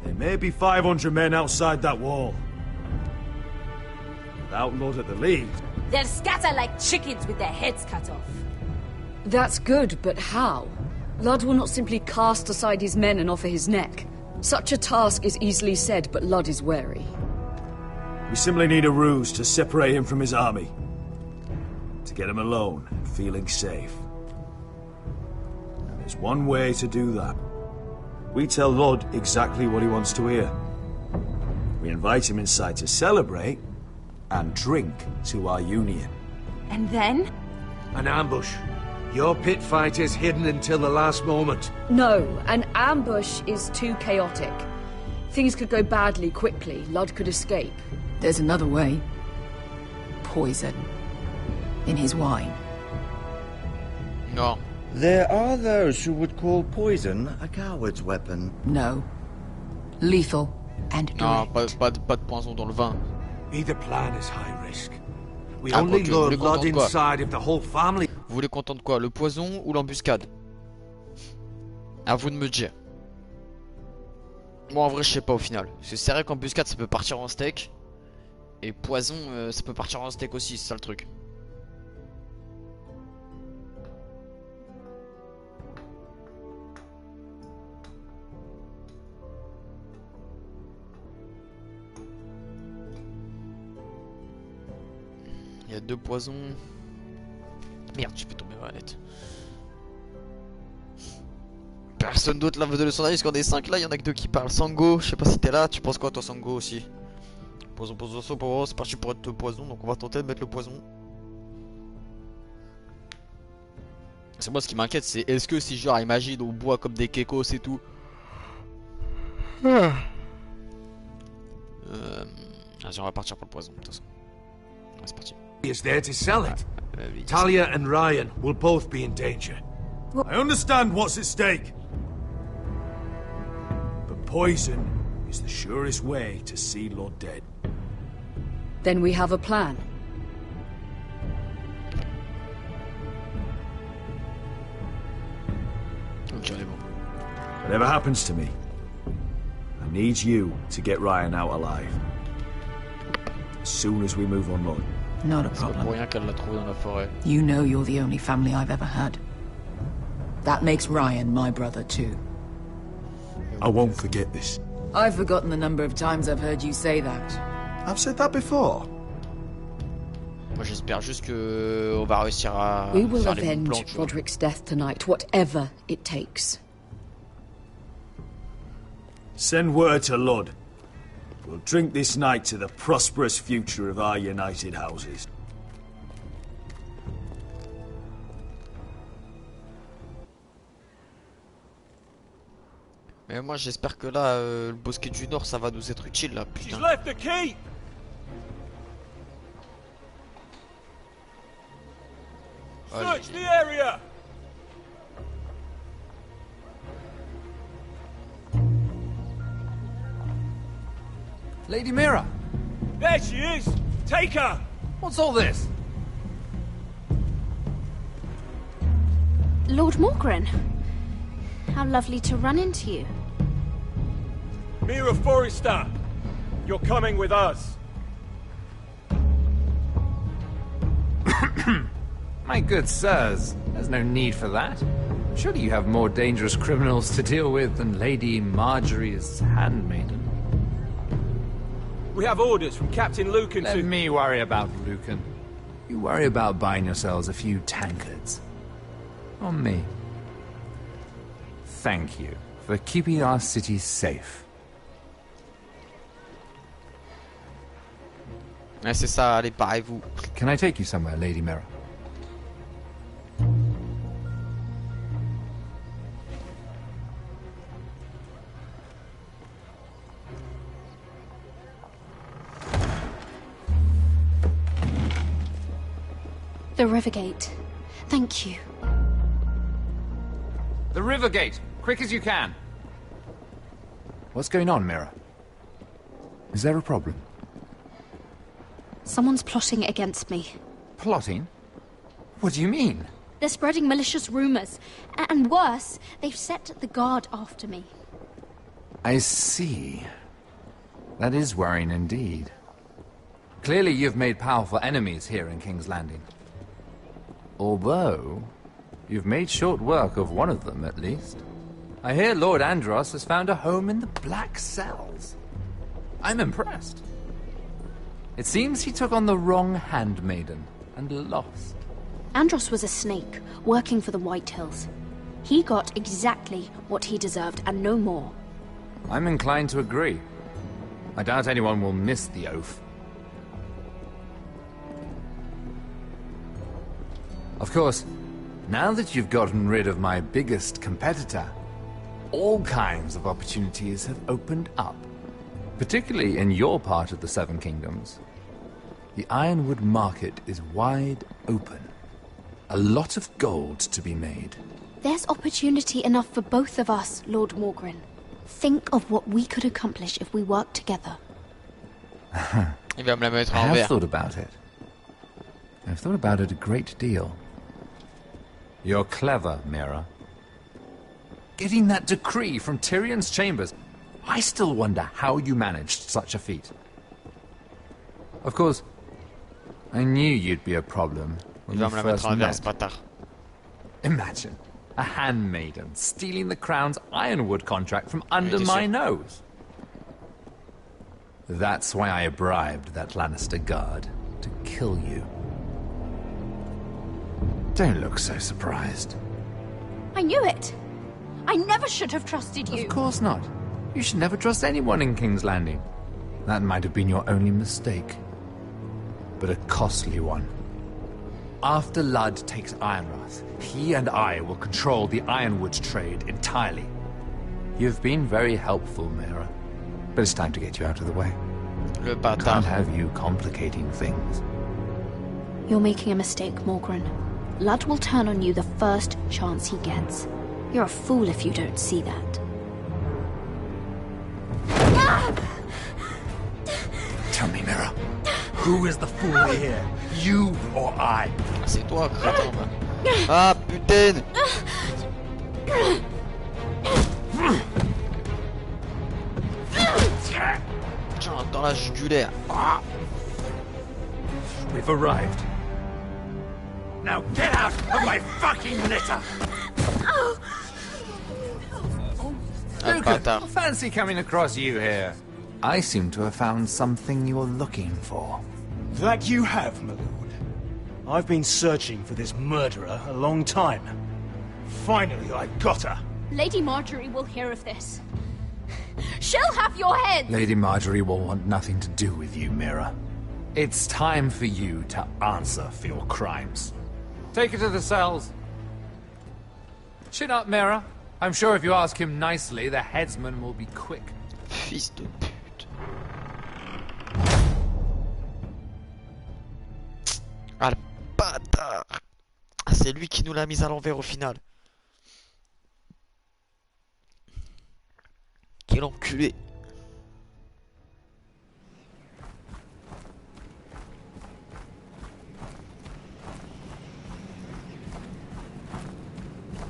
There may be 500 men outside that wall. Without Lord at the lead... They'll scatter like chickens with their heads cut off. That's good, but how? Lud will not simply cast aside his men and offer his neck. Such a task is easily said, but Lud is wary. We simply need a ruse to separate him from his army. To get him alone and feeling safe. And there's one way to do that. We tell Lud exactly what he wants to hear. We invite him inside to celebrate and drink to our union. And then? An ambush. Your pit fight is hidden until the last moment. No, an ambush is too chaotic. Things could go badly quickly. Lud could escape. There's another way. Poison. In his wine. No. There are those who would call poison a coward's weapon. No. Lethal and Non, direct. pas de poison dans le vin. Either plan is high risk. We Ah, only quoique, lure vous voulez qu'on Lud tente quoi? inside if the whole family... Vous voulez qu'on tente quoi? Le poison ou l'embuscade? À vous de me dire. Moi en vrai je sais pas au final. Parce que c'est vrai qu'embuscade ça peut partir en steak. Et poison ça peut partir en steak aussi, c'est ça le truc. Il y a 2 poisons. Merde, je fais tomber ma manette. Personne d'autre là veut de le sondage, parce qu'on est 5 là, il y en a que 2 qui parlent. Sango, je sais pas si t'es là, tu penses quoi toi Sango aussi? Poison, c'est parti pour être poison, donc on va tenter de mettre le poison. C'est moi ce qui m'inquiète, c'est est-ce que si genre imagine on boit comme des kekos et tout. Vas-y, on va partir pour le poison de toute façon. Ouais, c'est parti. is there to sell it. Talia and Ryan will both be in danger. I understand what's at stake. But poison is the surest way to see Lord dead. Then we have a plan. Ok, on est bon. Whatever happens to me, I need you to get Ryan out alive. As soon as we move on Lord. Not a C'est pas pour problem. rien qu'elle l'a trouvé dans la forêt. You know you're the only family I've ever had. That makes Ryan my brother too. I won't forget this. I've forgotten the number of times I've heard you say that. I've said that before. Moi j'espère juste que on va réussir à We will faire les bons plans, avenge tu vois. Roderick's death tonight, whatever it takes. Send word to Lud. We'll drink this night to the prosperous future of our united houses. Mais moi j'espère que là, le bosquet du Nord ça va nous être utile là, She's putain. left the keep! Allez. Search the area! Lady Mira, There she is! Take her! what's all this? Lord Morgren. How lovely to run into you. Mira Forrester! You're coming with us. My good sirs, there's no need for that. Surely you have more dangerous criminals to deal with than Lady Marjorie's handmaiden. We have orders from Captain Lucan Let me worry about Lucan. You worry about buying yourselves a few tankards. On me. Thank you for keeping our city safe. Ouais, c'est ça, allez, barrez-vous. Can I take you somewhere, Lady Mira? The river gate. Thank you. The river gate! Quick as you can! What's going on, Mira? Is there a problem? Someone's plotting against me. Plotting? What do you mean? They're spreading malicious rumors. And worse, they've set the guard after me. I see. That is worrying indeed. Clearly you've made powerful enemies here in King's Landing. Although, you've made short work of one of them, at least. I hear Lord Andros has found a home in the Black Cells. I'm impressed. It seems he took on the wrong handmaiden and lost. Andros was a snake, working for the White Hills. He got exactly what he deserved, and no more. I'm inclined to agree. I doubt anyone will miss the oath. Of course, now that you've gotten rid of my biggest competitor, all kinds of opportunities have opened up. Particularly in your part of the Seven Kingdoms. The Ironwood market is wide open. A lot of gold to be made. There's opportunity enough for both of us, Lord Morgren. Think of what we could accomplish if we worked together. I have thought about it. I've thought about it a great deal. You're clever, Mira. Getting that decree from Tyrion's chambers, I still wonder how you managed such a feat. Of course, I knew you'd be a problem when we first met. Imagine a handmaiden stealing the crown's Ironwood contract from under my nose. That's why I bribed that Lannister guard to kill you. Don't look so surprised. I knew it! I never should have trusted you! Of course not. You should never trust anyone in King's Landing. That might have been your only mistake. But a costly one. After Ludd takes Ironrath, he and I will control the Ironwood trade entirely. You've been very helpful, Mira. But it's time to get you out of the way. Can't have you complicating things. You're making a mistake, Morgren. Ludd will turn on you the first chance he gets. You're a fool if you don't see that. Tell me, Mira, who is the fool here? You or I? C'est toi, crétin. Ah, putain! Tiens, dans la jugulaire. Ah. We've arrived. Now get out of my fucking litter! Lucan, fancy coming across you here. I seem to have found something you're looking for. That you have, my lord. I've been searching for this murderer a long time. Finally, I got her. Lady Marjorie will hear of this. She'll have your head! Lady Marjorie will want nothing to do with you, Mira. It's time for you to answer for your crimes. Take her to the cells. Chin up, Mira. I'm sure if you ask him nicely, the headsman will be quick. Fils de pute. Ah, le bâtard! Ah, c'est lui qui nous l'a mise à l'envers au final. Quel enculé!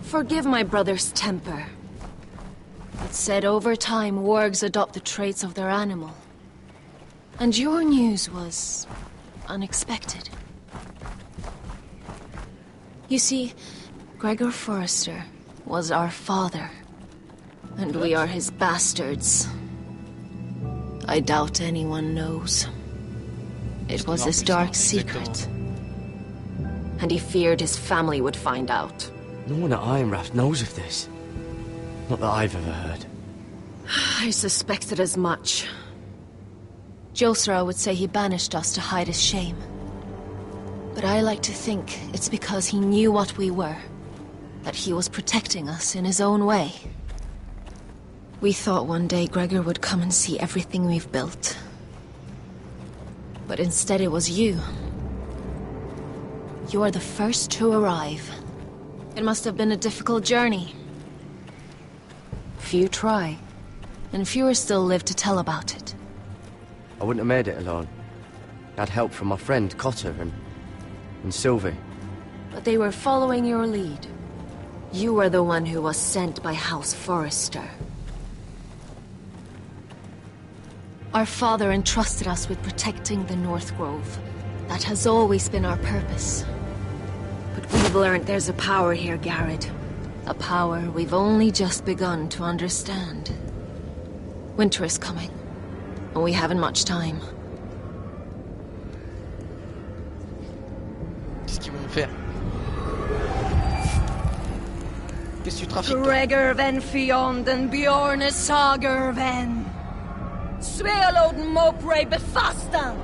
Forgive my brother's temper. It's said over time wargs adopt the traits of their animal. And your news was unexpected. You see, Gregor Forrester was our father, and we are his bastards. I doubt anyone knows. It was his dark secret. And he feared his family would find out. No one at Ironraft knows of this. Not that I've ever heard. I suspected as much. Josera would say he banished us to hide his shame. But I like to think it's because he knew what we were. That he was protecting us in his own way. We thought one day Gregor would come and see everything we've built. But instead it was you. You are the first to arrive. It must have been a difficult journey. Few try, and fewer still live to tell about it. I wouldn't have made it alone. I had help from my friend Cotter and Sylvie. But they were following your lead. You were the one who was sent by House Forrester. Our father entrusted us with protecting the North Grove. That has always been our purpose. But we've learned there's a power here, Garrett. A power we've only just begun to understand. Winter is coming, and we haven't much time. Qu'est-ce qu'ils vont faire? Qu'est-ce que tu trafiques? Gregor ven Fionn Bjorn Sager ven. Svealoden Mopre befastan!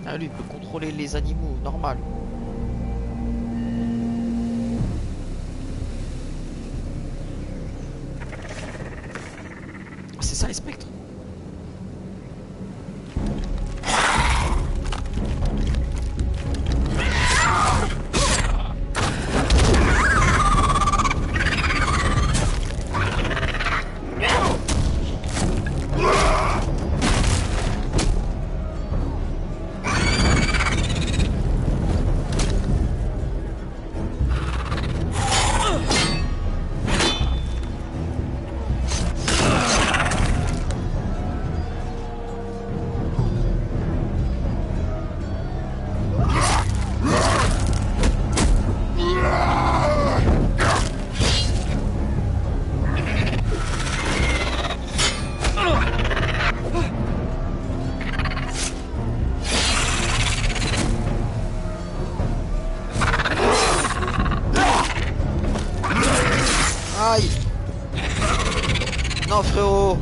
Ah, lui, il peut contrôler les animaux, normal. C'est ça les spectres. Aïe! Non frérot!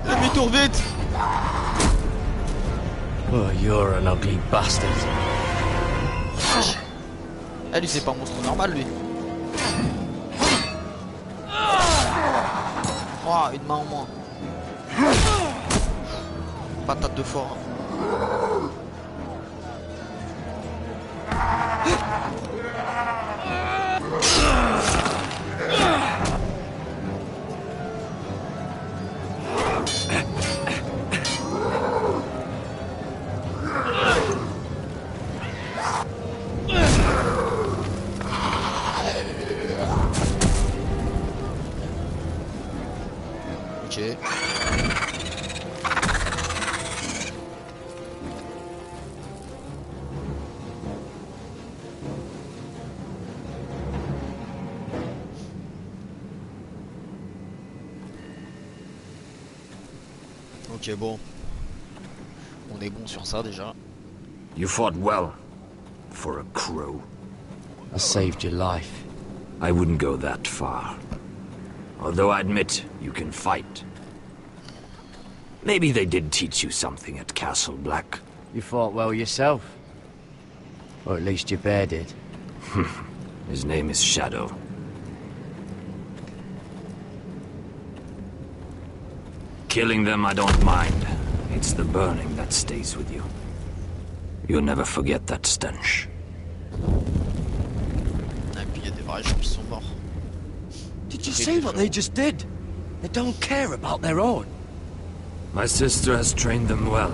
Demi-tour vite! Oh, you're an ugly bastard. Ah, lui, c'est pas un monstre normal, lui. Oh, une main en moins. Patate de fort. Ok. Ok, bon. On est bon sur ça déjà. You fought well. For a crow. I saved your life. I wouldn't go that far. Although I admit, you can fight. Maybe they did teach you something at Castle Black. You fought well yourself. Or at least your bear did. His name is Shadow. Killing them I don't mind. It's the burning that stays with you. You'll never forget that stench. Et puis il y a des vrais gens qui sont morts. Did you see what they just did? They don't care about their own. My sister has trained them well.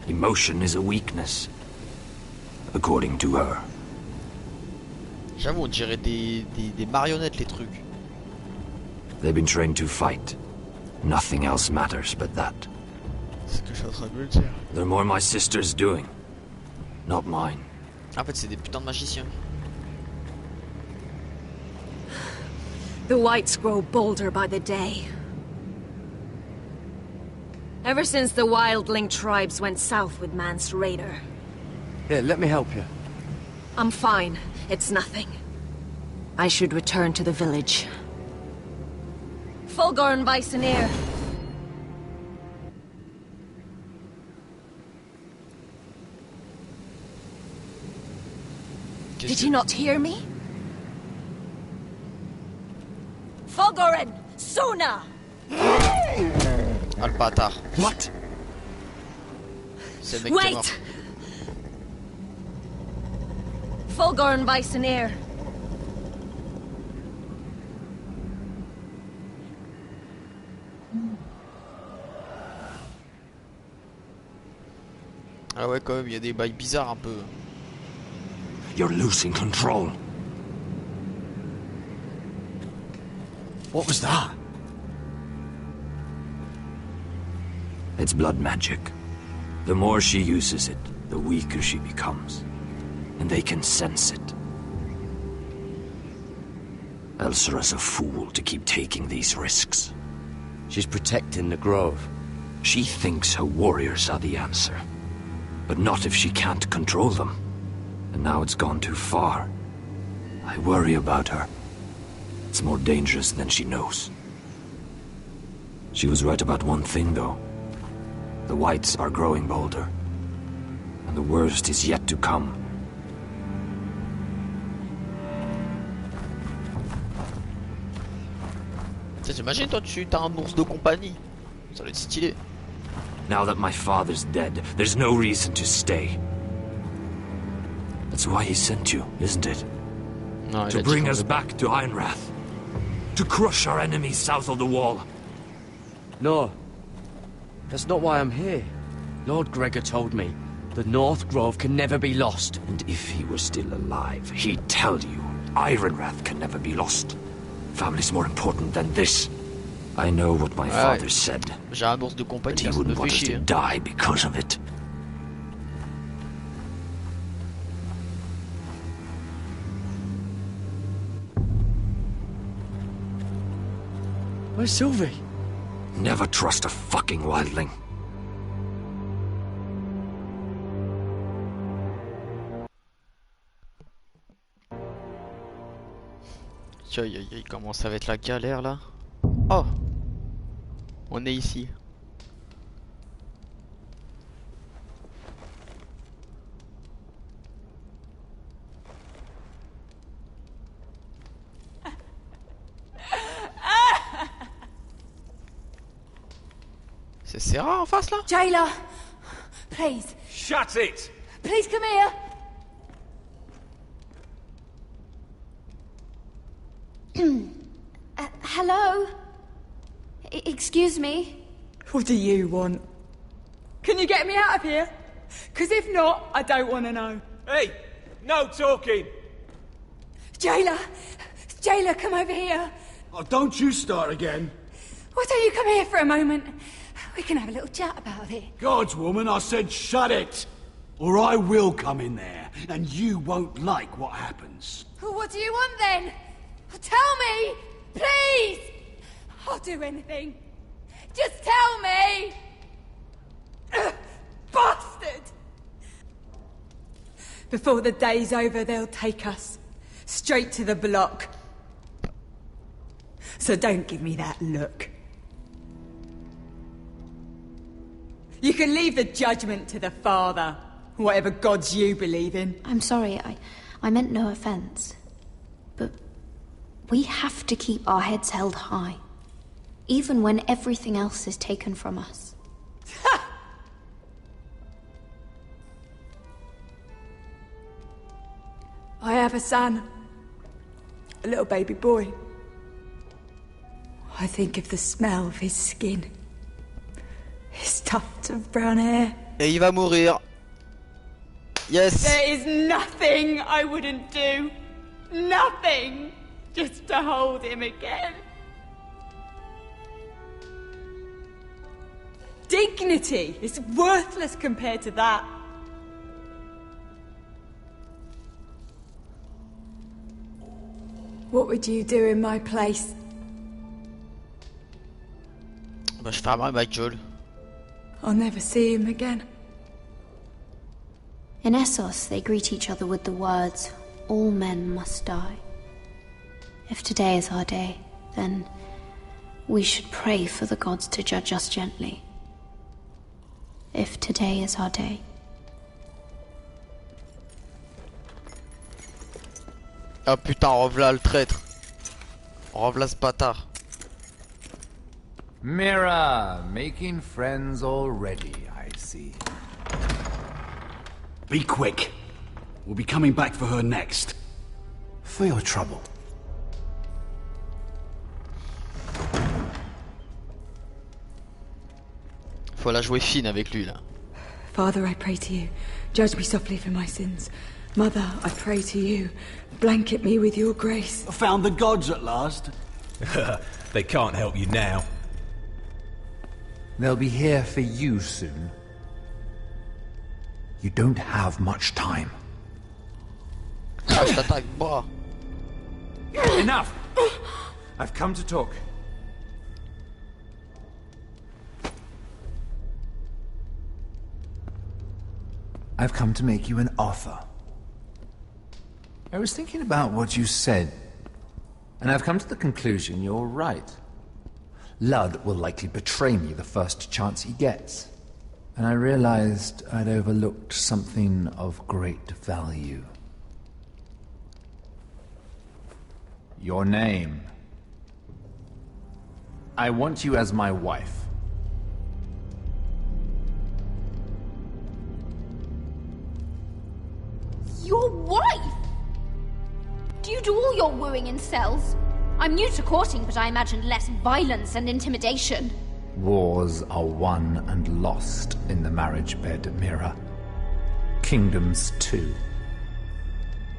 Emotion is a weakness, according to her. J'avoue, on dirait des marionnettes les trucs. They've been trained to fight. Nothing else matters but that. C'est ce que je suis en train de me dire. They're more my sister's doing, not mine. En fait, c'est des putains de magiciens. The whites grow bolder by the day. Ever since the wildling tribes went south with Mance Raider. Here, let me help you. I'm fine. It's nothing. I should return to the village. Fulgorn Bison. Did you not hear me? Fulgorn! Sooner! Ah le bâtard. What? C'est le mec qui est mort. Wait! Fulgorn Bison. Ah ouais quand même, il y a des bails bizarres un peu. You're losing control. What was that? It's blood magic. The more she uses it, the weaker she becomes. And they can sense it. Elsera's a fool to keep taking these risks. She's protecting the grove. She thinks her warriors are the answer. But not if she can't control them. And now it's gone too far. I worry about her. It's more dangerous than she knows. She was right about one thing, though. The whites are growing bolder. And the worst is yet to come. T'imagines toi t'as un ours de compagnie. Ça va être stylé. Now that my father's dead, there's no reason to stay. That's why he sent you, isn't it? No, to bring us back to Ironrath. To crush our enemies south of the wall. No. That's not why I'm here. Lord Gregor told me the North Grove can never be lost. And if he were still alive, he'd tell you Ironrath can never be lost. Family's more important than this. I know what my father said. J'ai un ours de compagnie, but he wouldn't want us to die because of it. Where's Sylvie? Never trust a fucking wildling. Aïe, comment ça va être la galère là. Oh, on est ici. C'est Sarah en face là? Jailer, please. Shut it! Please come here. Hello? Excuse me? What do you want? Can you get me out of here? Because if not, I don't want to know. Hey, no talking! Jailer! Jailer, come over here. Oh, don't you start again. Why don't you come here for a moment? We can have a little chat about it. God's woman, I said shut it! Or I will come in there, and you won't like what happens. Well, what do you want then? Tell me! Please! I'll do anything. Just tell me! Bastard! Before the day's over, they'll take us straight to the block. So don't give me that look. You can leave the judgment to the Father, whatever gods you believe in. I'm sorry, I meant no offense. But we have to keep our heads held high, even when everything else is taken from us. I have a son. A little baby boy. I think of the smell of his skin. His tufts of brown hair. Et il va mourir. Yes. There is nothing I wouldn't do. Nothing. Just to hold him again. Dignity is worthless compared to that. What would you do in my place? Bah, je fais un bain avec Joel. I'll never see him again. In Essos, they greet each other with the words, "All men must die." If today is our day, then we should pray for the gods to judge us gently. If today is our day. Oh putain, revoilà le traître. Revoilà ce bâtard. Mira, making friends already, I see. Be quick. We'll be coming back for her next. For your trouble. Faut la jouer fine avec lui là. Father, I pray to you. Judge me softly for my sins. Mother, I pray to you. Blanket me with your grace. Found the gods at last. They can't help you now. They'll be here for you soon. You don't have much time. Enough! I've come to talk. I've come to make you an offer. I was thinking about what you said, and I've come to the conclusion you're right. Ludd will likely betray me the first chance he gets. And I realized I'd overlooked something of great value. Your name. I want you as my wife. Your wife? Do you do all your wooing in cells? I'm new to courting, but I imagined less violence and intimidation. Wars are won and lost in the marriage bed, Mira. Kingdoms too.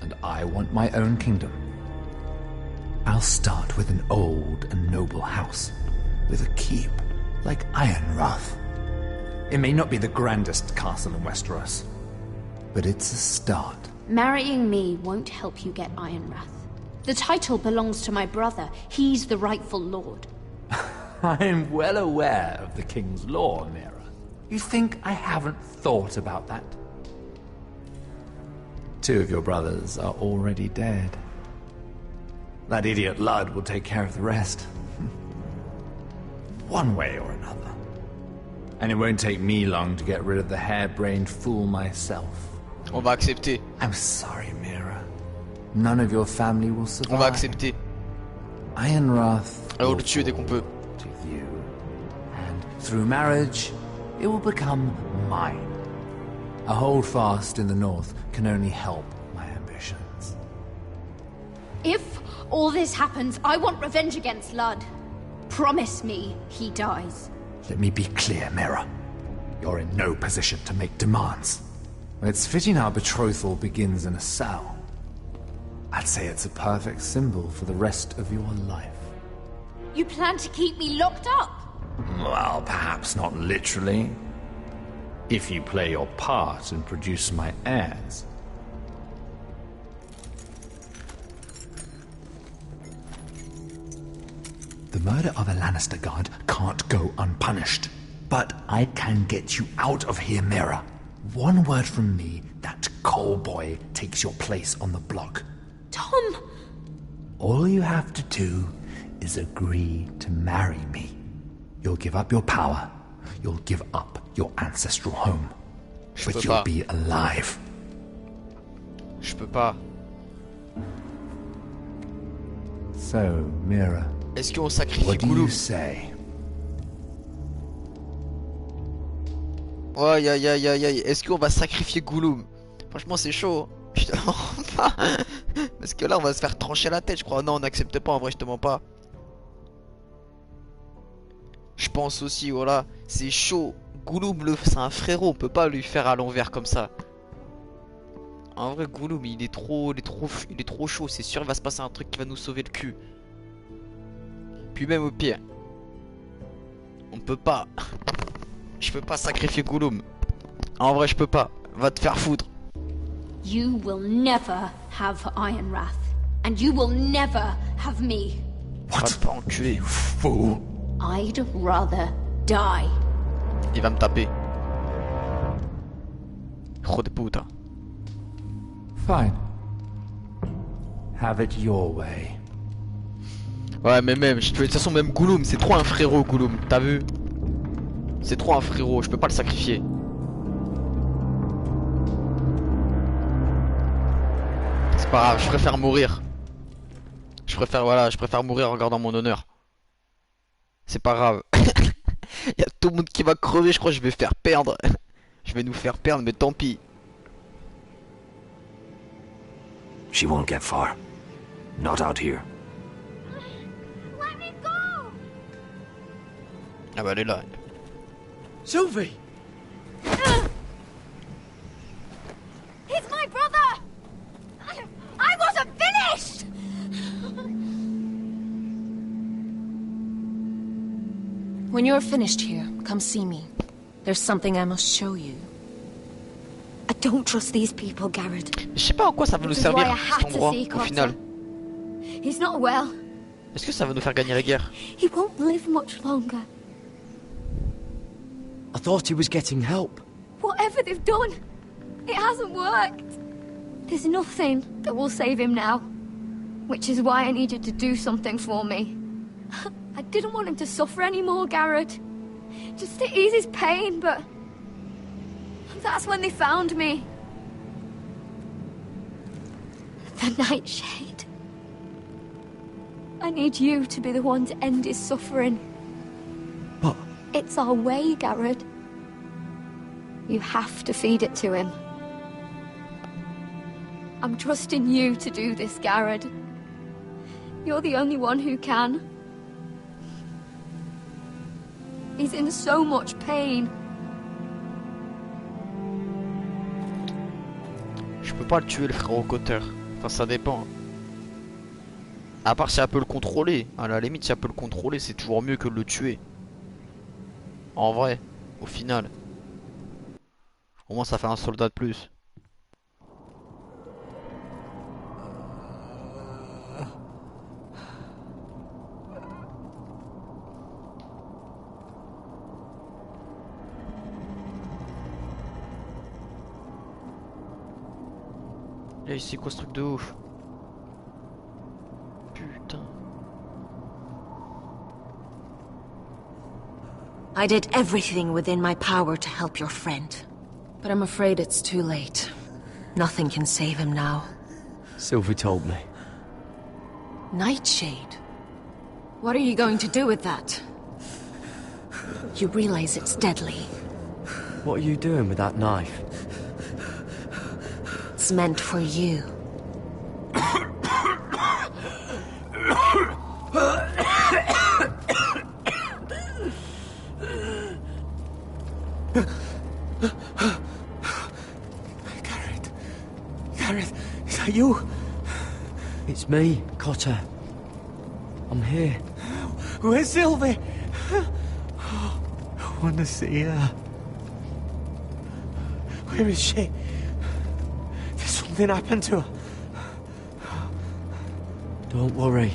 And I want my own kingdom. I'll start with an old and noble house, with a keep like Ironrath. It may not be the grandest castle in Westeros, but it's a start. Marrying me won't help you get Ironrath. The title belongs to my brother. He's the rightful lord. I'm well aware of the king's law, Mira. You think I haven't thought about that? 2 of your brothers are already dead. That idiot Ludd will take care of the rest. One way or another. And it won't take me long to get rid of the harebrained fool myself. On va accepter. I'm sorry, Mira. None of your family will survive. On va accepter. Ironrath. On va le tuer dès qu'on peut. To you. And through marriage, it will become mine. A holdfast in the north can only help my ambitions. If all this happens, I want revenge against Ludd. Promise me he dies. Let me be clear, Mira. You're in no position to make demands. It's fitting our betrothal begins in a cell. I'd say it's a perfect symbol for the rest of your life. You plan to keep me locked up? Well, perhaps not literally. If you play your part and produce my heirs. The murder of a Lannister guard can't go unpunished. But I can get you out of here, Mira. One word from me, that call boy takes your place on the block. Tom! All you have to do is agree to marry me. You'll give up your power. You'll give up your ancestral home. But you'll be alive. Je peux pas. So, Mira. Est-ce qu'on sacrifie What do Gollum? you say? Aïe aïe aïe aïe aïe. Est-ce qu'on va sacrifier Gollum? Franchement c'est chaud. Je te mens pas. Parce que là on va se faire trancher la tête je crois. Non on n'accepte pas en vrai je te mens pas. Je pense aussi voilà. C'est chaud. Gollum c'est un frérot. On peut pas lui faire à l'envers comme ça. En vrai Gollum il est trop chaud. C'est sûr il va se passer un truc qui va nous sauver le cul. Puis même au pire. On peut pas. Je peux pas sacrifier Gollum. En vrai, je peux pas. Va te faire foutre. You will never have Iron Wrath. And you will never have me. Va te pas enculer. Fool. I'd rather die. Il va me taper. Hijo de puta. Fine. Have it your way. Ouais, mais même, de toute façon, même Gollum, c'est trop un frérot, Gollum. T'as vu? C'est trop un frérot, je peux pas le sacrifier. C'est pas grave, je préfère mourir. Je préfère mourir en gardant mon honneur. C'est pas grave. Y'a tout le monde qui va crever, je crois que je vais faire perdre. Je vais nous faire perdre, mais tant pis. She won't get far. Not out here. Let me go! Ah bah elle est là. Sylvie! He's my brother! I wasn't finished! When you're finished here, come see me. There's something I must show you. I don't trust these people, Garrett. Je sais pas en quoi ça va nous servir cet endroit au final. He's not well. Est-ce que ça va nous faire gagner la guerre? He won't live much longer. I thought he was getting help. Whatever they've done, it hasn't worked. There's nothing that will save him now. Which is why I need you to do something for me. I didn't want him to suffer anymore, Garrett. Just to ease his pain, but... that's when they found me. The Nightshade. I need you to be the one to end his suffering. But... It's our way, Garrett. You have to feed it to him. I'm trusting you to do this, Garrett. You're the only one who can. He's in so much pain. Je peux pas le tuer le frérot Cotter. Enfin ça dépend. À part si elle peut le contrôler. À la limite si elle peut le contrôler c'est toujours mieux que de le tuer. En vrai, au final. Au moins ça fait un soldat de plus. Là c'est quoi ce truc de ouf? Putain. I did everything within my power to help your friend. But I'm afraid it's too late. Nothing can save him now. Sylvie told me. Nightshade? What are you going to do with that? You realize it's deadly. What are you doing with that knife? It's meant for you. Gareth, is that you? It's me, Cotter. I'm here. Where's Sylvie? Oh, I want to see her. Where is she? Did something happen to her? Don't worry.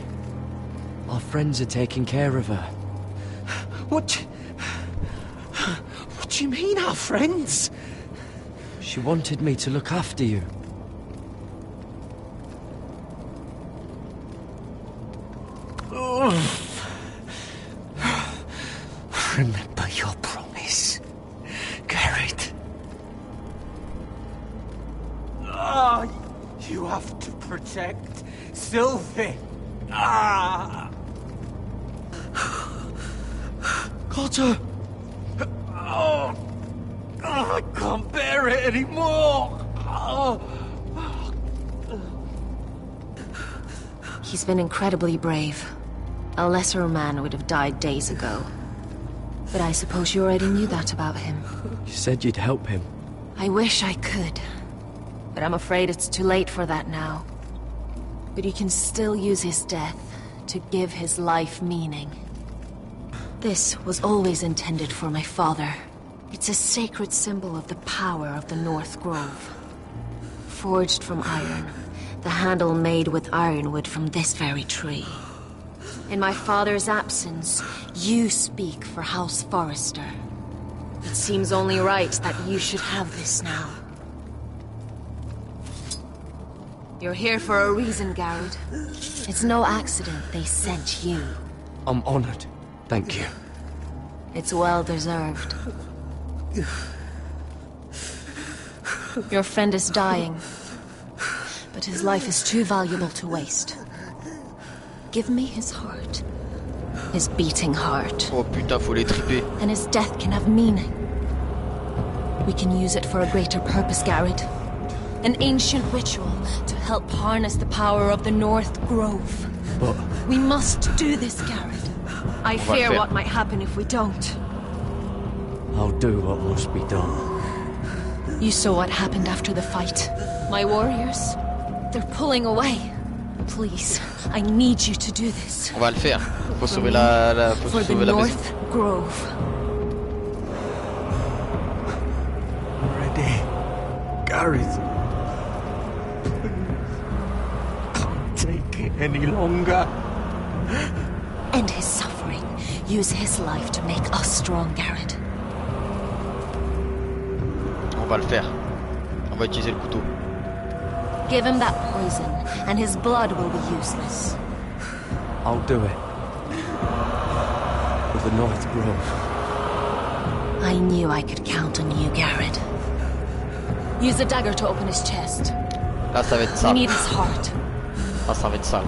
Our friends are taking care of her. What do you mean, our friends? She wanted me to look after you. Remember your promise, Garrett. You have to protect Sylvie. Carter! I can't bear it anymore. He's been incredibly brave. A lesser man would have died days ago. But I suppose you already knew that about him. You said you'd help him. I wish I could. But I'm afraid it's too late for that now. But you can still use his death to give his life meaning. This was always intended for my father. It's a sacred symbol of the power of the North Grove. Forged from iron, the handle made with ironwood from this very tree. In my father's absence, you speak for House Forrester. It seems only right that you should have this now. You're here for a reason, Garrett. It's no accident they sent you. I'm honored. Thank you. It's well deserved. Your friend is dying, but his life is too valuable to waste. Give me his heart. His beating heart. Oh putain, faut les triper. And his death can have meaning. We can use it for a greater purpose, Garrett. An ancient ritual to help harness the power of the North Grove. But... we must do this, Garrett. I fear what might happen if we don't. I'll do what must be done. You saw what happened after the fight. My warriors, they're pulling away. Please, I need you to do this. On va le faire. Faut sauver For the North Grove. Ready, Gareth. Can't take it any longer. End his suffering. Use his life to make us strong, Garrett. On va le faire. On va utiliser le couteau. Give him that poison, and his blood will be useless. I'll do it. For the North Grove. I knew I could count on you, Garrett. Use the dagger to open his chest. Là, ça va être We sale. need his heart. Là, ça va être sale.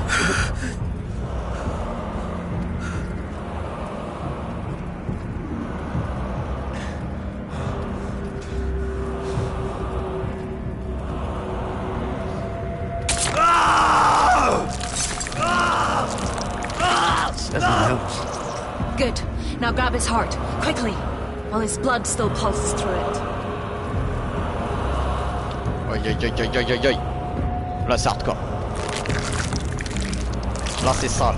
Good. Now grab his heart, quickly, while his blood still pulses through it. Aïe aïe aïe aïe aïe aïe aïe. Là c'est hardcore. Là c'est sale.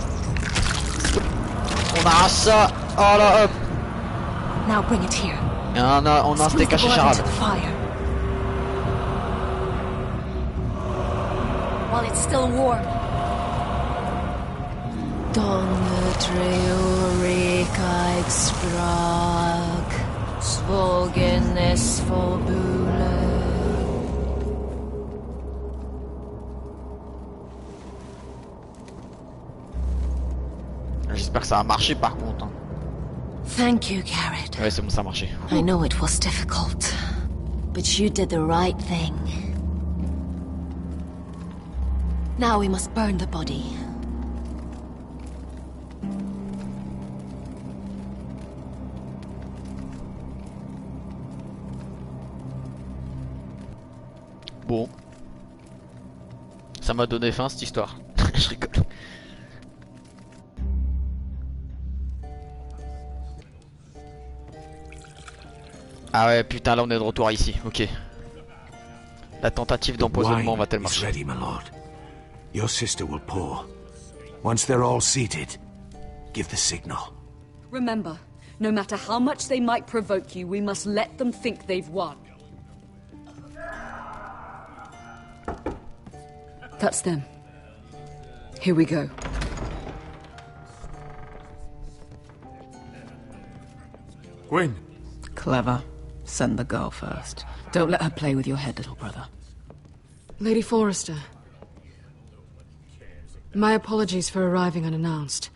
On arrache ça. Oh là hop. Now bring it here. Et on a un steak haché charade. While it's still warm. Donne treurigheid sprak, svogenes volbule. J'espère que ça a marché par contre. Thank you, Garrett. Ouais, c'est bon, ça a marché. I know it was difficult, but you did the right thing. Now we must burn the body. Bon. Ça m'a donné faim cette histoire. Je rigole. Ah ouais, putain, là on est de retour ici, ok. La tentative d'empoisonnement va-t-elle marcher? Ready, my lord. Your sister will pour. Once they're all seated, give the signal. Remember, no matter how much they might provoke you, we must let them think they've won. That's them. Here we go. Gwyn. Clever. Send the girl first. Don't let her play with your head, little brother. Lady Forrester. My apologies for arriving unannounced.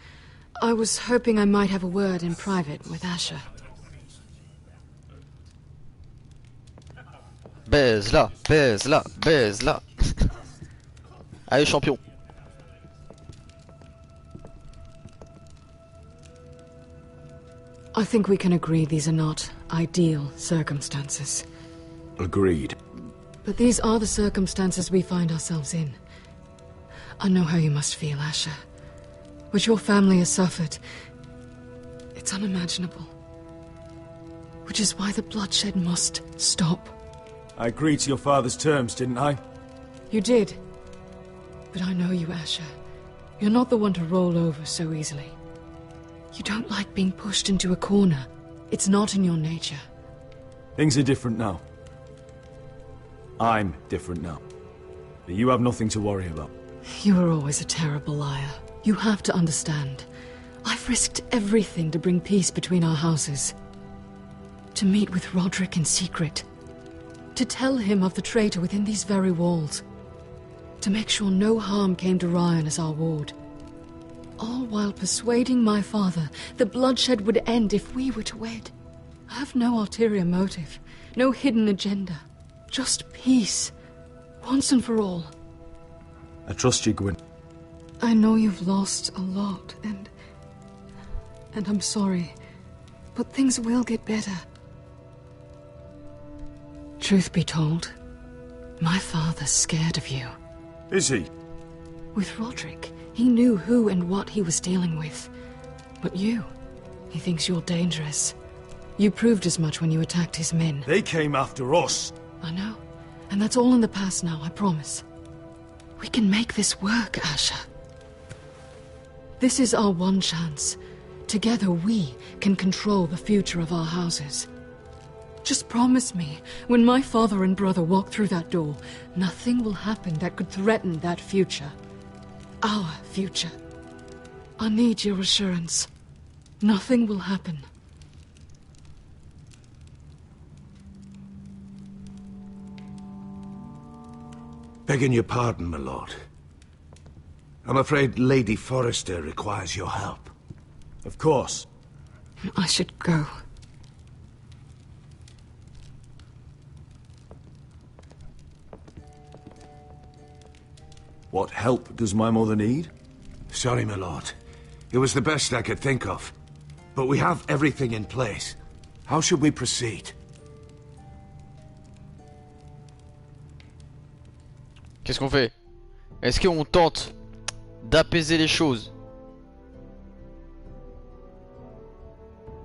I was hoping I might have a word in private with Asher. Baise-la, baise-la, baise-la. Allez, champion. I think we can agree these are not ideal circumstances. Agreed. But these are the circumstances we find ourselves in. I know how you must feel, Asher. What your family has suffered, it's unimaginable. Which is why the bloodshed must stop. I agreed to your father's terms, didn't I? You did. But I know you, Asher. You're not the one to roll over so easily. You don't like being pushed into a corner. It's not in your nature. Things are different now. I'm different now. But you have nothing to worry about. You were always a terrible liar. You have to understand. I've risked everything to bring peace between our houses. To meet with Roderick in secret. To tell him of the traitor within these very walls. To make sure no harm came to Ryan as our ward. All while persuading my father the bloodshed would end if we were to wed. I have no ulterior motive, no hidden agenda. Just peace, once and for all. I trust you, Gwyn. I know you've lost a lot, and I'm sorry, but things will get better. Truth be told, my father's scared of you. Is he? With Roderick, he knew who and what he was dealing with. But you, he thinks you're dangerous. You proved as much when you attacked his men. They came after us. I know, and that's all in the past now, I promise. We can make this work, Asher. This is our one chance. Together we can control the future of our houses. Just promise me, when my father and brother walk through that door, nothing will happen that could threaten that future. Our future. I need your assurance. Nothing will happen. Begging your pardon, my lord. I'm afraid Lady Forrester requires your help. Of course. I should go. What help does my mother need? Sorry, my lord. It was the best I could think of. But we have everything in place. How should we proceed? Qu'est-ce qu'on fait? Est-ce qu'on tente d'apaiser les choses?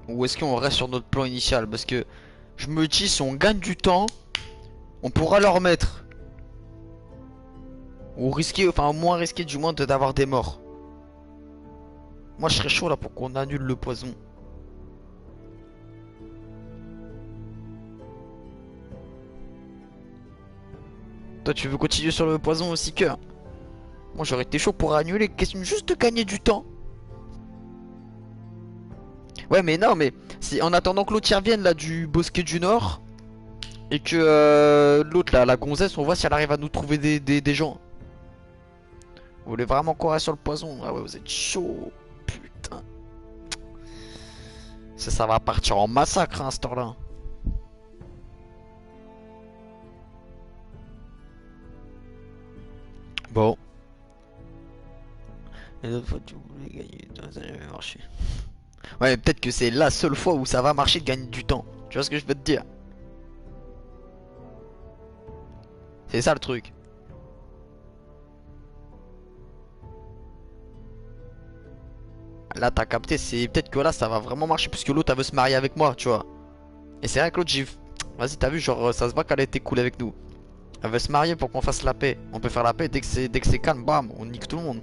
Ou est-ce qu'on reste sur notre plan initial? Parce que je me dis, si on gagne du temps, on pourra leur mettre. Ou risquer, enfin au moins risquer du moins d'avoir des morts. Moi je serais chaud là pour qu'on annule le poison. Toi tu veux continuer sur le poison aussi, cœur? Moi j'aurais été chaud pour annuler, question juste de gagner du temps. Ouais mais non, mais si en attendant que l'autre y revienne là du bosquet du nord, et que l'autre là, la gonzesse, on voit si elle arrive à nous trouver des gens. Vous voulez vraiment qu'on reste sur le poison? Ah ouais, vous êtes chaud. Putain. Ça va partir en massacre hein, à cette heure-là. Bon. Et l'autre fois tu voulais gagner, ça n'a jamais marché. Ouais, peut-être que c'est la seule fois où ça va marcher de gagner du temps. Tu vois ce que je veux te dire? C'est ça le truc. Là t'as capté, c'est peut-être que là ça va vraiment marcher puisque l'autre elle veut se marier avec moi, tu vois. Et c'est vrai que l'autre j'ai... Vas-y t'as vu, genre ça se voit qu'elle a été cool avec nous. Elle veut se marier pour qu'on fasse la paix. On peut faire la paix dès que c'est calme, bam, on nique tout le monde.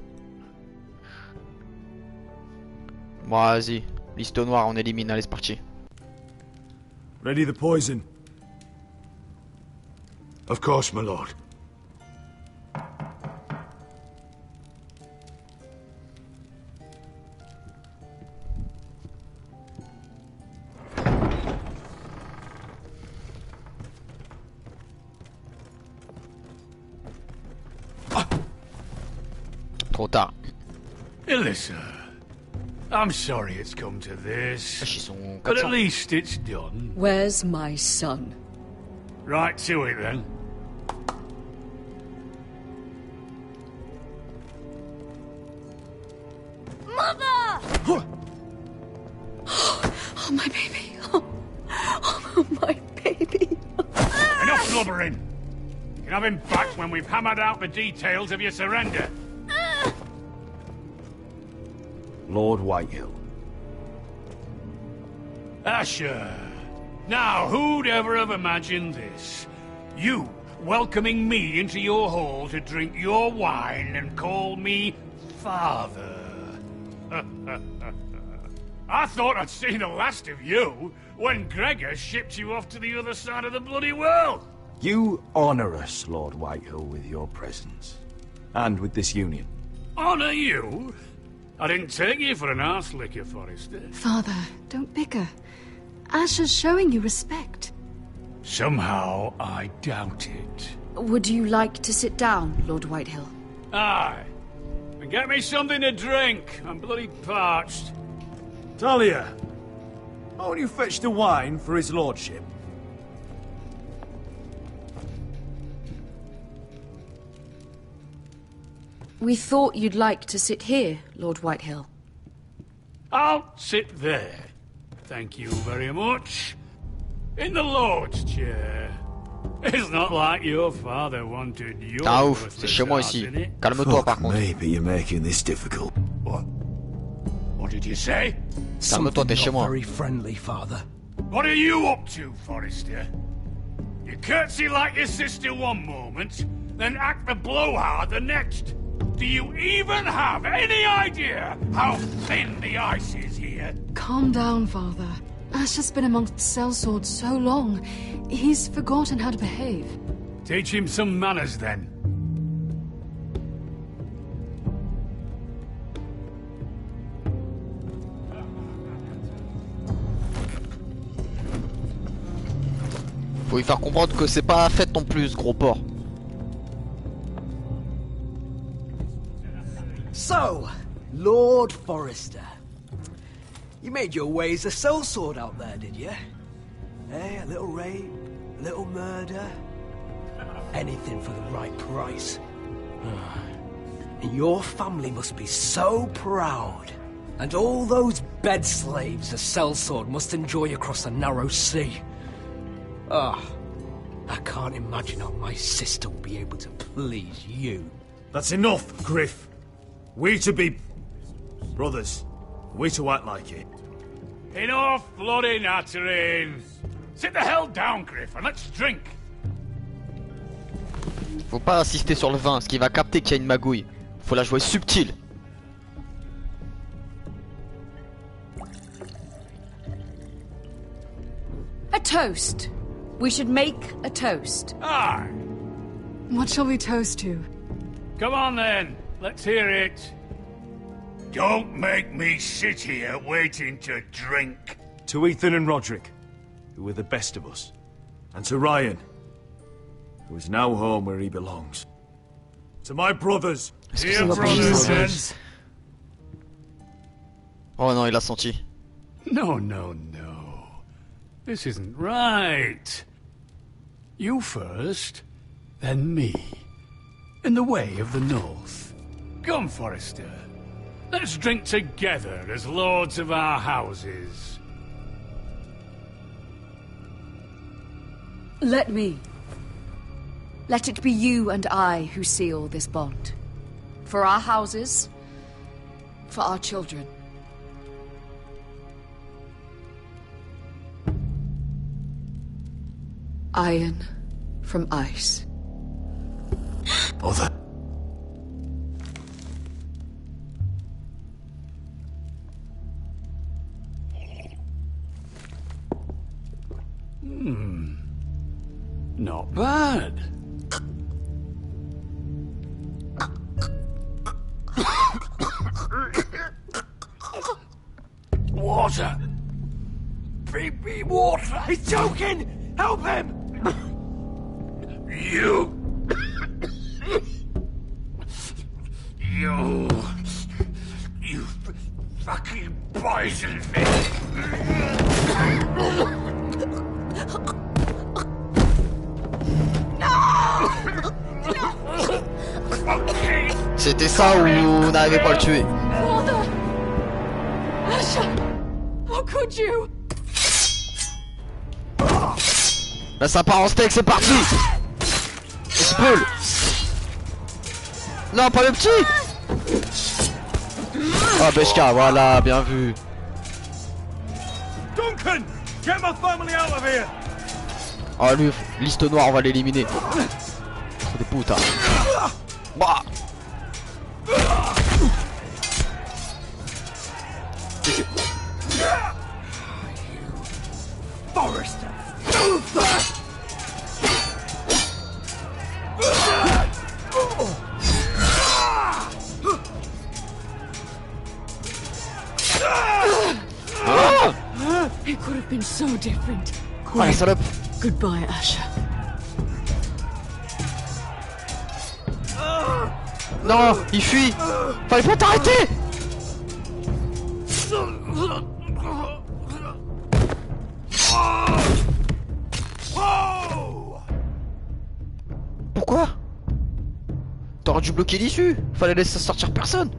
Bon vas-y, liste noire, on élimine, allez c'est parti. Ready the poison? Of course, my lord. Trop tard. Alyssa, I'm sorry it's come to this, sont but at 400. least it's done. Where's my son? Right to it then. Mother! Oh, my baby. Oh, my baby. Enough blubbering! You can have him back when we've hammered out the details of your surrender. Lord Whitehill. Asher. Now, who'd ever have imagined this? You welcoming me into your hall to drink your wine and call me father. I thought I'd seen the last of you when Gregor shipped you off to the other side of the bloody world. You honor us, Lord Whitehill, with your presence. And with this union. Honor you? I didn't take you for an arse licker, Forrester. Father, don't bicker. Asher's showing you respect. Somehow I doubt it. Would you like to sit down, Lord Whitehill? Aye. And get me something to drink. I'm bloody parched. Talia, won't you fetch the wine for his lordship? We thought you'd like to sit here, Lord Whitehill. I'll sit there. Thank you very much. In the Lord's chair. It's not like your father wanted your Ah ouf, c'est worthless chez moi heart ici. in it. Calme-toi par contre. Maybe you're making this difficult. What did you say? Calme-toi, t'es chez moi. Very friendly, Father. What are you up to, Forrester? You curtsy like your sister one moment, then act the blowhard the next. Do you even have any idea how thin the ice is here? Calm down, Father. Asher's been amongst sellswords so long, he's forgotten how to behave. Teach him some manners, then. Faut lui faire comprendre que c'est pas la fête non plus, ce gros porc. So, Lord Forrester. You made your way as a sellsword out there, did you? Eh, a little rape, a little murder. Anything for the right price. And your family must be so proud. And all those bed slaves a sellsword must enjoy across the narrow sea. Ah, I can't imagine how my sister will be able to please you. That's enough, Griff. We to be brothers. We to act like it. Enough bloody nattering. Sit the hell down, Griff, and let's drink. Faut pas insister sur le vin, parce qu'il va capter qu'il y a une magouille. Faut la jouer subtile. A toast. We should make a toast. Aye. What shall we toast to? Come on then, let's hear it. Don't make me sit here waiting to drink. To Ethan and Roderick, who were the best of us. And to Ryan, who is now home where he belongs. To my brothers. Dear brothers. Oh non, il a senti. No. This isn't right. You first, then me. In the way of the North. Come, Forrester. Let's drink together as lords of our houses. Let me. Let it be you and I who seal this bond. For our houses, for our children. Iron from ice. Mother. Not bad. Water. Baby water. He's choking! Help him! You. You. poison me! C'était ça ou on n'arrivait pas à le tuer? Father! Asher! How could you? Là ça part en steak, c'est parti! Explode! Non, pas le petit! Ah, Beshka, voilà, bien vu. Duncan! Get my family out of here! Ah, lui, liste noire, on va l'éliminer. C'est des putes, hein. Bah. Forrester! It could have been so different. Oh la salope. Goodbye, Asher. Non, il fuit. Fallait pas t'arrêter. Pourquoi? T'aurais dû bloquer l'issue. Fallait laisser sortir personne.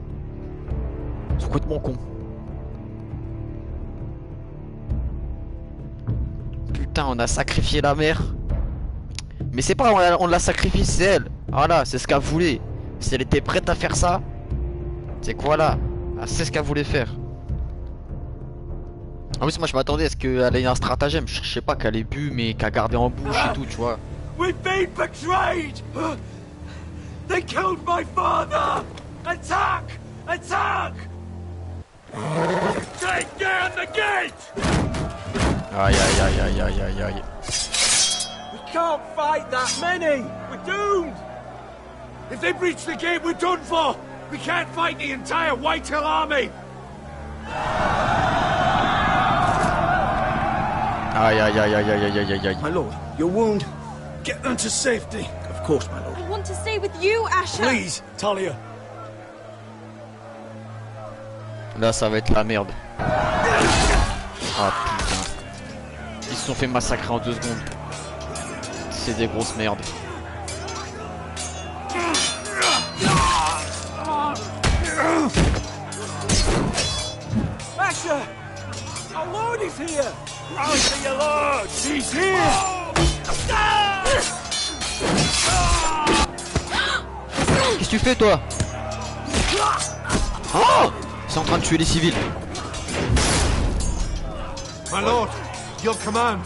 C'est complètement con. Putain, on a sacrifié la mère. Mais c'est pas on l'a sacrifié, c'est elle. Voilà, c'est ce qu'elle voulait. Si elle était prête à faire ça, c'est quoi là? C'est ce qu'elle voulait faire. En plus, moi je m'attendais à ce qu'elle ait un stratagème. Je sais pas, qu'elle ait bu, mais qu'elle gardé en bouche et tout, tu vois. We've been betrayed! They killed my father! Attack! Attack! Take down the gate! Aïe aïe aïe aïe aïe aïe aïe. We can't fight that many! We're doomed! If they breach the gate, we're done for! We can't fight the entire Whitehill army! Aïe aïe aïe aïe aïe aïe aïe aïe. My lord, your wound. Get them to safety. Of course, my lord. I want to stay with you, Asher. Please, Talia. Là, ça va être la merde. Ah putain. Ils se sont fait massacrer en 2 secondes. C'est des grosses merdes. Asher! Our lord is here! Rally to your lord! He's here! Qu'est-ce que tu fais, toi? Oh! C'est en train de tuer les civils. My lord, your command.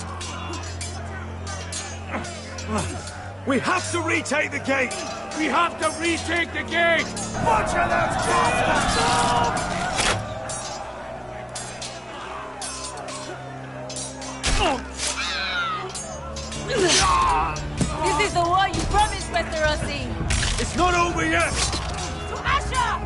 We have to retake the gate! We have to retake the gate! Butcher those bastards! This is the war you promised, Westerosi! It's not over yet! To Asher!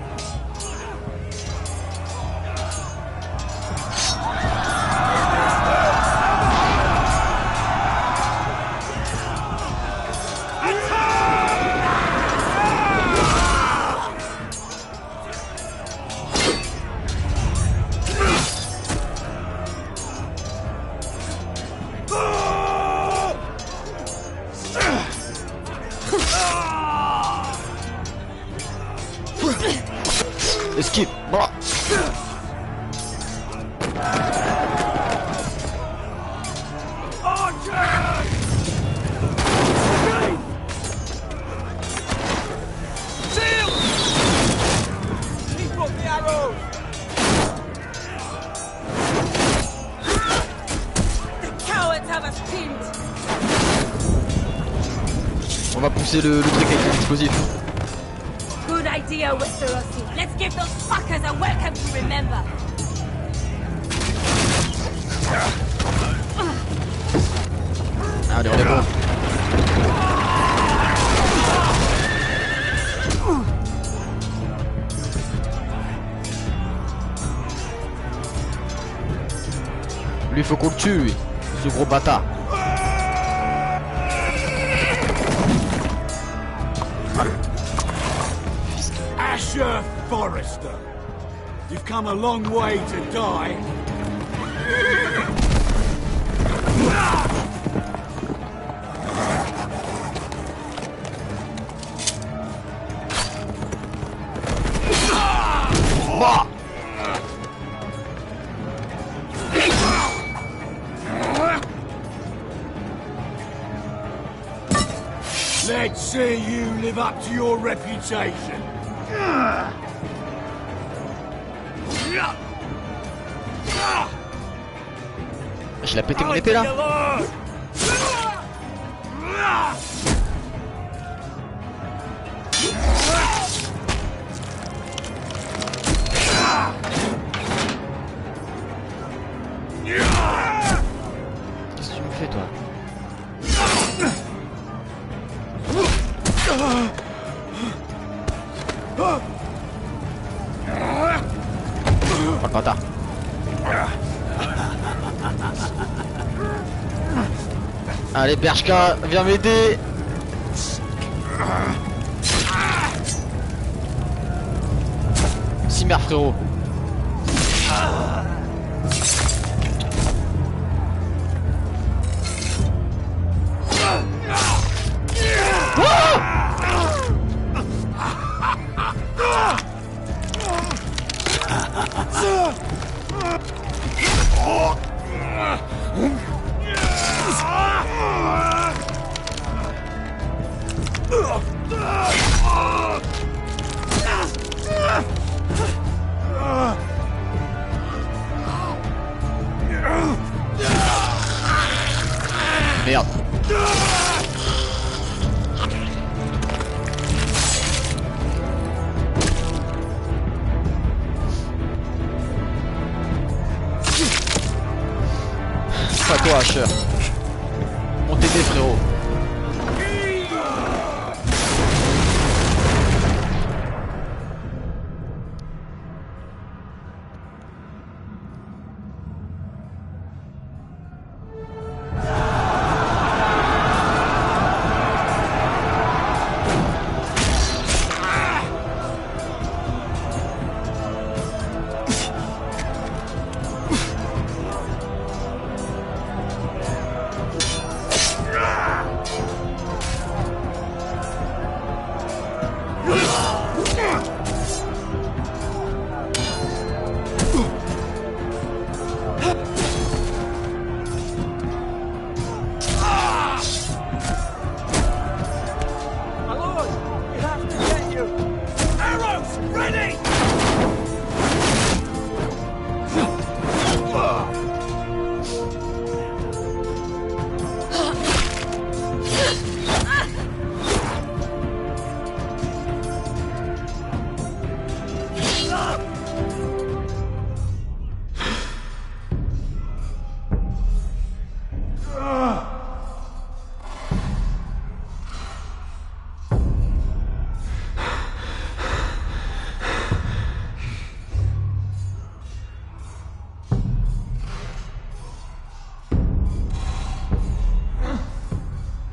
Esquive. Blah. On va pousser le truc avec l'explosif. Good idea, Westerosi. Let's give those fuckers a welcome to remember. Allez, on est bon. Lui, faut qu'on le tue, lui. Ce gros bâtard. Asher Forrester. You've come a long way to die. Let's see you live up to your reputation. Je l'ai pété mon épée là. Qu'est-ce que tu me fais toi? Pas le bâtard. Allez Bershka, viens m'aider. Cimer frérot. Merde. Pas toi, Asher. On t'aidait, frérot.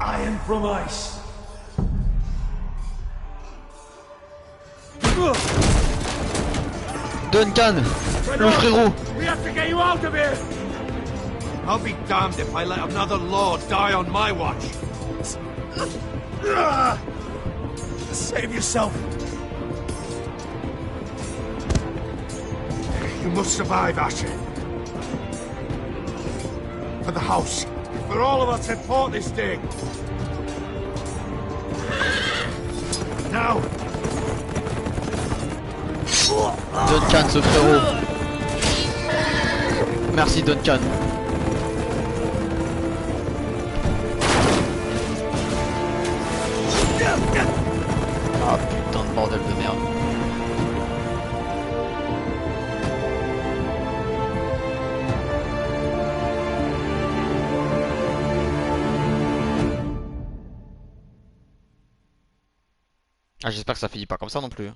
Iron from ice. Duncan, le frérot. We have to get you out of here. I'll be damned if I let another lord die on my watch. Save yourself. You must survive, Asher. For the house. For all of us that fought this day. Now. Duncan, ce frérot. Merci Duncan. Ah putain de bordel de merde. Ah, j'espère que ça finit pas comme ça non plus.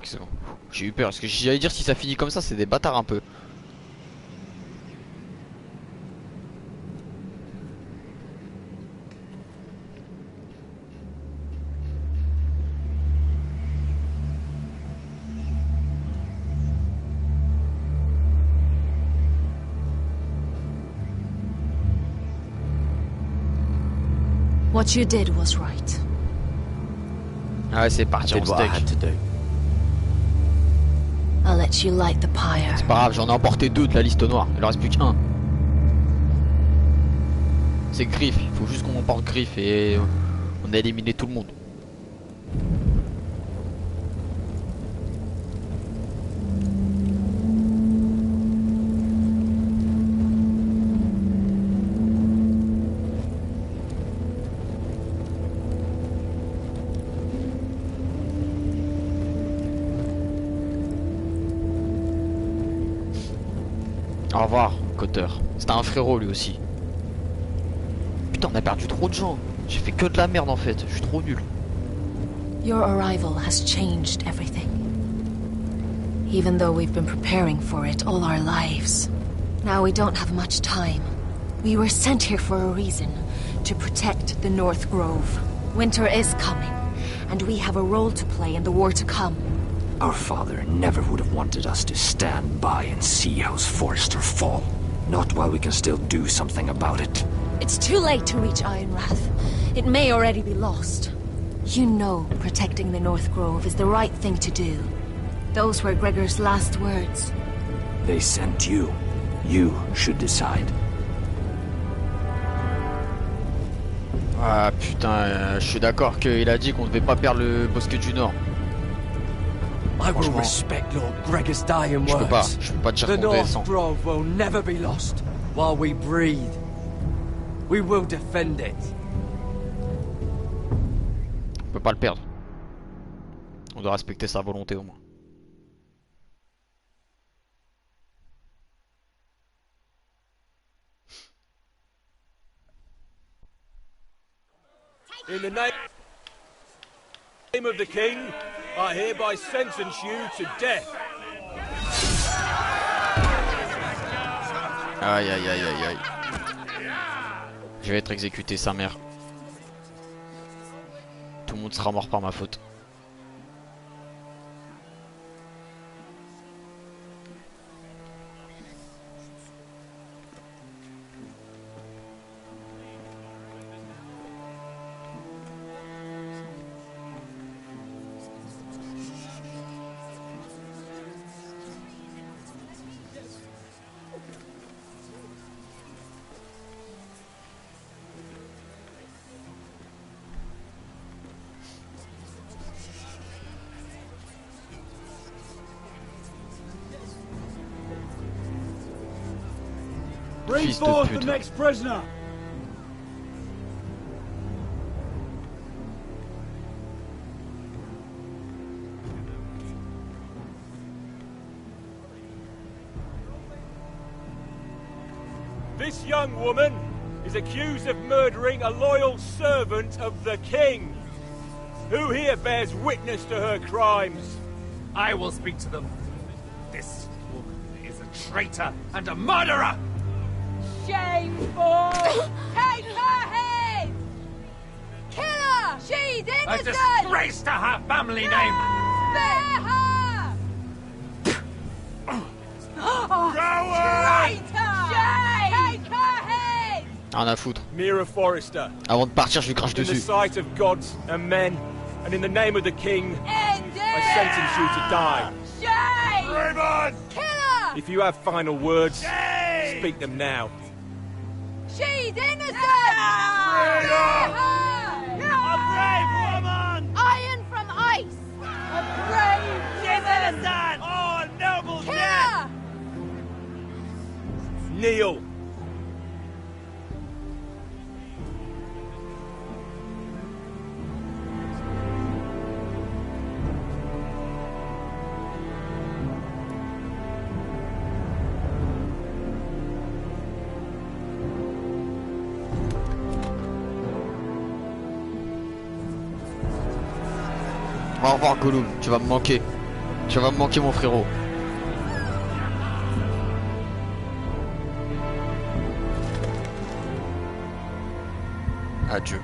Ok, c'est bon. J'ai eu peur, parce que j'allais dire si ça finit comme ça, c'est des bâtards un peu. What you did was right. Ah ouais, c'est parti en steak. I'll let you light the pyre. C'est pas grave, j'en ai emporté 2 de la liste noire. Il en reste plus qu'un. C'est Griff, il faut juste qu'on emporte Griff et on a éliminé tout le monde. Au revoir, Cotter. C'était un frérot lui aussi. Putain, on a perdu trop de gens. J'ai fait que de la merde en fait, je suis trop nul. Your arrival has changed everything. Even though we've been preparing for it all our lives. Now we don't have much time. We were sent here for a reason. To protect the North Grove. Winter is coming. And we have a role to play in the war to come. Our father never would have wanted us to stand by and see House Forrester fall. Not while we can still do something about it. It's too late to reach Ironrath. It may already be lost. You know protecting the North Grove is the right thing to do. Those were Gregor's last words. They sent you. You should decide. Ah putain, je suis d'accord qu'il a dit qu'on devait pas perdre le bosquet du Nord. I will respect Lord Gregor's dying words. Je peux pas dire The qu'on descend. North Grove will never be lost while we breathe. We will defend it. On peut pas le perdre. On doit respecter sa volonté au moins. In the name of the king, I hereby sentence you to death. Aïe aïe aïe aïe aïe. Je vais être exécuté, sa mère. Tout le monde sera mort par ma faute. Bring forth the next prisoner. This young woman is accused of murdering a loyal servant of the king. Who here bears witness to her crimes? I will speak to them. This woman is a traitor and a murderer! Shameful! Take her head! Kill her! She's innocent! A disgrace to her family name! Spare her! Traitor! Shame! Take her head! Rien à foutre. Mira Forrester. Avant de partir, je lui crache In the dessus. sight of gods and men, and in the name of the king, I sentence you to die. Shame! Raymond! Kill her! If you have final words, speak them now. She's innocent! Spare her! A brave woman! Iron from ice! A brave She's innocent! Oh, a noble Kill death! her! Kneel. Au revoir Gollum, tu vas me manquer. Tu vas me manquer, mon frérot. Adieu.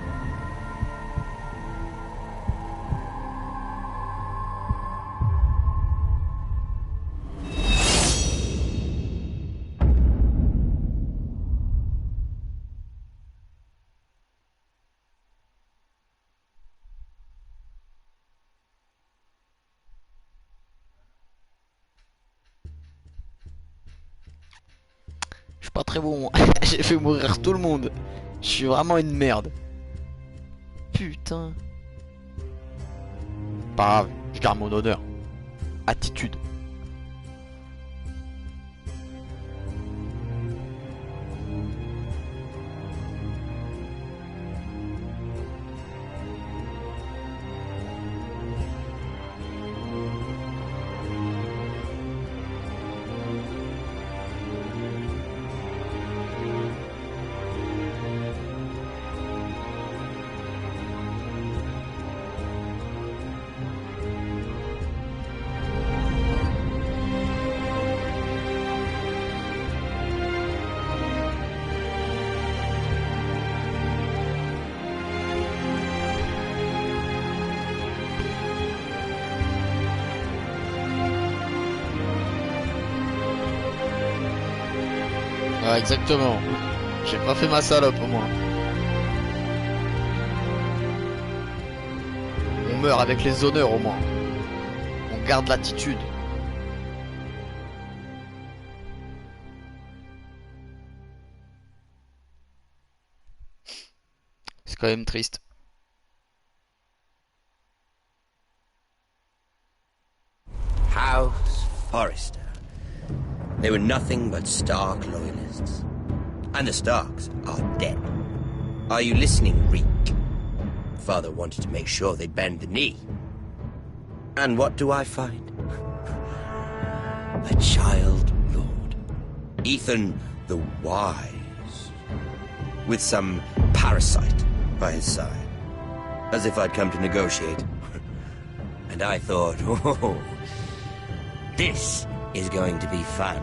Je suis pas très bon. J'ai fait mourir tout le monde. Je suis vraiment une merde. Putain. Pas grave, je garde mon honneur. Attitude. Ah, exactement. J'ai pas fait ma salope au moins. On meurt avec les honneurs au moins. On garde l'attitude. C'est quand même triste. House Forrester. They were nothing but Stark loyalists. And the Starks are dead. Are you listening, Reek? Father wanted to make sure they'd bend the knee. And what do I find? A child lord. Ethan the Wise. With some parasite by his side. As if I'd come to negotiate. And I thought, oh, this is going to be fun.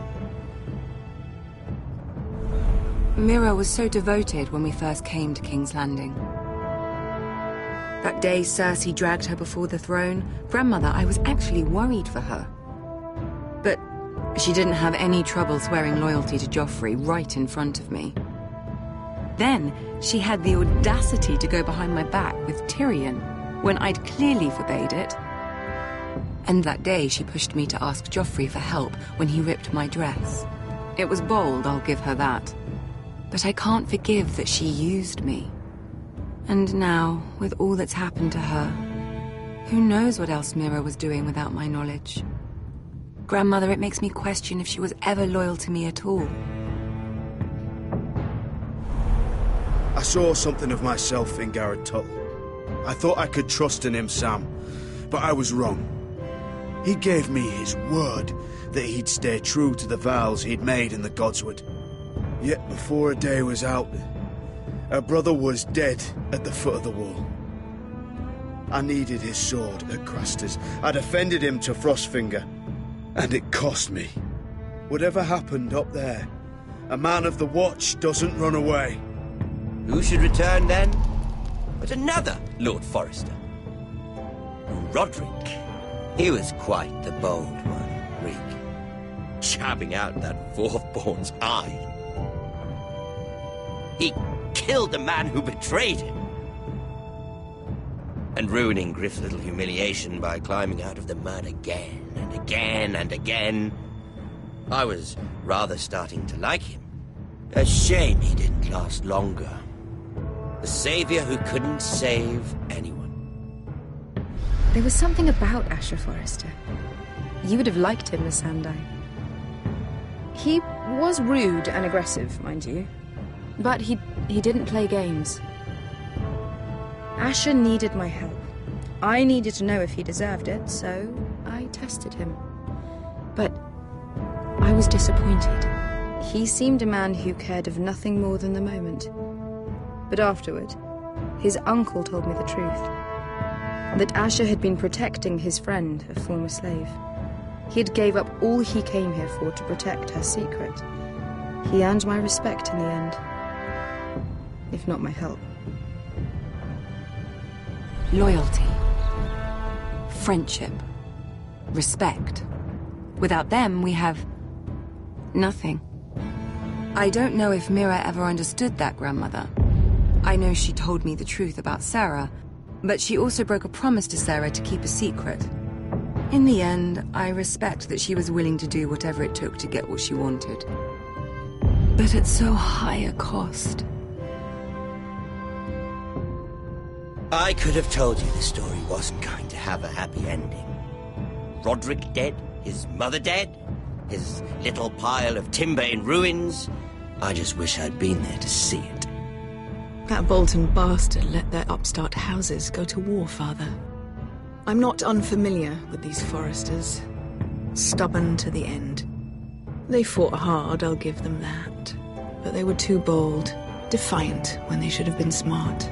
Mira was so devoted when we first came to King's Landing. That day Cersei dragged her before the throne, Grandmother, I was actually worried for her. But she didn't have any trouble swearing loyalty to Joffrey right in front of me. Then she had the audacity to go behind my back with Tyrion, when I'd clearly forbade it. And that day she pushed me to ask Joffrey for help when he ripped my dress. It was bold, I'll give her that. But I can't forgive that she used me. And now, with all that's happened to her, who knows what else Mira was doing without my knowledge? Grandmother, it makes me question if she was ever loyal to me at all. I saw something of myself in Garrett Tuttle. I thought I could trust in him, Sam, but I was wrong. He gave me his word that he'd stay true to the vows he'd made in the Godswood. Yet before a day was out, our brother was dead at the foot of the wall. I needed his sword at Craster's. I defended him to Frostfinger, and it cost me. Whatever happened up there, a man of the Watch doesn't run away. Who should return then? But another Lord Forrester. Roderick. He was quite the bold one, Reek. Jabbing out that fourth-born's eye. He killed the man who betrayed him. And ruining Griff's little humiliation by climbing out of the mud again and again and again. I was rather starting to like him. A shame he didn't last longer. The savior who couldn't save anyone. There was something about Asher Forrester. You would have liked him, Miss Sandai. He was rude and aggressive, mind you. But he didn't play games. Asher needed my help. I needed to know if he deserved it, so I tested him. But I was disappointed. He seemed a man who cared of nothing more than the moment. But afterward, his uncle told me the truth. That Asher had been protecting his friend, a former slave. He'd gave up all he came here for to protect her secret. He earned my respect in the end. If not my help. Loyalty. Friendship. Respect. Without them, we have... nothing. I don't know if Mira ever understood that, Grandmother. I know she told me the truth about Sarah, but she also broke a promise to Sarah to keep a secret. In the end, I respect that she was willing to do whatever it took to get what she wanted. But at so high a cost. I could have told you this story wasn't going to have a happy ending. Roderick dead, his mother dead, his little pile of timber in ruins. I just wish I'd been there to see it. That Bolton bastard let their upstart houses go to war, Father. I'm not unfamiliar with these Forresters. Stubborn to the end. They fought hard, I'll give them that. But they were too bold, defiant when they should have been smart.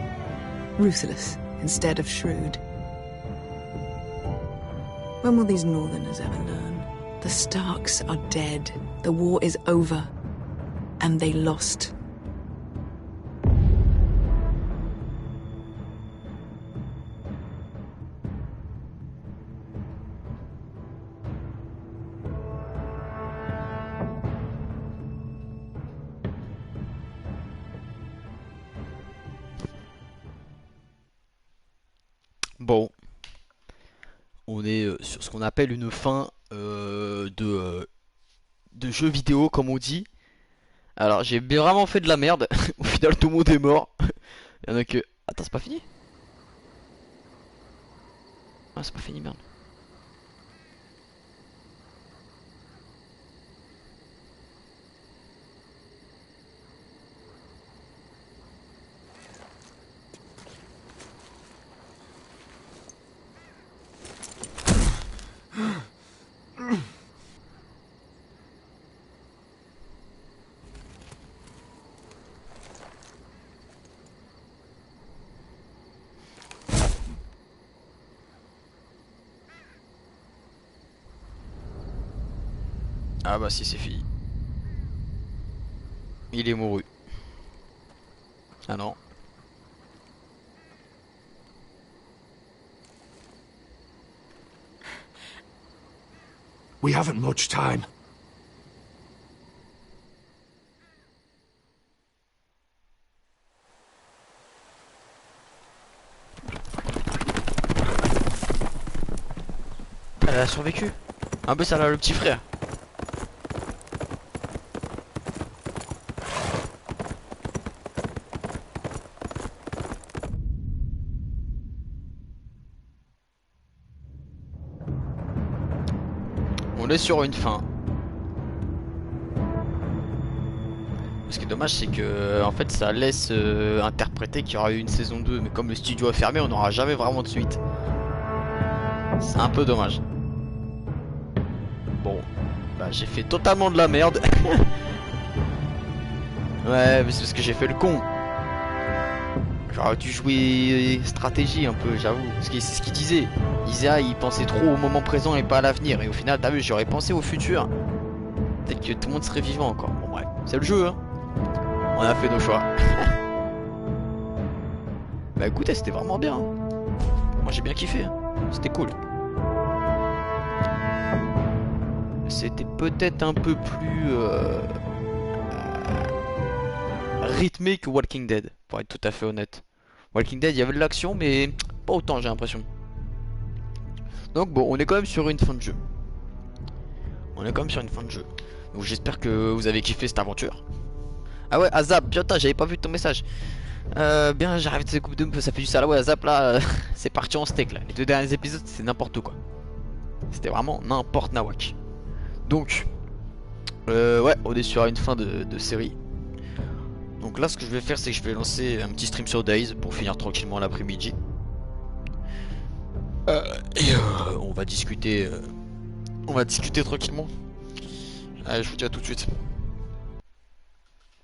Ruthless instead of shrewd. When will these Northerners ever learn? The Starks are dead. The war is over. And they lost. Bon, on est sur ce qu'on appelle une fin de jeu vidéo, comme on dit. Alors, j'ai vraiment fait de la merde. Au final, tout le monde est mort. Il y en a que... Attends, c'est pas fini? Ah, c'est pas fini, merde. Ah bah si, c'est fini. Il est mouru. Ah non. We haven't much time. Elle a survécu. Un peu ça là, le petit frère. On est sur une fin. Ce qui est dommage, c'est que en fait ça laisse interpréter qu'il y aura eu une saison 2, mais comme le studio est fermé, on n'aura jamais vraiment de suite. C'est un peu dommage. Bon, bah j'ai fait totalement de la merde. Ouais, mais c'est parce que j'ai fait le con. J'aurais dû jouer stratégie un peu, j'avoue. Parce que c'est ce qu'il disait. Isaiah, il pensait trop au moment présent et pas à l'avenir. Et au final, t'as vu, j'aurais pensé au futur. Peut-être que tout le monde serait vivant encore. Bon, bref, c'est le jeu, hein. On a fait nos choix. Bah écoutez, c'était vraiment bien. Moi j'ai bien kiffé. Hein. C'était cool. C'était peut-être un peu plus rythmé que Walking Dead, pour être tout à fait honnête. Walking Dead, il y avait de l'action, mais pas autant, j'ai l'impression. Donc bon, on est quand même sur une fin de jeu. Donc j'espère que vous avez kiffé cette aventure. Ah ouais, Azap, putain, j'avais pas vu ton message. Bien, j'arrive de ces coupes de... Ça fait du sale, ouais, Azap là, c'est parti en steak là. Les 2 derniers épisodes, c'est n'importe quoi. C'était vraiment n'importe nawak. Donc, ouais, on est sur une fin de série. Donc là, ce que je vais faire, c'est que je vais lancer un petit stream sur Days pour finir tranquillement l'après-midi. On va discuter tranquillement. Allez, je vous dis à tout de suite.